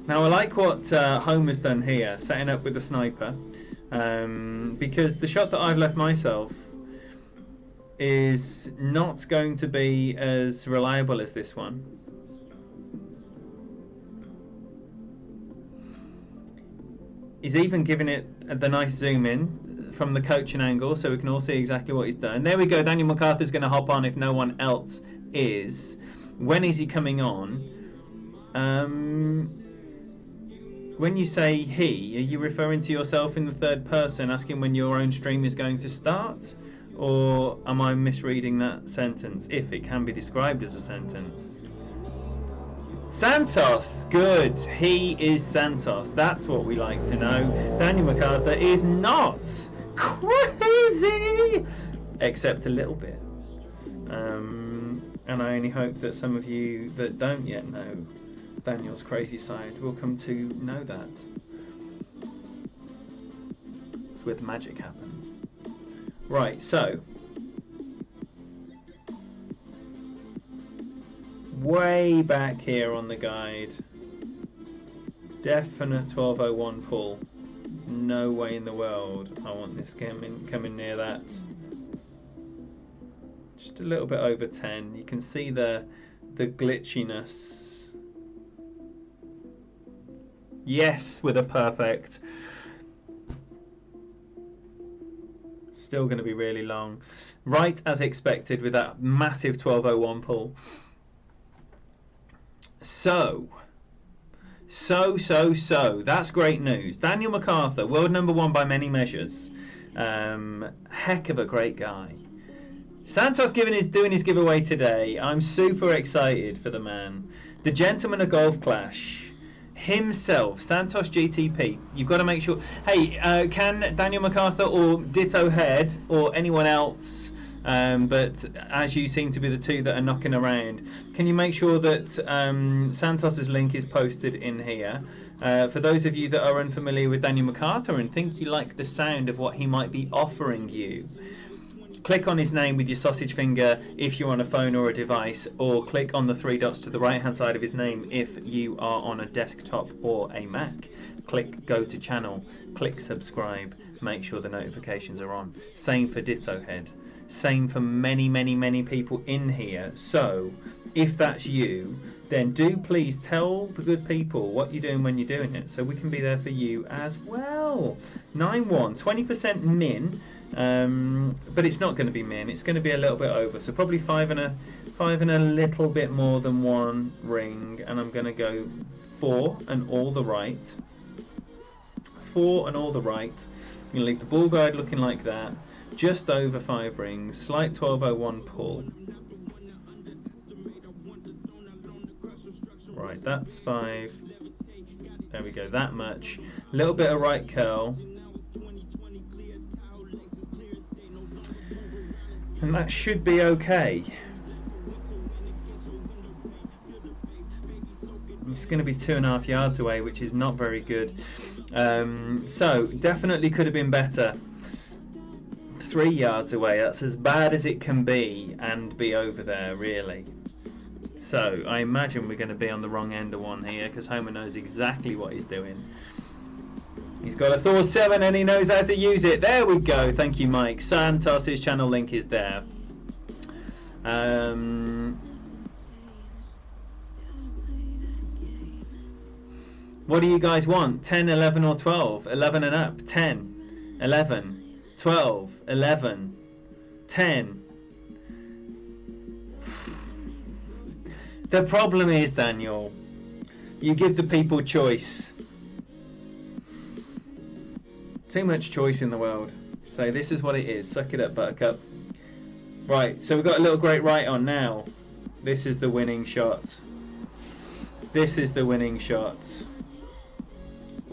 Now, I like what Homer's done here, setting up with the sniper. Because the shot that I've left myself is not going to be as reliable as this one. He's even given it the nice zoom in from the coaching angle so we can all see exactly what he's done. There we go. Daniel MacArthur's going to hop on if no one else is. When is he coming on? When you say he, are you referring to yourself in the third person, asking when your own stream is going to start? Or am I misreading that sentence, if it can be described as a sentence? Santos, good. He is Santos. That's what we like to know. Daniel MacArthur is not crazy, except a little bit. And I only hope that some of you that don't yet know Daniel's crazy side will come to know that. It's where the magic happens. Right, so way back here on the guide, definite 1201 pull. No way in the world I want this coming near that. Just a little bit over 10. You can see the glitchiness. Yes, with a perfect. Still going to be really long. Right as expected with that massive 1201 pull. So. That's great news. Daniel MacArthur, world number 1 by many measures. Heck of a great guy. Santos doing his giveaway today. I'm super excited for the man. The gentleman of Golf Clash himself, Santos GTP. You've got to make sure. Hey, can Daniel MacArthur or Ditto Head or anyone else, but as you seem to be the two that are knocking around, can you make sure that Santos's link is posted in here? For those of you that are unfamiliar with Daniel MacArthur and think you like the sound of what he might be offering you, click on his name with your sausage finger if you're on a phone or a device, or click on the 3 dots to the right hand side of his name if you are on a desktop or a Mac. Click go to channel, click subscribe, make sure the notifications are on. Same for Ditto Head. Same for many people in here. So if that's you, then do please tell the good people what you're doing when you're doing it, so we can be there for you as well. 9-1, 20% min, but it's not going to be min. It's going to be a little bit over, so probably five and a little bit more than 1 ring, and I'm going to go 4 and all the right. 4 and all the right. I'm going to leave the ball guide looking like that. Just over 5 rings. Slight 1201 pull. Right, that's 5. There we go, that much. A little bit of right curl. And that should be okay. It's going to be 2.5 yards away, which is not very good. So, definitely could have been better. 3 yards away, that's as bad as it can be, and be over there, really. So, I imagine we're going to be on the wrong end of one here, because Homer knows exactly what he's doing. He's got a Thor 7 and he knows how to use it. There we go. Thank you, Mike. Santos' channel link is there. What do you guys want? 10, 11 or 12? 11 and up. 10, 11, 12, 11, 10. The problem is, Daniel, you give the people choice. Too much choice in the world. So this is what it is. Suck it up, Buttercup. Right, so we've got a little great right on now. This is the winning shot. This is the winning shot.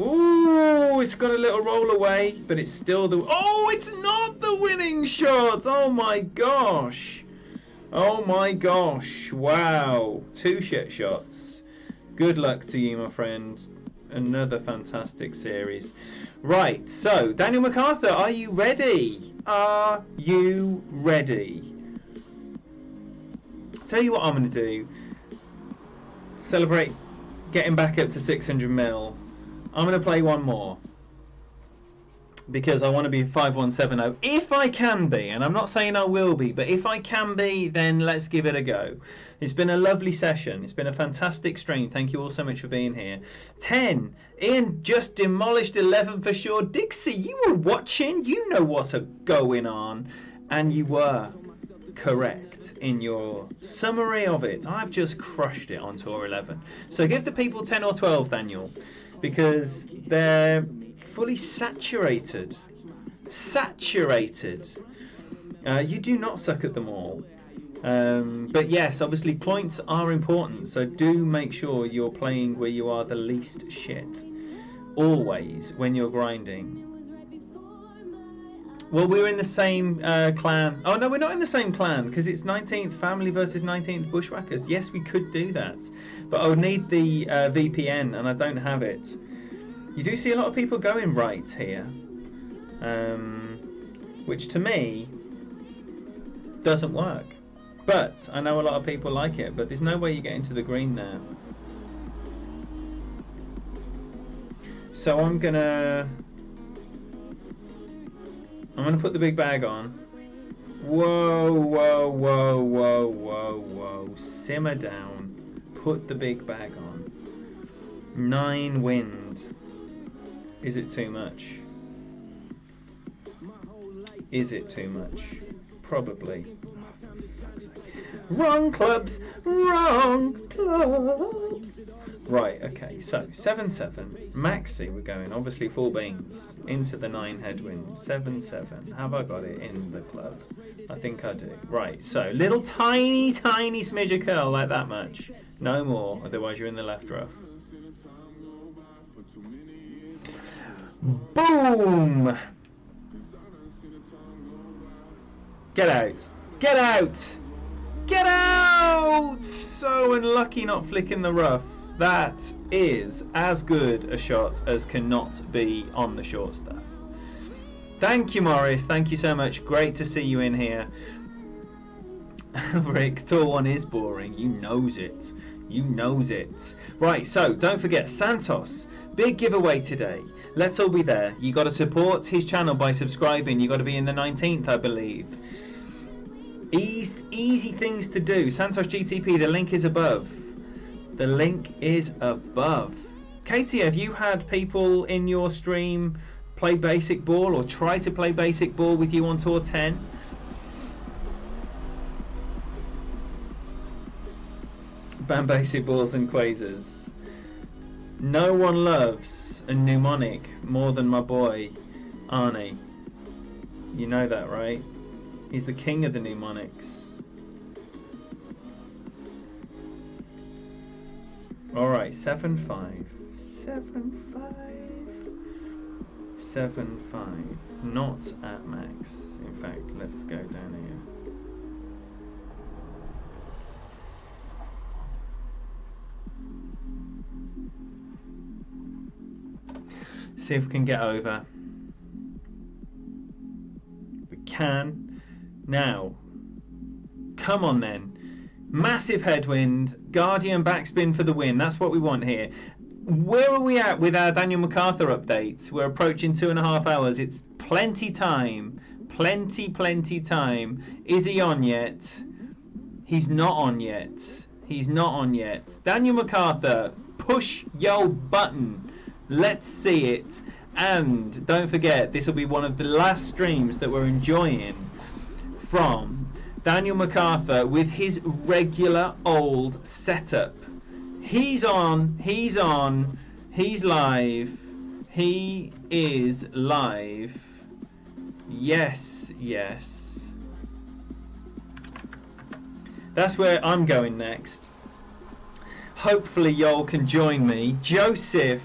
Ooh, it's got a little roll away, but it's still the... Oh, it's not the winning shot! Oh my gosh! Oh my gosh, wow. 2 shit shots. Good luck to you, my friend. Another fantastic series. Right, so, Daniel MacArthur, are you ready? Are you ready? Tell you what I'm going to do. Celebrate getting back up to 600 mil. I'm going to play one more. Because I want to be 5170. If I can be, and I'm not saying I will be, but if I can be, then let's give it a go. It's been a lovely session. It's been a fantastic stream. Thank you all so much for being here. 10. Ian just demolished 11 for sure. Dixie, you were watching. You know what's going on. And you were correct in your summary of it. I've just crushed it on Tour 11. So give the people 10 or 12, Daniel. Because they're fully saturated. You do not suck at them all. But yes, obviously points are important, so do make sure you're playing where you are the least shit. Always, when you're grinding. Well, we're in the same clan. Oh no, we're not in the same clan, because it's 19th Family versus 19th Bushwhackers. Yes, we could do that. But I would need the VPN, and I don't have it. You do see a lot of people going right here, which to me doesn't work. But I know a lot of people like it, but there's no way you get into the green there. So I'm gonna put the big bag on. Whoa, whoa, whoa, whoa, whoa, whoa. Simmer down. Put the big bag on. 9 wind. Is it too much? Is it too much? Probably. Wrong clubs! Wrong clubs! Right, okay, so 7-7. Maxi, we're going. Obviously, full beans. Into the 9 headwind. 7-7. Have I got it in the club? I think I do. Right, so little tiny smidge of curl, like that much. No more, otherwise you're in the left rough. Boom! Get out! Get out! Get out! So unlucky not flicking the rough. That is as good a shot as cannot be on the short stuff. Thank you, Morris. Thank you so much. Great to see you in here. Rick, Tour 1 is boring. You knows it. You knows it. Right, so don't forget, Santos. Big giveaway today. Let's all be there. You got to support his channel by subscribing. You got to be in the 19th, I believe. Easy things to do. Santos GTP, the link is above. The link is above. Katie, have you had people in your stream play basic ball or try to play basic ball with you on Tour 10? Ban basic balls and quasars. No one loves a mnemonic more than my boy Arnie. You know that, right? He's the king of the mnemonics. Alright, 7-5. 7-5. 7-5. Not at max. In fact, let's go down here. See if we can get over. We can. Now, come on then. Massive headwind. Guardian backspin for the win. That's what we want here. Where are we at with our Daniel MacArthur updates? We're approaching 2.5 hours. It's plenty time. Plenty time. Is he on yet? He's not on yet. He's not on yet. Daniel MacArthur, push your button. Let's see it. And don't forget, this will be one of the last streams that we're enjoying from Daniel MacArthur with his regular old setup. He's on, he's live, he is live. Yes. That's where I'm going next. Hopefully y'all can join me. Joseph,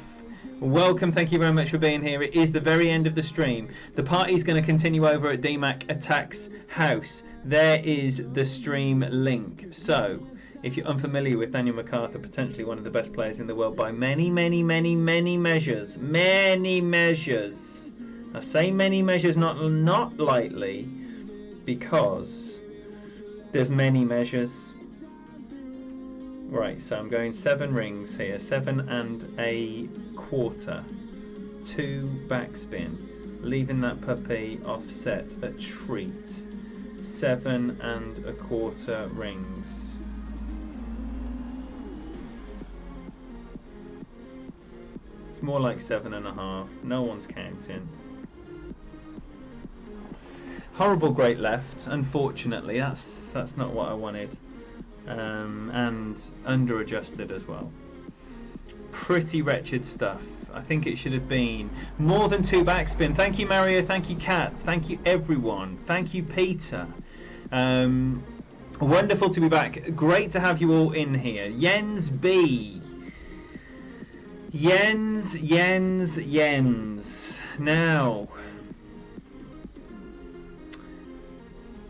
welcome, thank you very much for being here. It is the very end of the stream. The party's going to continue over at DMAC Attacks House. There is the stream link. So, if you're unfamiliar with Daniel MacArthur, potentially one of the best players in the world by many measures. Many measures. I say many measures not lightly, because there's many measures. Right, so I'm going 7 rings here, 7 1/4, 2 backspin, leaving that puppy offset a treat, 7 1/4 rings. It's more like 7.5. No one's counting. Horrible great left. Unfortunately, that's not what I wanted. And under adjusted as well. Pretty wretched stuff. I think it should have been more than 2 backspin. Thank you, Mario. Thank you, Kat. Thank you, everyone. Thank you, Peter. Wonderful to be back. Great to have you all in here. Jens B. Jens. Now,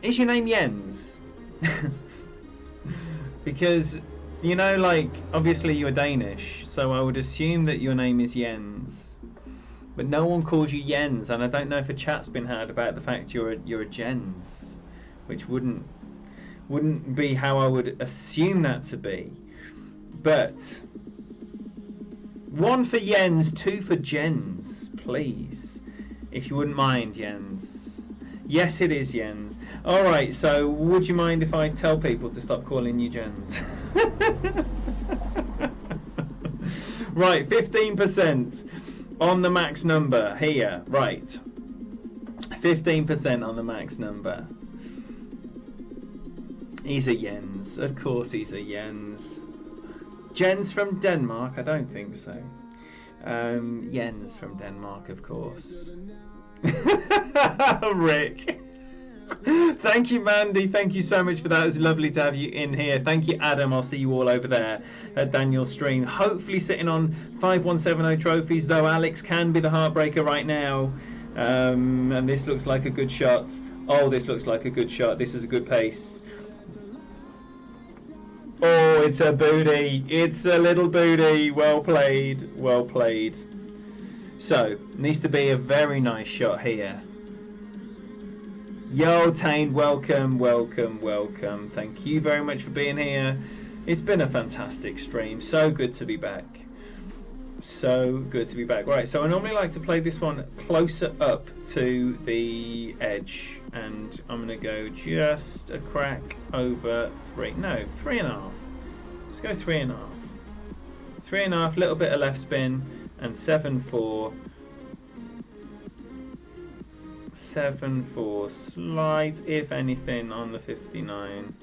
is your name Jens? Because, you know, like, obviously you're Danish, so I would assume that your name is Jens. But no one calls you Jens, and I don't know if a chat's been had about the fact you're a Jens, which wouldn't be how I would assume that to be. But 1 for Jens, 2 for Jens, please, if you wouldn't mind, Jens. Yes, it is Jens. Alright, so would you mind if I tell people to stop calling you Jens? Right, 15% on the max number here. Right. 15% on the max number. He's a Jens. Of course he's a Jens. Jens from Denmark? I don't think so. Jens from Denmark, of course. Rick. Thank you, Mandy. Thank you so much for that. It was lovely to have you in here. Thank you, Adam. I'll see you all over there at Daniel's stream. Hopefully sitting on 5170 trophies, though Alex can be the heartbreaker right now. And this looks like a good shot. Oh, this looks like a good shot. This is a good pace. Oh, it's a booty. It's a little booty. Well played. Well played. So, needs to be a very nice shot here. Yo, Tane, welcome. Thank you very much for being here. It's been a fantastic stream. So good to be back. Right, so I normally like to play this one closer up to the edge. And I'm going to go just a crack over 3. No, 3.5. Let's go 3.5. 3.5, little bit of left spin, and 7-4. 7-4, slight, if anything, on the 59.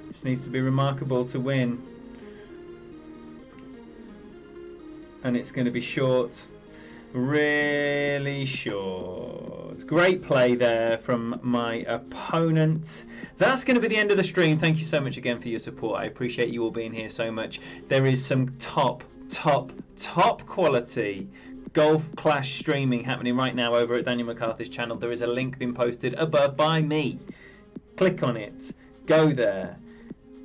This needs to be remarkable to win. And it's going to be short. Really short. Great play there from my opponent. That's going to be the end of the stream. Thank you so much again for your support. I appreciate you all being here so much. There is some top quality Golf Clash streaming happening right now over at Daniel McCarthy's channel. There is a link being posted above by me. Click on it. Go there.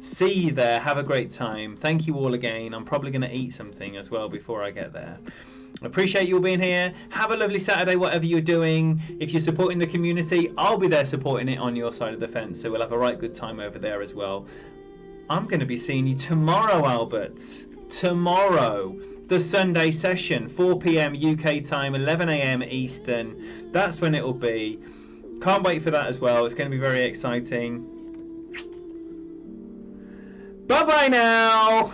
See you there. Have a great time. Thank you all again. I'm probably going to eat something as well before I get there. Appreciate you all being here. Have a lovely Saturday, whatever you're doing. If you're supporting the community, I'll be there supporting it on your side of the fence, so we'll have a right good time over there as well. I'm going to be seeing you tomorrow, Albert. Tomorrow, the Sunday session, 4 p.m. UK time, 11 a.m. Eastern. That's when it'll be. Can't wait for that as well. It's going to be very exciting. Bye-bye now.